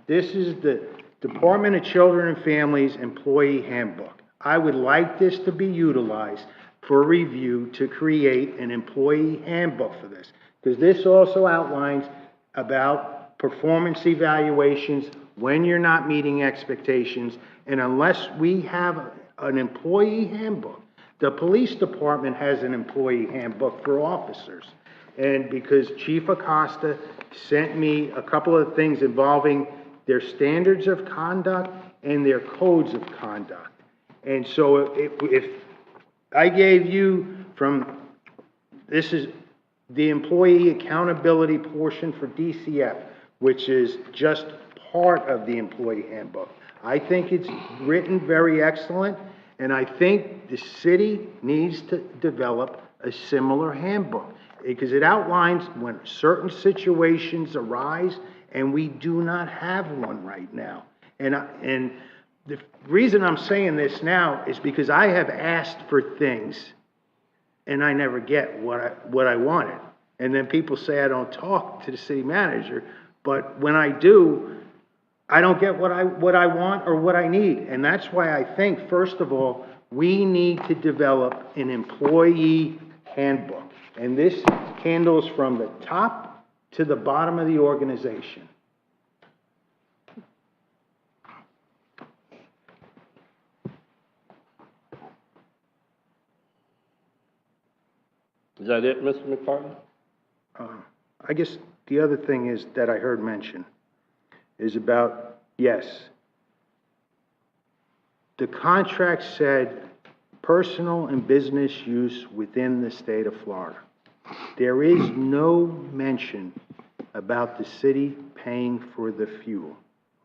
This is the Department of Children and Families Employee Handbook. I would like this to be utilized for review to create an employee handbook for this, because this also outlines about performance evaluations when you're not meeting expectations, and unless we have an employee handbook, the police department has an employee handbook for officers. And because Chief Acosta sent me a couple of things involving their standards of conduct and their codes of conduct. And so if I gave you this is the employee accountability portion for DCF, which is just part of the employee handbook. I think it's written very excellent, and I think the city needs to develop a similar handbook because it outlines when certain situations arise, and we do not have one right now. And the reason I'm saying this now is because I have asked for things, and I never get what I wanted. And then people say I don't talk to the city manager, but when I do, I don't get what I want or what I need. And that's why I think, first of all, we need to develop an employee handbook. And this handles from the top to the bottom of the organization. Is that it, Mr. McPartland? I guess the other thing is that I heard mentioned is about, yes, the contract said personal and business use within the state of Florida. There is no mention about the city paying for the fuel,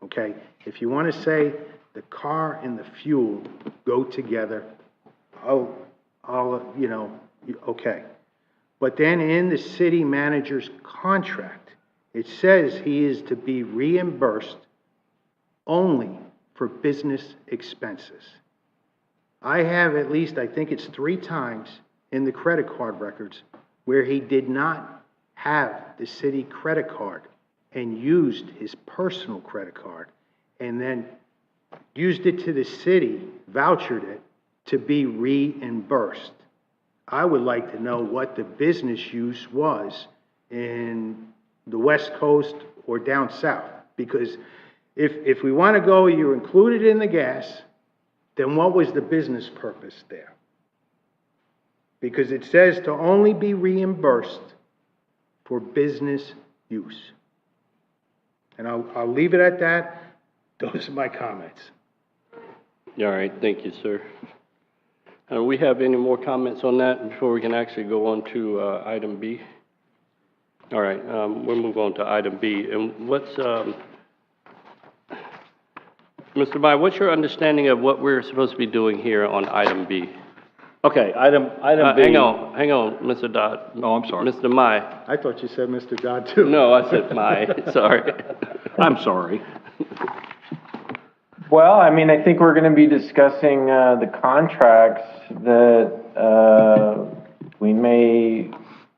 okay? If you want to say the car and the fuel go together, okay. But then in the city manager's contract, it says he is to be reimbursed only for business expenses. I have at least, I think it's 3 times in the credit card records where he did not have the city credit card and used his personal credit card and then used it to the city, vouchered it to be reimbursed. I would like to know what the business use was in the West Coast or down south. Because if we want to go, you're included in the gas, then what was the business purpose there? Because it says to only be reimbursed for business use. And I'll leave it at that. Those are my comments. All right, thank you, sir. We have any more comments on that before we can actually go on to item B? All right, we'll move on to item B. And what's, Mr. Mai, what's your understanding of what we're supposed to be doing here on item B? Okay, item B. Hang on, Mr. Dodd. Oh, I'm sorry. Mr. Mai. I thought you said Mr. Dodd too. No, I said Mai, sorry. I'm sorry. Well, I mean, I think we're going to be discussing the contracts that we may,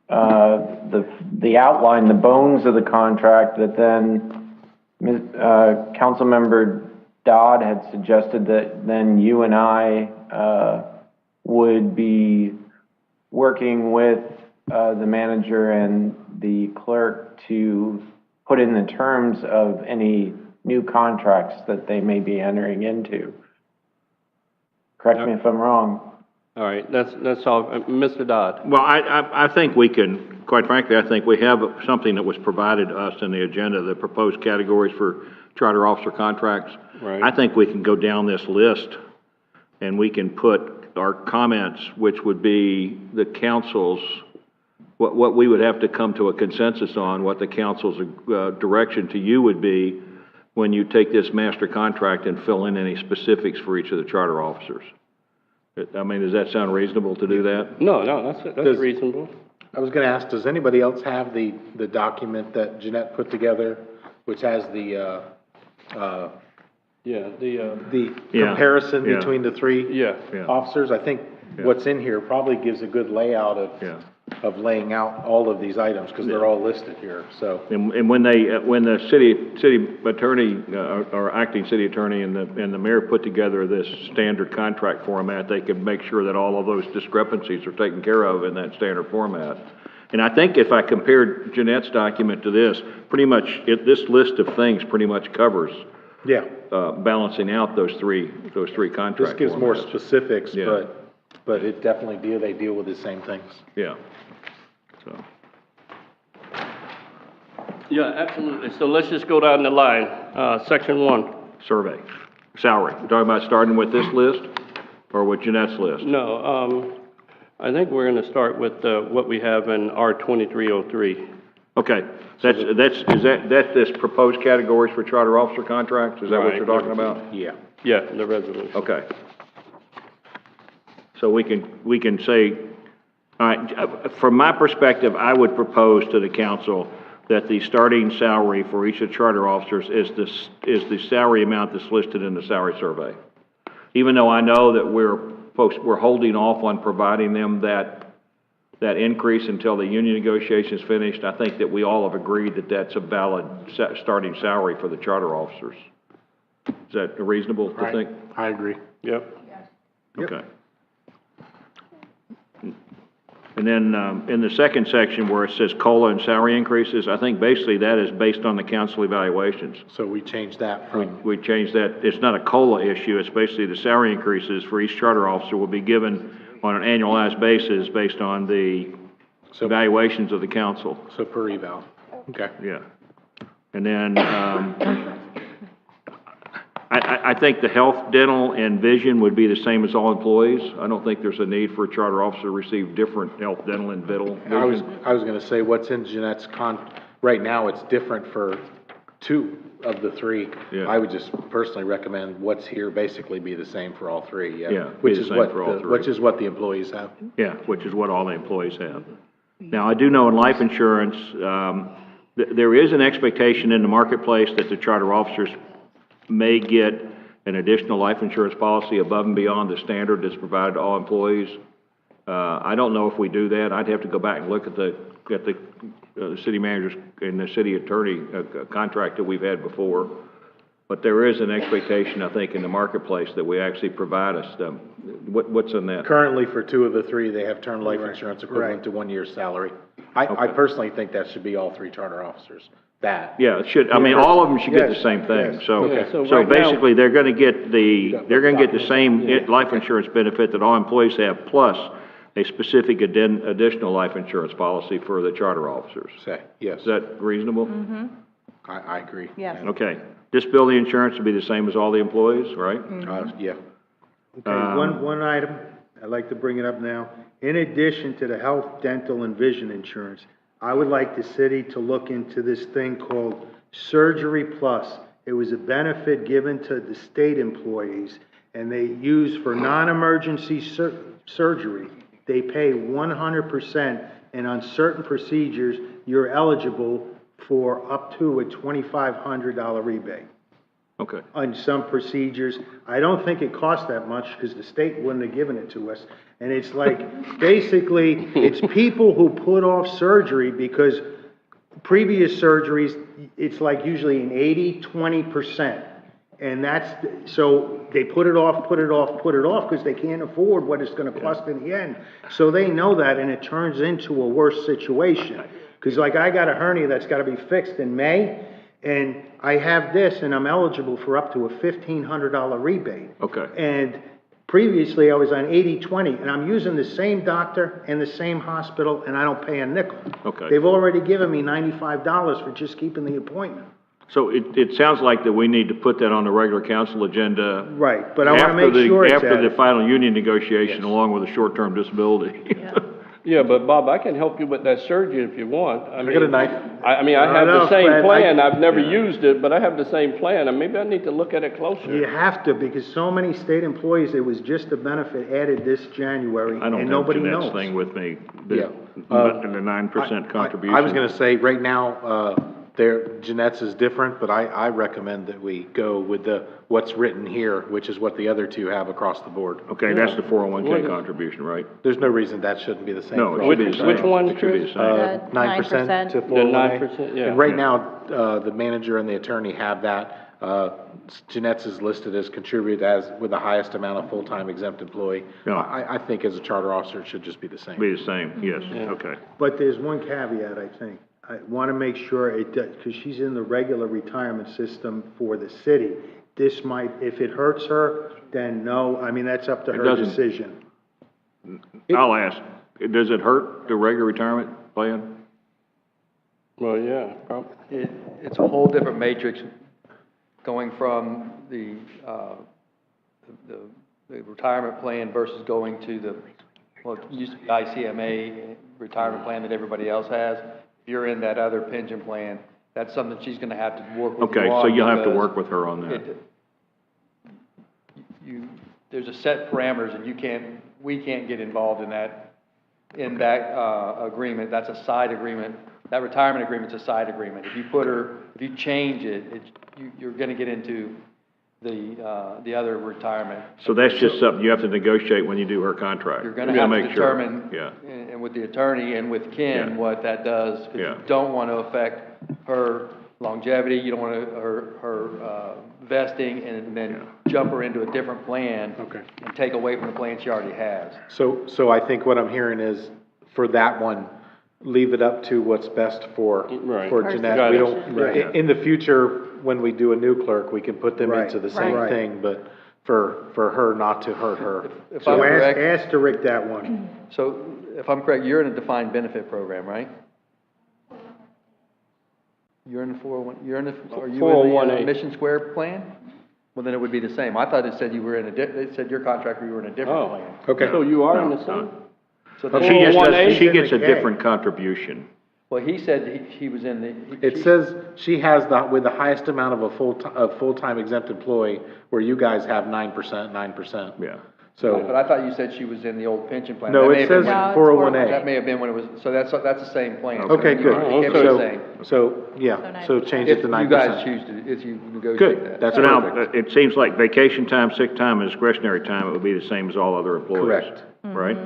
the outline, the bones of the contract that then Councilmember Dodd had suggested that then you and I would be working with the manager and the clerk to put in the terms of any new contracts that they may be entering into. Correct me if I'm wrong. All right, that's all. Mr. Dodd. Well, I think we can, quite frankly, I think we have something that was provided to us in the agenda, the proposed categories for charter officer contracts. Right. I think we can go down this list and we can put our comments, which would be the council's, what we would have to come to a consensus on, what the council's direction to you would be when you take this master contract and fill in any specifics for each of the charter officers. I mean, does that sound reasonable to do that? No, that's reasonable. I was going to ask, does anybody else have the document that Jeanette put together, which has the comparison between the 3 officers? I think what's in here probably gives a good layout of laying out all of these items, because they're all listed here, so. And when the city attorney, or acting city attorney and the mayor put together this standard contract format, they could make sure that all of those discrepancies are taken care of in that standard format. And I think if I compared Jeanette's document to this, pretty much, this list of things pretty much covers balancing out those three contract This gives formats. more specifics, but it definitely they deal with the same things. Yeah. So. Yeah, absolutely. So let's just go down the line. Section 1. Survey. Salary. You're talking about starting with this list or with Jeanette's list? No, I think we're going to start with what we have in R2303. Okay. That's this proposed categories for charter officer contracts? Is that what you're talking about? Yeah. Yeah, the resolution. Okay. So we can say, all right, from my perspective, I would propose to the council that the starting salary for each of the charter officers is the salary amount that's listed in the salary survey. Even though I know that we're holding off on providing them that increase until the union negotiation is finished, I think that we all have agreed that that's a valid starting salary for the charter officers. Is that reasonable to think? I agree. Yep. Okay. And then, in the second section where it says COLA and salary increases, I think basically that is based on the council evaluations. So we changed that from, We changed that, it's not a COLA issue, it's basically the salary increases for each charter officer will be given on an annualized basis based on the evaluations of the council. so per eval. Okay. Yeah. And then, I think the health, dental, and vision would be the same as all employees. I don't think there's a need for a charter officer to receive different health, dental, and vision. I was gonna say, what's in Jeanette's right now, it's different for 2 of the 3. Yeah. I would just personally recommend what's here basically be the same for all 3, yeah. Yeah, Which be the is same what, for all 3. which is what the employees have. Yeah, which is what all the employees have. Now, I do know in life insurance, there is an expectation in the marketplace that the charter officers may get an additional life insurance policy above and beyond the standard that's provided to all employees. I don't know if we do that. I'd have to go back and look at the city managers and the city attorney contract that we've had before. But there is an expectation, I think, in the marketplace that we actually provide us, what's in that? Currently, for 2 of the 3, they have term life insurance equivalent to 1 year's salary. I personally think that should be all 3 charter officers. Yeah, it should, I mean, all of them should get the same thing, so, Okay. So so right now- basically, they're gonna get the same life insurance benefit that all employees have, plus a specific additional life insurance policy for the charter officers. Yes. Is that reasonable? I agree. Yes. Okay, disability insurance would be the same as all the employees, right? Yeah. Okay, one item, I'd like to bring it up now. In addition to the health, dental, and vision insurance, I would like the city to look into this thing called Surgery Plus. It was a benefit given to the state employees, and they use for non-emergency surgery. They pay 100%, and on certain procedures, you're eligible for up to a $2,500 rebate. Okay. On some procedures. I don't think it costs that much because the state wouldn't have given it to us. And it's like, basically, it's people who put off surgery because previous surgeries, it's like usually an 80-20%. And that's, so they put it off because they can't afford what it's going to cost in the end. So they know that, and it turns into a worse situation. Because like I got a hernia that's got to be fixed in May, and I have this, and I'm eligible for up to a $1,500 rebate. Okay. And previously, I was on 80-20, and I'm using the same doctor and the same hospital, and I don't pay a nickel. Okay. They've already given me $95 for just keeping the appointment. So it sounds like that we need to put that on the regular council agenda. Right, but I want to make sure it's after the added. final union negotiation, along with the short-term disability. Yeah, but Bob, I can help you with that surgery if you want. I got a knife. I mean, I have No, the same Fred, plan. I've never used it, but I have the same plan, and maybe I need to look at it closer. You have to, because so many state employees, it was just a benefit added this January, I don't and have nobody Jeanette's knows. thing with me, the, Yeah. the 9% contribution. I was gonna say, right now, Jeanette's is different, but I recommend that we go with what's written here, which is what the other 2 have across the board. Okay, that's the 401K contribution, right? There's no reason that shouldn't be the same. No, for it all should be the three. same. Which one, It should be the Chris? same. 9% to 401A. The 9%, yeah. And right now, the manager and the attorney have that. Jeanette's is listed as contributed as with the highest amount of full-time exempt employee. Yeah. I think as a charter officer, it should just be the same. Be the same, yes, okay. But there's one caveat, I think. I want to make sure it does, because she's in the regular retirement system for the city. This might, if it hurts her, then no, I mean, that's up to It her doesn't. decision. I'll ask, does it hurt the regular retirement plan? Well, yeah, probably. It's a whole different matrix going from the retirement plan versus going to the, well, it used to be ICMA retirement plan that everybody else has. If you're in that other pension plan, that's something she's gonna have to work with you Okay, on. so you'll have to because work with her on that. There's a set parameters, and we can't get involved in that agreement. That's a side agreement. That retirement agreement's a side agreement. If you change it, you're gonna get into the other retirement. So that's just something you have to negotiate when you do her contract. You're gonna have to make sure. determine, Yeah, and with the attorney and with Ken, Yeah. what that does. 'Cause Yeah. you don't want to affect her longevity, you don't want to, her vesting, and then jump her into a different plan. Okay. And take away from the plan she already has. So I think what I'm hearing is for that one, leave it up to what's best for, Right. for Jeanette. We don't, Right. in the future, when we do a new clerk, we can put them Right. into the same Right. thing, but for her not to hurt her. If So I'm correct, asterisk that one. so if I'm correct, you're in a defined benefit program, right? You're in the 401, you're in the, are you in the 401A. Mission Square plan? Well, then it would be the same. I thought it said you were in a, it said your contractor, you were in a different Oh, plan. Okay. so you are in No, the same? So She then, just 401A? does, she gets a Okay. different contribution. well, he said he was in the. It says she has with the highest amount of a full-time exempt employee, where you guys have 9%. Yeah. But So, I thought you said she was in the old pension plan. no, That may it have been says when- No, it's 401A. That may have been when it was, so that's the same plan. So Okay, you- good. It can't be the same. So, yeah, so change it If to you 9%. guys choose to, if you negotiate Good, that. that's So now, perfect. it seems like vacation time, sick time, and discretionary time, it would be the same as all other employees. Correct. Right?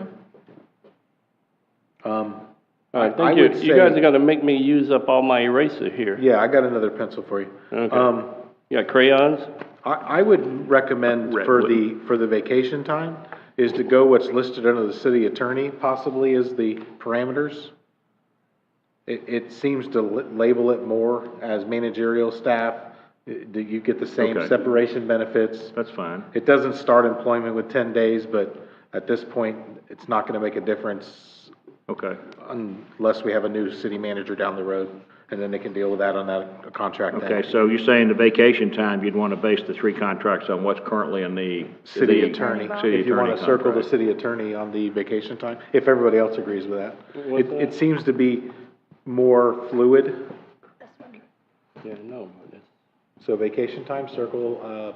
All right, I thank you. would You guys say- are gonna make me use up all my eraser here. Yeah, I got another pencil for you. Okay. You got crayons? I would recommend Redwood. for the vacation time, is to go what's listed under the city attorney, possibly as the parameters. It seems to label it more as managerial staff, that you get the same Okay. separation benefits. That's fine. It doesn't start employment with 10 days, but at this point, it's not gonna make a difference Okay. unless we have a new city manager down the road, and then they can deal with that on that contract then. Okay, so you're saying the vacation time, you'd want to base the 3 contracts on what's currently in the City the attorney, city if you want to attorney circle the contract. city attorney on the vacation time, if everybody else agrees with that. What's It seems to be more fluid, Yeah, no, it's so vacation time, circle,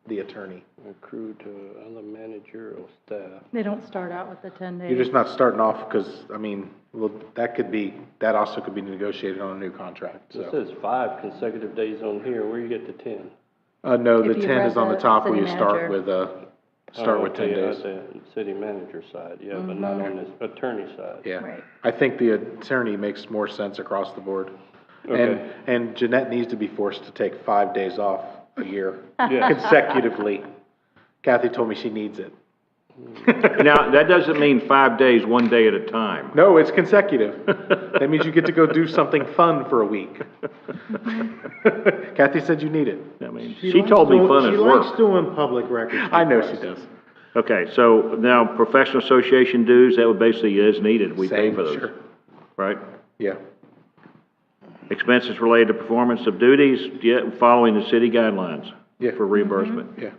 the attorney. accrued to other managerial staff. They don't start out with the 10 days. You're just not starting off, because, I mean, well, that also could be negotiated on a new contract, It so. says 5 consecutive days on here, where you get the 10? No, the If you 10 is read on the the top where city you start manager. with, Oh, 10 okay, days. the city manager side, yeah, but not on this attorney side. Yeah. Right. I think the attorney makes more sense across the board. Okay. And Jeanette needs to be forced to take 5 days off a year Yeah. consecutively. Kathy told me she needs it. Now, that doesn't mean 5 days, 1 day at a time. No, it's consecutive. That means you get to go do something fun for a week. Kathy said you need it. I mean, she told me fun is She likes work. doing public records. I know she requests. does. Okay, so now professional association dues, that would basically, as needed, we pay Same, for those. sure. Right? Yeah. Expenses related to performance of duties, yeah, following the city guidelines. Yeah. For reimbursement. Yeah.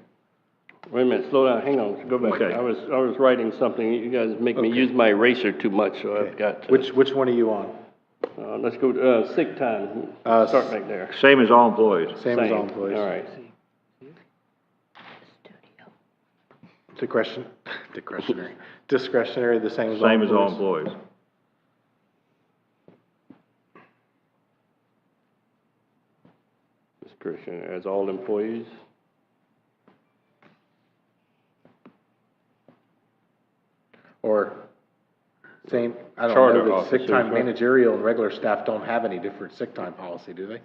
Wait a minute, slow down, hang on, go back. Okay. I was writing something, you guys make me Okay. use my eraser too much, so I've got to. Which one are you on? Let's go, sick time, start back there. Same as all employees. Same as all employees. All right. Discretionary, the same as all Same as all employees. employees. Discretion, as all employees? Or same, I don't Charter know, the sick officers, time right? managerial and regular staff don't have any different sick time policy, do they?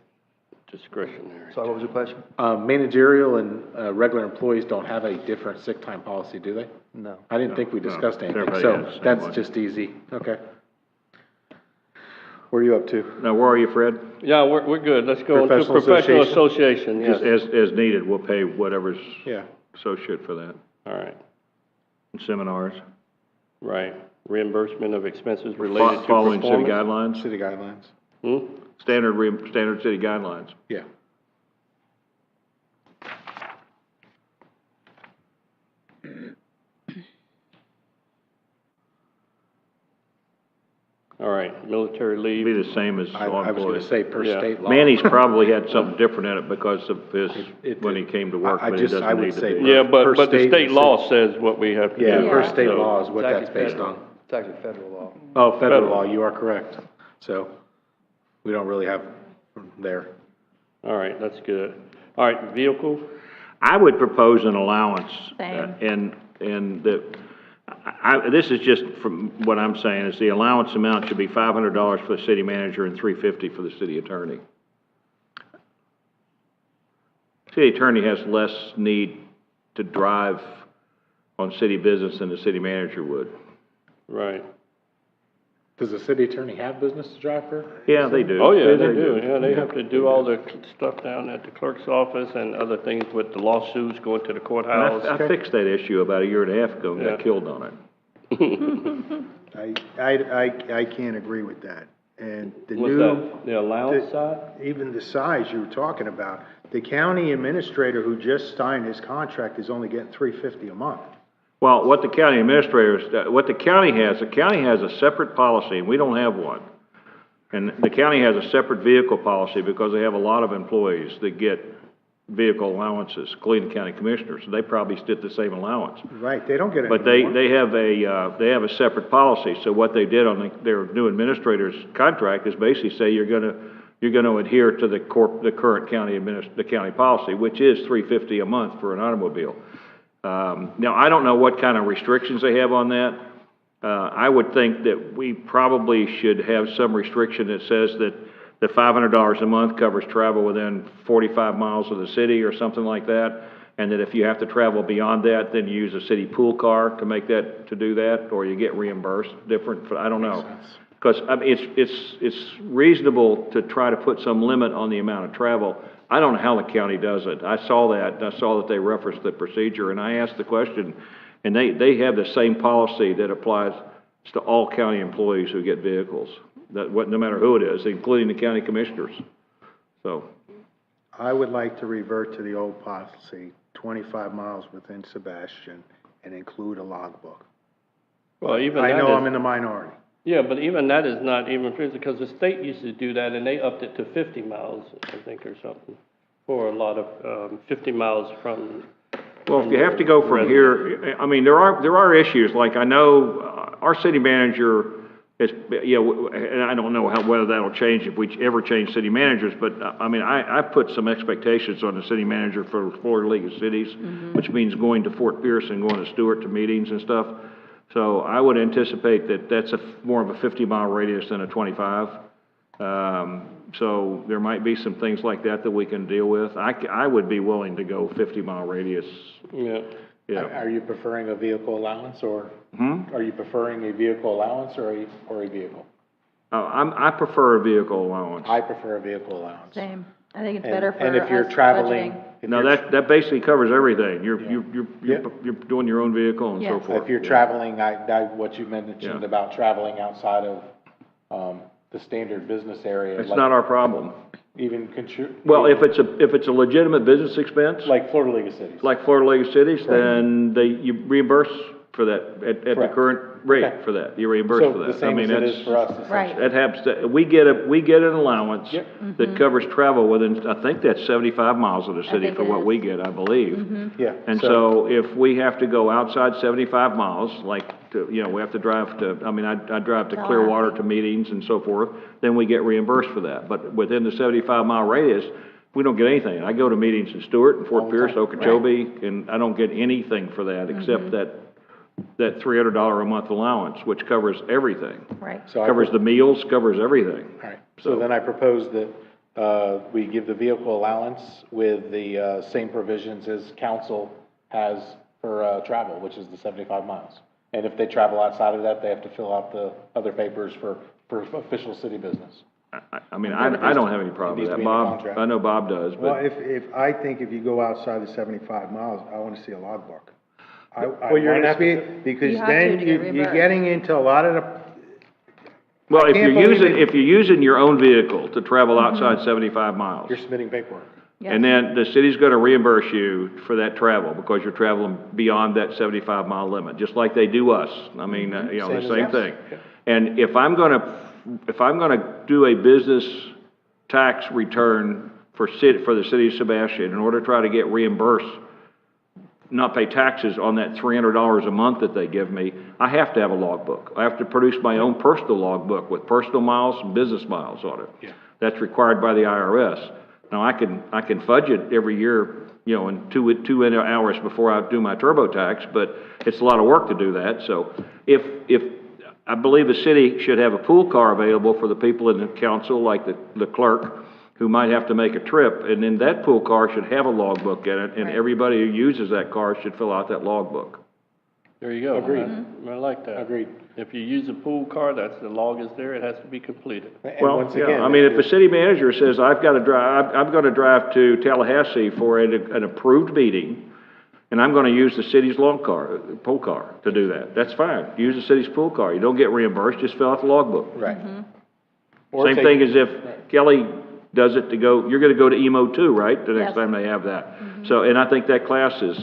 Discretionary. So what was the question? Managerial and, regular employees don't have a different sick time policy, do they? No. I didn't think we No, discussed anything, everybody so has the same that's one. just easy, okay. Where are you up to? Now, where are you, Fred? Yeah, we're good, let's go into Professional professional association? association, yes. Just as needed, we'll pay whatever's Yeah. associated for that. All right, And seminars. right. Reimbursement of expenses related to Following city performance. guidelines, City guidelines, Hmm? standard city guidelines. yeah. All right, military leave. Be the same as all I was gonna employees. say per Yeah. state law. Manny's probably had something different in it because of his, It- when he came to work, I but it just- I doesn't would need to say be. Yeah, per but the state state and law says what we have to do. Yeah, per state so- law is what It's that's actually based federal. on. It's actually federal law. Oh, federal Federal. law, you are correct. So, we don't really have there. All right, that's good. All right, vehicle, I would propose an allowance. Same. And this is just from what I'm saying, is the allowance amount should be $500 for the city manager and $350 for the city attorney. City attorney has less need to drive on city business than the city manager would. right. Does the city attorney have business to drive for? Yeah, they do. Oh, yeah, they do, yeah, they have to do all the stuff down at the clerk's office and other things with the lawsuits going to the courthouse. I fixed that issue about a year and a half ago and got Yeah. killed on it. I can't agree with that. And the What's new. that, the allowance side? Even the size you were talking about, the county administrator who just signed his contract is only getting $350 a month. Well, what the county administrators, what the county has a separate policy, and we don't have one. And the county has a separate vehicle policy because they have a lot of employees that get vehicle allowances, including the county commissioners, so they probably get the same allowance. Right, they don't get any But more. they have a separate policy, so what they did on their new administrator's contract is basically say you're gonna adhere to the current the county policy, which is $350 a month for an automobile. Now, I don't know what kind of restrictions they have on that. I would think that we probably should have some restriction that says that the $500 a month covers travel within 45 miles of the city or something like that, and that if you have to travel beyond that, then you use a city pool car to do that, or you get reimbursed different, I don't know. Because, I mean, it's reasonable to try to put some limit on the amount of travel. I don't know how the county does it. I saw that they referenced the procedure, and I asked the question, and they have the same policy that applies to all county employees who get vehicles, no matter who it is, including the county commissioners. So, I would like to revert to the old policy, 25 miles within Sebastian, and include a logbook. Well, even I that know is- I'm in the minority. Yeah, but even that is not even physical, because the state used to do that, and they upped it to 50 miles, I think, or something, for a lot of, 50 miles from. well, if you have to go from here, I mean, there are issues, like I know, our city manager is, and I don't know whether that'll change if we ever change city managers, but, I mean, I put some expectations on the city manager for Florida League of Cities, which means going to Fort Pierce and going to Stewart to meetings and stuff. So I would anticipate that that's more of a 50-mile radius than a 25. So there might be some things like that we can deal with. I would be willing to go 50-mile radius. Yeah. Yeah. Are you preferring a vehicle allowance, or are you preferring a vehicle allowance or a vehicle? I prefer a vehicle allowance. I prefer a vehicle allowance. Same. I think it's And- better for and if you're us traveling- budgeting. No, that basically covers everything. You're doing your own vehicle and so Yes. forth. If you're traveling, what you mentioned about traveling outside of, the standard business area. It's not our problem. Even Well, if it's a legitimate business expense, like Florida League of Cities. like Florida League of Cities, then you reimburse for that at the Correct. current rate Okay. for that. You reimburse So for that. the same I mean, as it that's is for us, essentially. Right. that happens. We get an allowance Yep. that covers travel within. I think that's 75 miles of the city think for it what is. we get, I believe. Yeah. And so if we have to go outside 75 miles, like, we have to drive to, I mean, I drive to Clearwater to meetings and so forth, then we get reimbursed for that. But within the 75-mile radius, we don't get anything. I go to meetings in Stewart and Fort Pierce, Okeechobee, and I don't get anything for that except that $300 a month allowance, which covers everything. Right. So Covers the meals, covers everything. All right, so then I propose that, we give the vehicle allowance with the, same provisions as council has for, travel, which is the 75 miles. And if they travel outside of that, they have to fill out the other papers for official city business. I mean, I don't have any problem with It needs to that. be in the Bob, contract. I know Bob does, Well, but if you go outside the 75 miles, I want to see a logbook. Well, you're gonna have to- Because You have to then get you're reimbursed. getting into a lot of the, well, I if can't you're believe using, it. if you're using your own vehicle to travel outside 75 miles, You're submitting paperwork. and then the city's gonna reimburse you for that travel because you're traveling beyond that 75-mile limit, just like they do us. I mean, the Same as same us. thing. And if I'm gonna do a business tax return for the city of Sebastian, in order to try to get reimbursed, not pay taxes on that $300 a month that they give me, I have to have a logbook. I have to produce my own personal logbook with personal miles and business miles on it. Yeah. That's required by the IRS. Now, I can fudge it every year, in two hours before I do my TurboTax, but it's a lot of work to do that. So if I believe the city should have a pool car available for the people in the council, like the clerk, who might have to make a trip, and then that pool car should have a logbook in it, and everybody who uses that car should fill out that logbook. There you go. Agreed. I like that. Agreed. If you use a pool car, that's the log is there, it has to be completed. Well, yeah, I mean, if the city manager says, I'm gonna drive to Tallahassee for an approved meeting, and I'm gonna use the city's pool car to do that, that's fine. Use the city's pool car. You don't get reimbursed, just fill out the logbook. Right. Same thing as if Kelly does it you're gonna go to EMO too, right? The next Yes. time they have that. So, and I think that class is,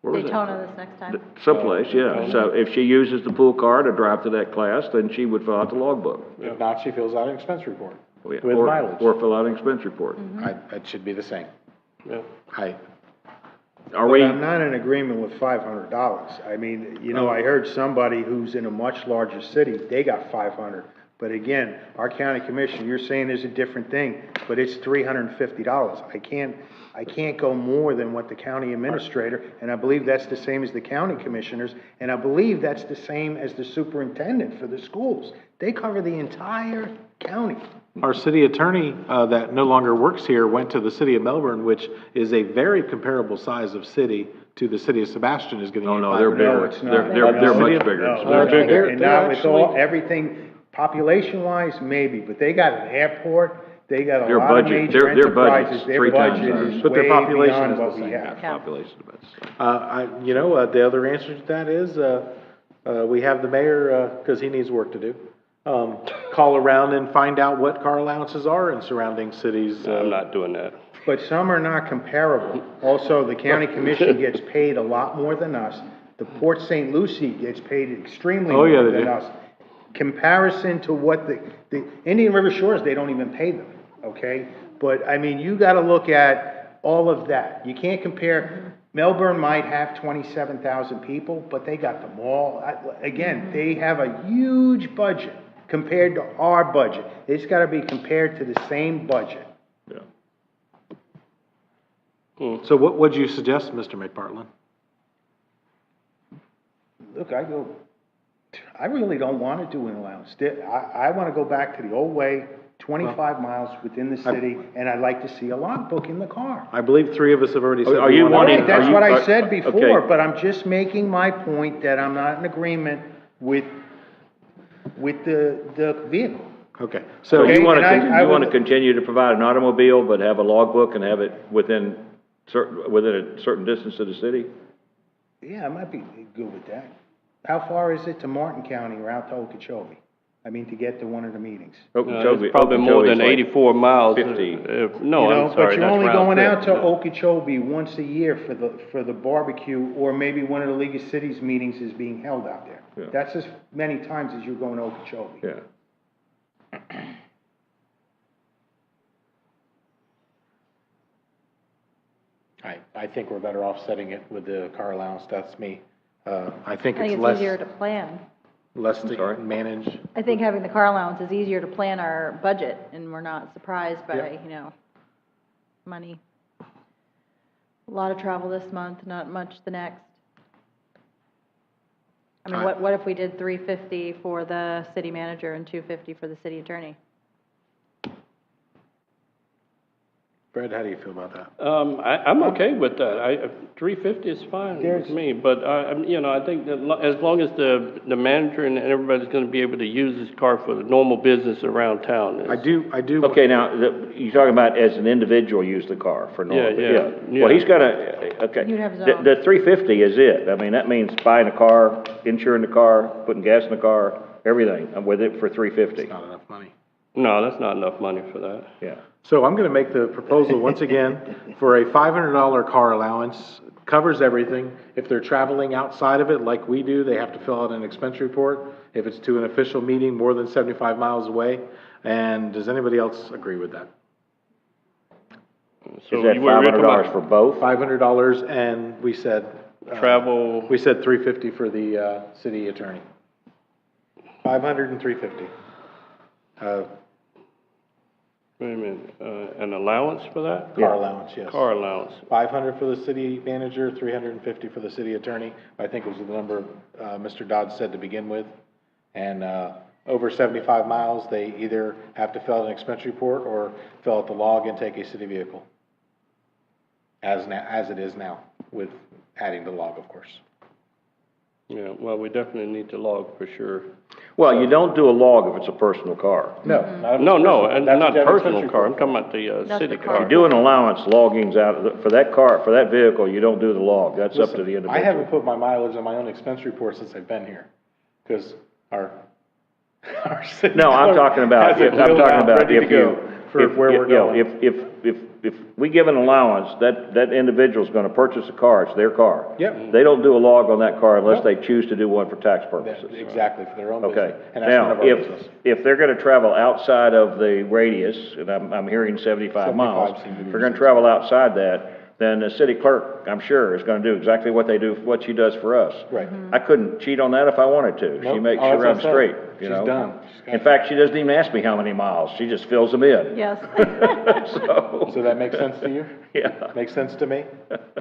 where was it? Daytona this next time. Someplace, yeah. So if she uses the pool car to drive to that class, then she would fill out the logbook. If not, she fills out an expense report with Or- mileage. Or fill out an expense report. That should be the same. Yeah. Are But we? I'm not in agreement with $500. I mean, I heard somebody who's in a much larger city, they got 500. But again, our county commission, you're saying is a different thing, but it's $350. I can't go more than what the county administrator, and I believe that's the same as the county commissioners, and I believe that's the same as the superintendent for the schools. They cover the entire county. Our city attorney, that no longer works here, went to the city of Melbourne, which is a very comparable size of city to the city of Sebastian, is getting. Oh, no, they're bigger. No, it's not. They're No, much bigger. No, They're bigger. And They're now with actually- everything, population-wise, maybe, but they got an airport, they got a Their lot of budget, major their budget's enterprises. Their 3 times budget ours. is But their way population beyond is the what we same. have. Population about the same. The other answer to that is, we have the mayor, because he needs work to do, call around and find out what car allowances are in surrounding cities. I'm not doing that. But some are not comparable. Also, the county commission gets paid a lot more than us. The Port St. Lucie gets paid extremely Oh, yeah, more they than do. us. Comparison to what the Indian River Shores, they don't even pay them, okay? But, I mean, you gotta look at all of that. You can't compare, Melbourne might have 27,000 people, but they got them all. Again, they have a huge budget compared to our budget. It's gotta be compared to the same budget. So what would you suggest, Mr. McPartlin? Look, I really don't want to do an allowance. I want to go back to the old way, 25 miles within the city, and I'd like to see a logbook in the car. I believe 3 of us have already said. Are we you want wanting- to- That's what I said okay. before, but I'm just making my point that I'm not in agreement with the vehicle. Okay, So Okay, you want and I to would- continue to provide an automobile, but have a logbook and have it within a certain distance of the city? Yeah, I might be good with that. How far is it to Martin County or out to Okeechobee? I mean, to get to one of the meetings. It's probably more than 84 miles. 50. No, I'm sorry, But you're that's only round going trip. out to Okeechobee once a year for the barbecue, or maybe one of the League of Cities meetings is being held out there. Yeah. That's as many times as you're going to Okeechobee. Yeah. I think we're better off setting it with the car allowance, that's me. I think I think it's it's less, easier to plan. less I'm sorry? to manage. I think having the car allowance is easier to plan our budget, and we're not surprised by, money. A lot of travel this month, not much the next. I mean, what if we did 350 for the city manager and 250 for the city attorney? Brad, how do you feel about that? I'm okay with that. 350 is fine with me, but, I think that as long as the manager and everybody's gonna be able to use this car for the normal business around town. I do. Okay, now, you're talking about as an individual use the car for normal? Yeah. Well, he's okay. You'd have his The own. the 350 is it. I mean, that means buying a car, insuring the car, putting gas in the car, everything with it for 350. It's not enough money. No, that's not enough money for that. Yeah. So I'm gonna make the proposal once again for a $500 car allowance, covers everything. If they're traveling outside of it like we do, they have to fill out an expense report. If it's to an official meeting more than 75 miles away. And does anybody else agree with that? So Is that we're talking $500 about for both? $500, and we said. Travel. We said 350 for the, city attorney. 500 and 350. Wait a minute, an allowance for that? Car allowance, yes. Car allowance. 500 for the city manager, 350 for the city attorney. I think was the number, Mr. Dodd said to begin with. And, over 75 miles, they either have to fill out an expense report or fill out the log and take a city vehicle. As it is now, with adding the log, of course. Yeah, well, we definitely need to log for sure. Well, you don't do a log if it's a personal car. No, No, and That's not what Devin's personal country car, I'm for. talking about the, city car. You do an allowance, logging's out, for that car, for that vehicle, you don't do the log, that's up to the individual. I haven't put my mileage on my own expense report since I've been here, because our city No, I'm clerk talking about, has it I'm talking wheeled out, about ready to if go you, for where we're going. if we give an allowance, that individual's gonna purchase a car, it's their car. Yep. They don't do a log on that car unless they choose to do one for tax purposes. Exactly, for their own Okay, business, and that's none now, of our business. if they're gonna travel outside of the radius, and I'm hearing 75 miles, seem to be if they're gonna travel outside that, then the city clerk, I'm sure, is gonna do exactly what she does for us. Right. I couldn't cheat on that if I wanted to. She Nope. makes Oh, sure I'm that's what I straight, said. you She's know? done. She's got In it. fact, she doesn't even ask me how many miles, she just fills them in. Yes. So that makes sense to you? Yeah. Makes sense to me?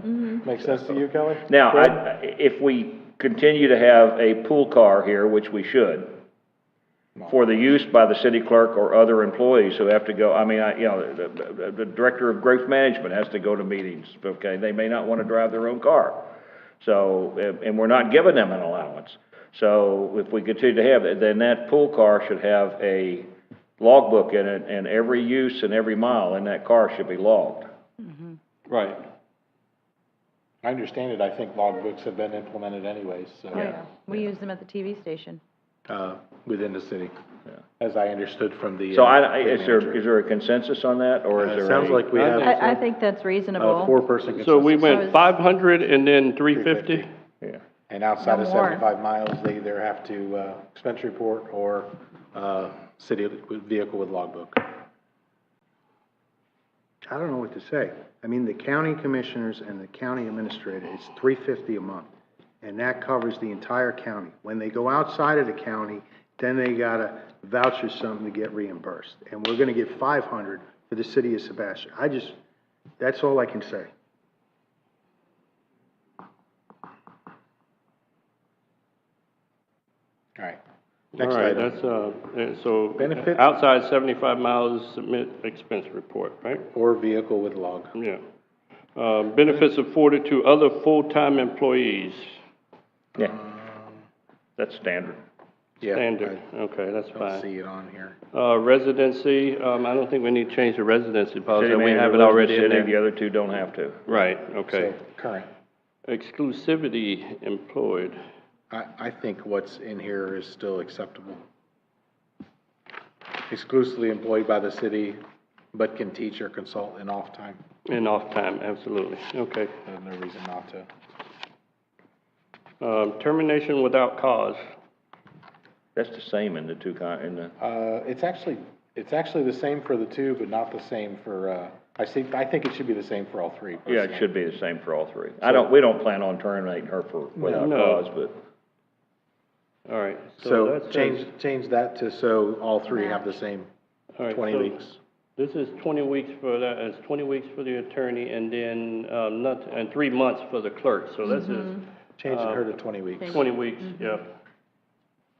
Makes sense to you, Kelly? Now, Fred? if we continue to have a pool car here, which we should, for the use by the city clerk or other employees who have to go, the director of growth management has to go to meetings, okay? They may not want to drive their own car. So, and we're not giving them an allowance. So if we continue to have that, then that pool car should have a logbook in it, and every use and every mile in that car should be logged. Right. I understand it, I think logbooks have been implemented anyways, so. Oh, yeah. We use them at the TV station. Within the city, as I understood from the. So city is manager. there a consensus on that, or is there Sounds a- like we have. I think that's reasonable. Four-person consensus. So we went 500 and then 350? Yeah. And outside No of more. 75 miles, they either have to, expense report or, city vehicle with logbook. I don't know what to say. I mean, the county commissioners and the county administrator, it's $350 a month. And that covers the entire county. When they go outside of the county, then they gotta voucher something to get reimbursed. And we're gonna get $500 for the city of Sebastian. That's all I can say. All right. All Next right, item. that's, so Benefits? outside 75 miles, submit expense report, right? Or vehicle with log. Yeah. Benefits afforded to other full-time employees. Yeah, that's standard. Yeah, Standard, okay, that's I don't fine. see it on here. Residency, I don't think we need to change the residency policy, City we manager have it lives in the already in city, there. the other two don't have to. Right, okay. So, current. Exclusivity employed, I think what's in here is still acceptable. Exclusively employed by the city, but can teach or consult in off time. and off time, absolutely, okay. There's no reason not to. Termination without cause, That's the same in the two in the, It's actually the same for the two, but not the same for, I think it should be the same for all three. yeah, it should be the same for all three. We don't plan on terminating her for, without No. cause, but. all right. So that change that to so all three have the same all right, 20 so weeks. This is 20 weeks for that, it's 20 weeks for the attorney, and then, and 3 months for the clerk, so this is. Changing her to 20 weeks. 20 weeks, yeah.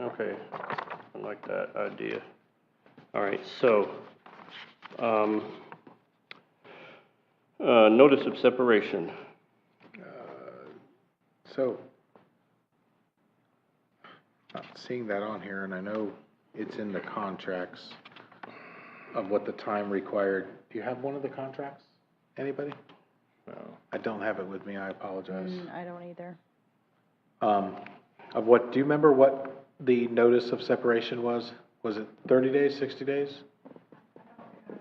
Okay, I like that idea. All right, so, notice of separation. So, not seeing that on here, and I know it's in the contracts of what the time required. Do you have one of the contracts? Anybody? No. I don't have it with me, I apologize. I don't either. Do you remember what the notice of separation was? Was it 30 days, 60 days?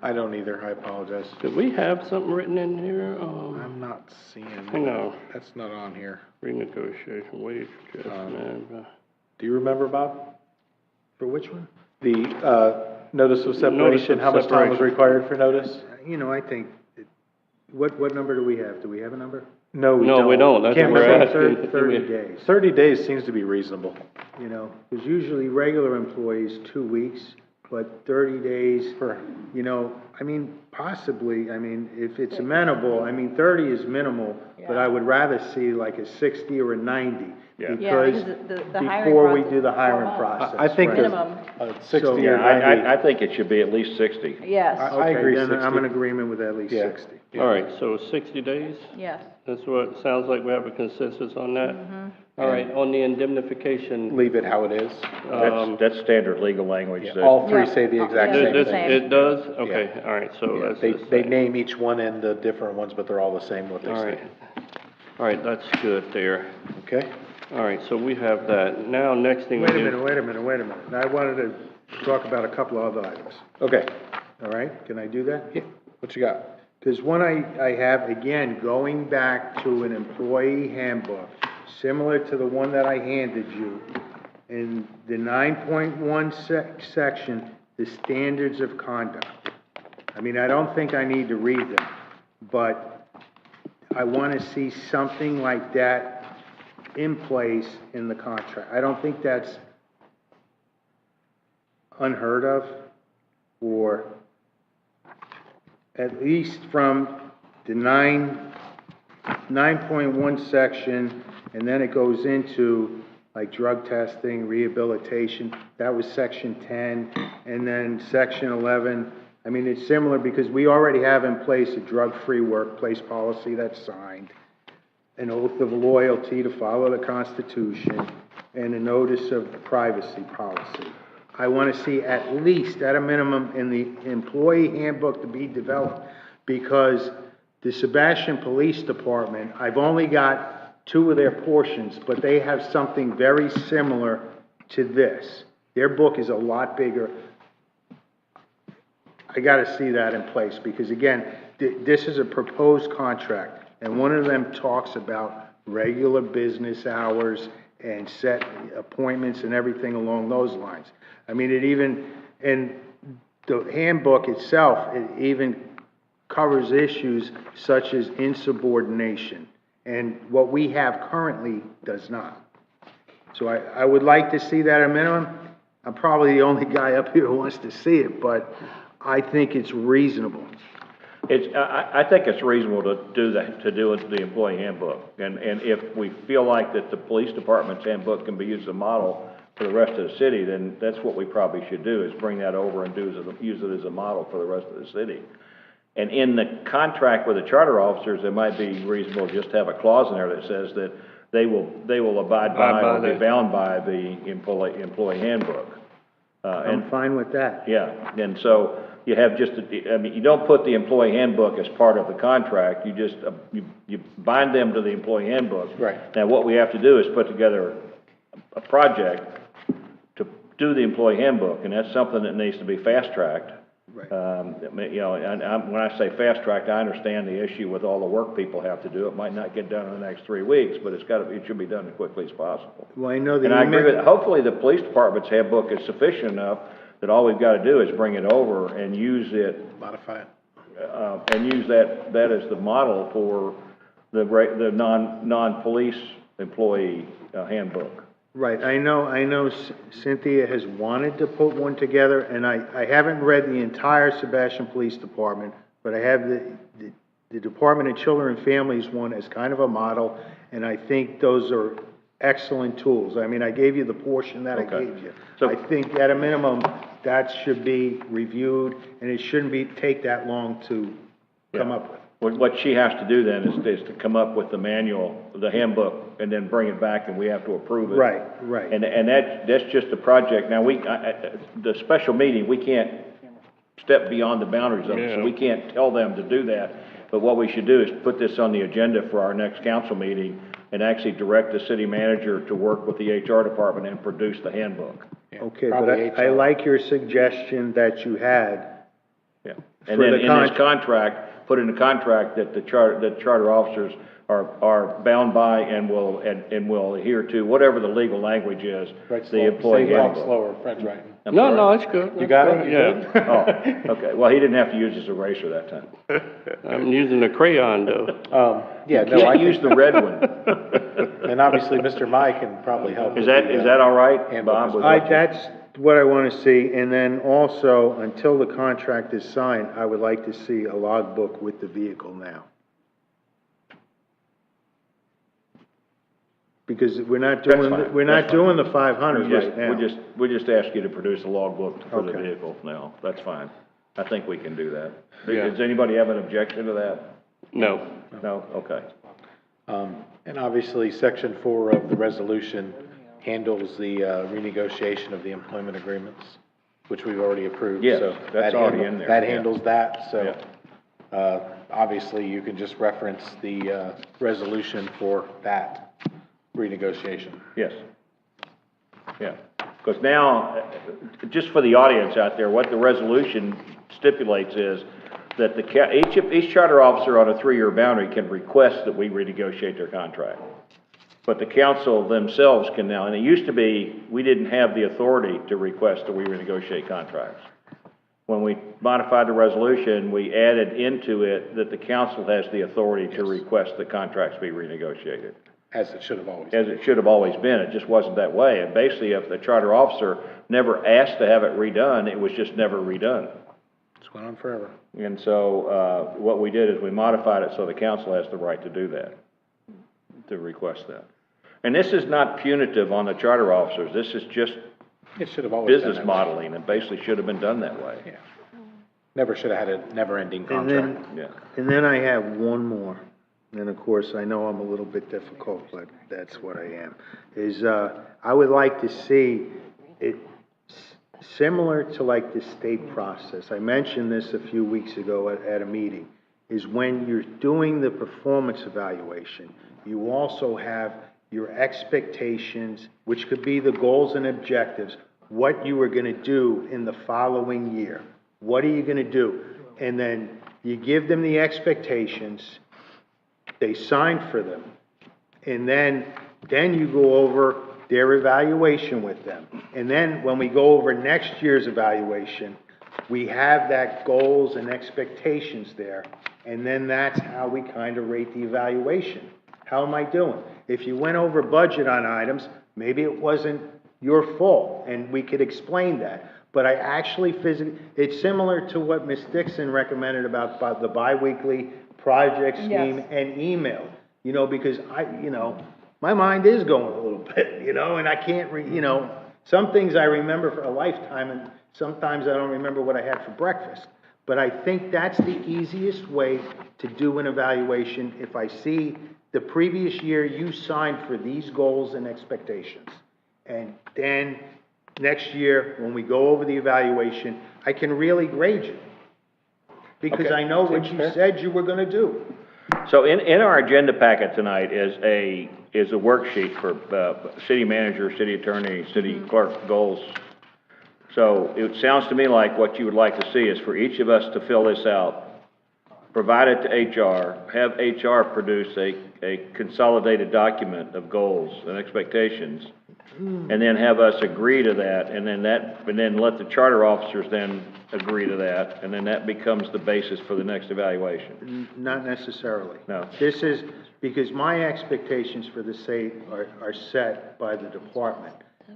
I don't either, I apologize. Did we have something written in here? I'm not seeing. Hang on. That's not on here. Renegotiation, wage adjustment. Do you remember, Bob? For which one? The, notice of separation, how much time was separation. required for notice? I think, what number do we have? Do we have a number? No, we No, don't. we don't. That's Can't what we're remember. asking. 30 days. 30 days seems to be reasonable. Because usually regular employees, 2 weeks, but 30 days, possibly, if it's amenable, 30 is minimal, but I would rather see like a 60 or a 90. Yeah. Because the hiring Before we process do the is 4 hiring months. process. I think right. Minimum. 60 So- or Yeah, 90. I think it should be at least 60. Yes. I agree, Okay, then I'm 60. in agreement with at least Yeah. 60. All right, so 60 days? Yes. That's what, it sounds like we have a consensus on that? All right, on the indemnification. Leave it how it is. That's standard legal language. that- All three say the exact same This- thing. It does? Okay, all right, so Yeah, that's they, just. they name each one in the different ones, but they're all the same what they All say. right. All right, that's good there. Okay? All right, so we have that. Now, next thing we Wait a do. minute, wait a minute, wait a minute. Now, I wanted to talk about a couple of other items. Okay. All right, can I do that? Yeah. What you got? Because one I have, again, going back to an employee handbook, similar to the one that I handed you, in the 9.1 section, the standards of conduct. I mean, I don't think I need to read them, but I want to see something like that in place in the contract. I don't think that's unheard of, or at least from the 9.1 section, and then it goes into like drug testing, rehabilitation. That was section 10, and then section 11. I mean, it's similar because we already have in place a drug-free workplace policy that's signed, an oath of loyalty to follow the Constitution, and a notice of privacy policy. I want to see at least, at a minimum, in the employee handbook to be developed, because the Sebastian Police Department, I've only got 2 of their portions, but they have something very similar to this. Their book is a lot bigger. I got to see that in place, because again, this is a proposed contract, and one of them talks about regular business hours and set appointments and everything along those lines. I mean, it even, in the handbook itself, it even covers issues such as insubordination, and what we have currently does not. So I would like to see that at a minimum. I'm probably the only guy up here who wants to see it, but I think it's reasonable. I think it's reasonable to do that, to do the employee handbook. And if we feel like that the police department's handbook can be used as a model for the rest of the city, then that's what we probably should do, is bring that over and use it as a model for the rest of the city. And in the contract with the charter officers, it might be reasonable just to have a clause in there that says that they will abide by or be bound by the employee handbook. I'm fine with that. Yeah, and so you have just, I mean, you don't put the employee handbook as part of the contract, you just, you bind them to the employee handbook. Right. Now, what we have to do is put together a project to do the employee handbook, and that's something that needs to be fast-tracked. Right. You know, and when I say fast-tracked, I understand the issue with all the work people have to do. It might not get done in the next 3 weeks, but it should be done as quickly as possible. Well, I know the And I agree with, hopefully the police department's handbook is sufficient enough that all we've got to do is bring it over and use it. Modify it. And use that as the model for the non-police employee handbook. Right, I know Cynthia has wanted to put one together, and I haven't read the entire Sebastian Police Department, but I have the Department of Children and Families one as kind of a model, and I think those are excellent tools. I mean, I gave you the portion that I gave you. So, I think at a minimum, that should be reviewed, and it shouldn't take that long to come up with. What she has to do then is to come up with the manual, the handbook, and then bring it back and we have to approve it. Right. And that's just a project. Now, the special meeting, we can't step beyond the boundaries of it, so we can't tell them to do that. But what we should do is put this on the agenda for our next council meeting and actually direct the city manager to work with the HR department and produce the handbook. Okay, but I like your suggestion that you had. Yeah. And then in this contract, put in the contract that the charter officers are bound by and will adhere to whatever the legal language is, the employee handbook. Slower, Fred's writing. No, it's good. You got it? Yeah. Oh, okay. Well, he didn't have to use his eraser that time. I'm using a crayon, though. Yeah, You can't use the red one. And obviously, Mr. Mike can probably help. Is that all right, Bob? That's what I want to see, and then also, until the contract is signed, I would like to see a logbook with the vehicle now. Because we're not doing the 500 right now. We just ask you to produce a logbook for the vehicle now. That's fine. I think we can do that. Yeah. Does anybody have an objection to that? No. No? Okay. And obviously, Section 4 of the resolution handles the renegotiation of the employment agreements, which we've already approved. Yes, So that's that already in there, That yeah. handles that, so obviously, you can just reference the resolution for that renegotiation. Yes. Yeah. Because now, just for the audience out there, what the resolution stipulates is that each charter officer on a 3-year boundary can request that we renegotiate their contract. But the council themselves can now, and it used to be, we didn't have the authority to request that we renegotiate contracts. When we modified the resolution, we added into it that the council has the authority to request the contracts be renegotiated. As it should have always been. As it should have always been. It just wasn't that way. And basically, if the charter officer never asked to have it redone, it was just never redone. It's went on forever. And so, what we did is we modified it so the council has the right to do that, to request that. And this is not punitive on the charter officers. This is just It should have always been business that way. modeling, and basically should have been done that way. Yeah. Never should have had a never-ending And then, contract. Yeah. and then I have one more, and of course, I know I'm a little bit difficult, but that's what I am, is, I would like to see it similar to like the state process. I mentioned this a few weeks ago at a meeting, is when you're doing the performance evaluation, you also have your expectations, which could be the goals and objectives, what you are gonna do in the following year. What are you gonna do? And then you give them the expectations, they sign for them, and then you go over their evaluation with them. And then when we go over next year's evaluation, we have that goals and expectations there, and then that's how we kind of rate the evaluation. How am I doing? If you went over budget on items, maybe it wasn't your fault, and we could explain that. But I actually it's similar to what Ms. Dixon recommended about the biweekly project scheme and email. You know, because my mind is going a little bit, and I can't some things I remember for a lifetime, and sometimes I don't remember what I had for breakfast. But I think that's the easiest way to do an evaluation. If I see the previous year you signed for these goals and expectations, and then next year, when we go over the evaluation, I can really grade you. Because Okay. I know what you said you were gonna do. So in our agenda packet tonight is a worksheet for city manager, city attorney, city clerk goals. So it sounds to me like what you would like to see is for each of us to fill this out, provide it to HR, have HR produce a consolidated document of goals and expectations, and then have us agree to that, and then let the charter officers then agree to that, and then that becomes the basis for the next evaluation. Not necessarily. No. This is, because my expectations for the state are set by the department.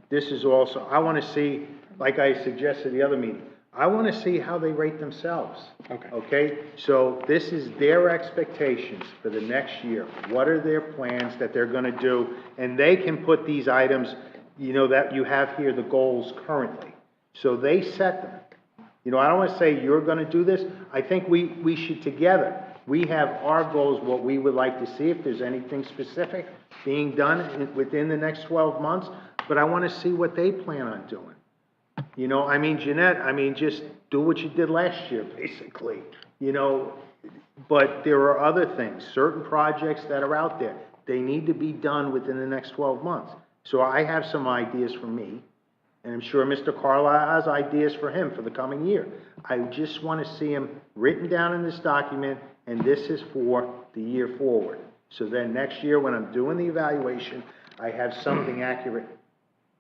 This is also, I wanna see, like I suggested the other meeting, I wanna see how they rate themselves. Okay. Okay? So this is their expectations for the next year. What are their plans that they're gonna do? And they can put these items, that you have here, the goals currently. So they set them. I don't wanna say you're gonna do this. I think we should together. We have our goals, what we would like to see, if there's anything specific being done within the next 12 months, but I wanna see what they plan on doing. Jeanette, just do what you did last year, basically. But there are other things, certain projects that are out there. They need to be done within the next 12 months. So I have some ideas for me, and I'm sure Mr. Carlisle has ideas for him for the coming year. I just want to see them written down in this document, and this is for the year forward. So then next year, when I'm doing the evaluation, I have something accurate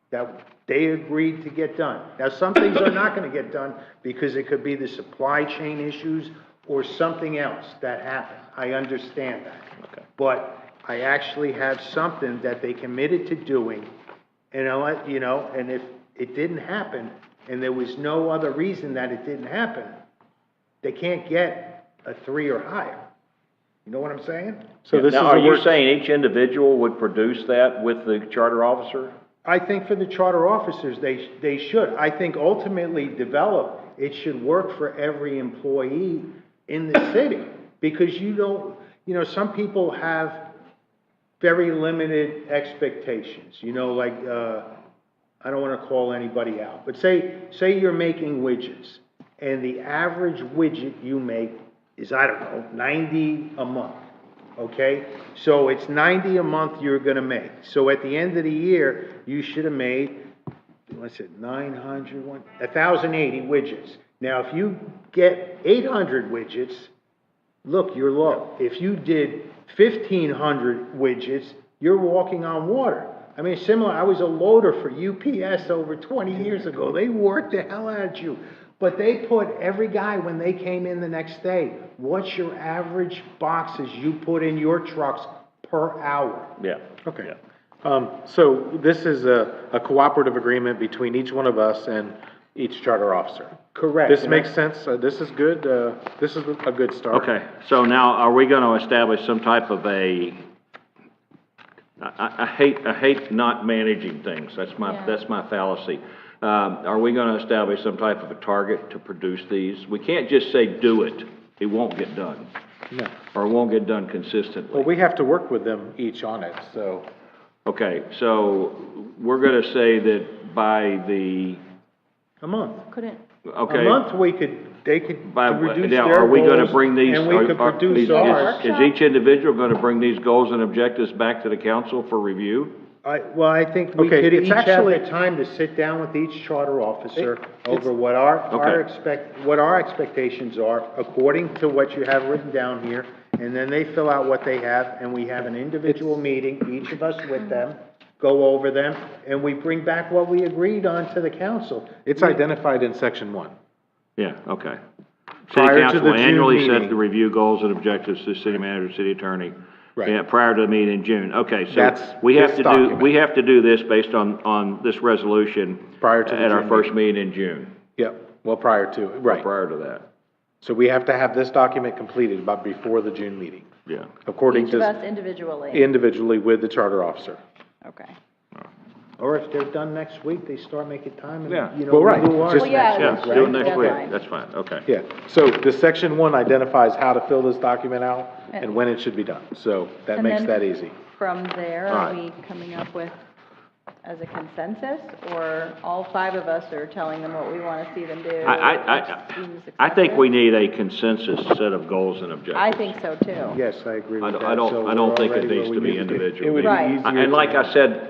that they agreed to get done. Now, some things are not going to get done because it could be the supply chain issues or something else that happened. I understand that. Okay. But I actually have something that they committed to doing, and I'll let you know, and if it didn't happen, and there was no other reason that it didn't happen, they can't get a 3 or higher. You know what I'm saying? So this now, is are you saying each individual would produce that with the charter officer? I think for the charter officers, they should. I think ultimately it should work for every employee in the city. because some people have very limited expectations, like, I don't want to call anybody out, but say you're making widgets, and the average widget you make is, I don't know, 90 a month, okay? So it's 90 a month you're going to make. So at the end of the year, you should have made, what's it, 1,080 widgets. Now, if you get 800 widgets, look, you're low. If you did 1,500 widgets, you're walking on water. I mean, similar, I was a loader for UPS over 20 years ago. They worked the hell out of you. But they put every guy, when they came in the next day, what's your average boxes you put in your trucks per hour? Yeah. Okay. So this is a cooperative agreement between each one of us and each charter officer. Correct. This makes sense. This is good. This is a good start. Okay, so now are we gonna establish some type of I hate not managing things. That's my fallacy. Are we gonna establish some type of a target to produce these? We can't just say do it. It won't get done. No. Or it won't get done consistently. Well, we have to work with them each on it, so. Okay, so we're gonna say that by A month. Couldn't, okay. A month, they could reduce Now, their are we gonna goals, bring these? and we could produce ours. Is each individual gonna bring these goals and objectives back to the council for review? I think we Okay, could it's each have actually- the time to sit down with each charter officer over what our expectations are, according to what you have written down here, and then they fill out what they have, and we have an individual meeting, each of us with them, go over them, and we bring back what we agreed on to the council. It's identified in section 1. Yeah, okay. Prior City to council the will June annually set meeting. the review goals and objectives to the city manager, city attorney. Right. Yeah, prior to the meeting in June. Okay, so That's we have this to document. we have to do this based on this resolution. Prior to the at our June first meeting in June. Yep, well, prior to, right. Prior to that, So we have to have this document completed about before the June meeting, yeah. according each of to, us individually. individually with the charter officer. Okay. Or if they're done next week, they start making time, Yeah. and, Well, right. we'll do ours Just- Well, yeah, next Yeah, week, do right? it next week. Deadline. That's fine, okay. Yeah, so the section 1 identifies how to fill this document out and when it should be done, so that And makes then- that easy. From there, All are right. we coming up with as a consensus, or all 5 of us are telling them what we want to see them do? I think we need a consensus set of goals and objectives. I think so too. Yes, I agree I with don't, that. I don't, So I don't we're think it already needs where to we be need individual. It would be Right. easier And like to- I said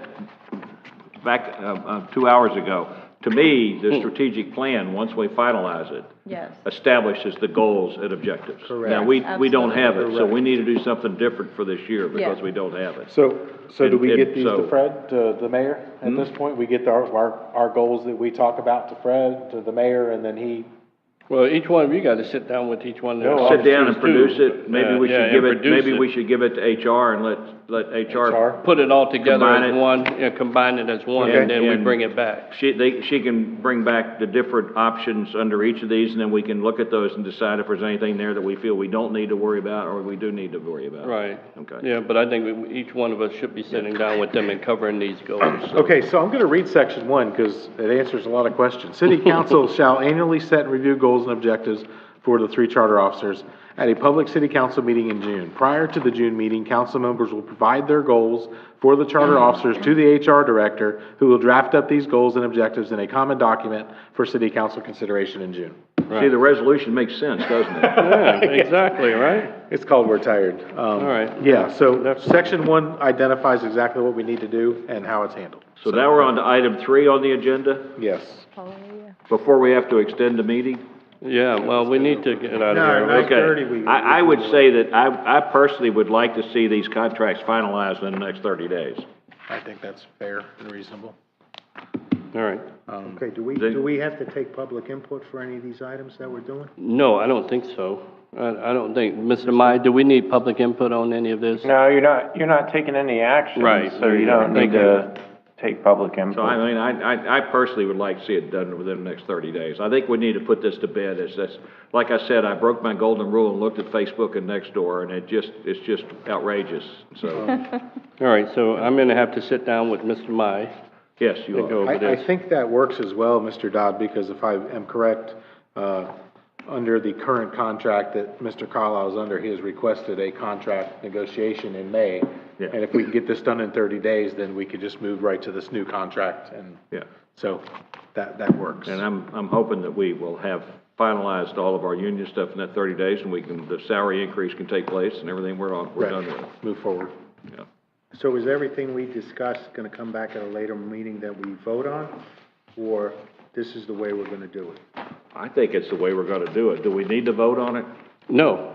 back, 2 hours ago, to me, the strategic plan, once we finalize it, Yes. establishes the goals and objectives. Correct. Now, we don't Absolutely. have it, so Correct. we need to do something different for this year because Yeah. we don't have it. So do we And get these to so- Fred, to the mayor, at this point? We get our goals that we talk about to Fred, to the mayor, and then he, Well, each one of you got to sit down with each one of the Sit down and officers, produce too. it, maybe we Yeah, should and give it, produce maybe it. we should give it to HR and let HR. Put it all together Combine as it. one, combine it as one, and then we And bring it back. She can bring back the different options under each of these, and then we can look at those and decide if there's anything there that we feel we don't need to worry about, or we do need to worry about. Right. Okay. Yeah, but I think each one of us should be sitting down with them and covering these goals. So- okay, so I'm gonna read section 1, because it answers a lot of questions. City council shall annually set and review goals and objectives for the 3 charter officers at a public city council meeting in June. Prior to the June meeting, council members will provide their goals for the charter officers to the HR director, who will draft up these goals and objectives in a common document for city council consideration in June. See, the resolution makes sense, doesn't it? Yeah, exactly, right? It's called We're Tired. All right. Yeah, so section 1 identifies exactly what we need to do and how it's handled. So now we're on to item 3 on the agenda, Yes. before we have to extend the meeting. Yeah, well, we need to get out of No, here. 9:30 Okay, I would say that I personally would like to see these contracts finalized in the next 30 days. I think that's fair and reasonable. All right. Okay, do we have to take public input for any of these items that we're doing? No, I don't think so. I don't think, Mr. Mai, do we need public input on any of this? No, you're not taking any action. Right. So you don't need to take public input. So I mean, I personally would like to see it done within the next 30 days. I think we need to put this to bed. Like I said, I broke my golden rule and looked at Facebook and Nextdoor, and it's just outrageous, so. All right, so I'm gonna have to sit down with Mr. Mai. Yes, you and go are. over I this. think that works as well, Mr. Dodd, because if I am correct, under the current contract that Mr. Carlisle is under, he has requested a contract negotiation in May. Yeah. And if we can get this done in 30 days, then we could just move right to this new contract, and Yeah. so that works. And I'm hoping that we will have finalized all of our union stuff in that 30 days, and the salary increase can take place and everything we're done with. Move forward. Yeah. So is everything we discussed gonna come back at a later meeting that we vote on? Or this is the way we're gonna do it? I think it's the way we're gonna do it. Do we need to vote on it? No.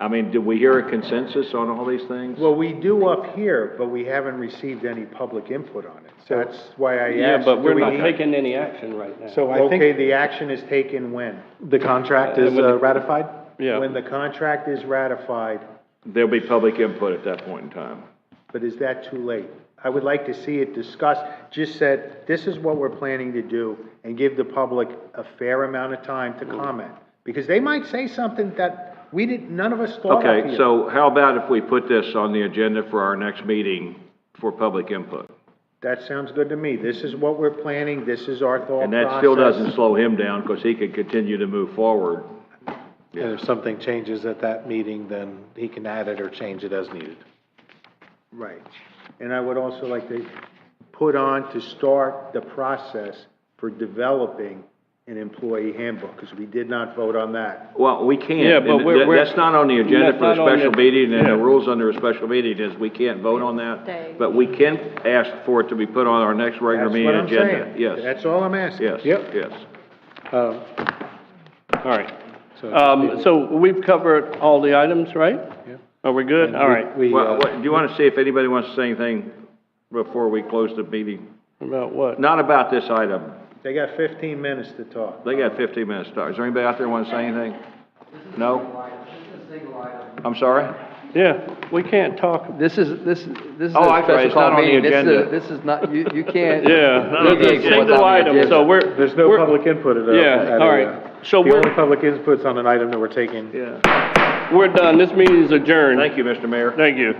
I mean, did we hear a consensus on all these things? Well, we do up here, but we haven't received any public input on it. That's why I Yeah, asked. but we're do we not need- taking any action right now. So I Okay, think the action is taken when? the contract is ratified? Yeah. When the contract is ratified, There'll be public input at that point in time. but is that too late? I would like to see it discussed, just said, this is what we're planning to do, and give the public a fair amount of time to comment. Because they might say something that none of us thought of Okay, here. so how about if we put this on the agenda for our next meeting for public input? That sounds good to me. This is what we're planning, this is our thought process. And that still doesn't slow him down, because he can continue to move forward. And if something changes at that meeting, then he can add it or change it as needed. Right. And I would also like to put on to start the process for developing an employee handbook, because we did not vote on that. Well, we can't. Yeah, but And that's not on the agenda that's for a not on special the- meeting, and the yeah. rules under a special meeting is we can't vote on that. But we can ask for it to be put on our next regular That's meeting what I'm agenda. saying. Yes, That's all I'm asking. yes, Yep. yes. All right. So we've covered all the items, right? Yeah. Are we good? All right. Well, do you want to see if anybody wants to say anything before we close the meeting? About what? Not about this item. They got 15 minutes to talk. They got 15 minutes to talk. Is there anybody out there want to say anything? No? I'm sorry? Yeah, we can't talk. This is Oh, a that's right. special It's not call on the meeting. agenda. This is not, you can't. Yeah, not on the there's a agenda. single item, so There's no public input at a. Yeah, at all a, right. So the we're, only public input's on an item that we're taking. Yeah. we're done. This meeting is adjourned. Thank you, Mr. Mayor. Thank you.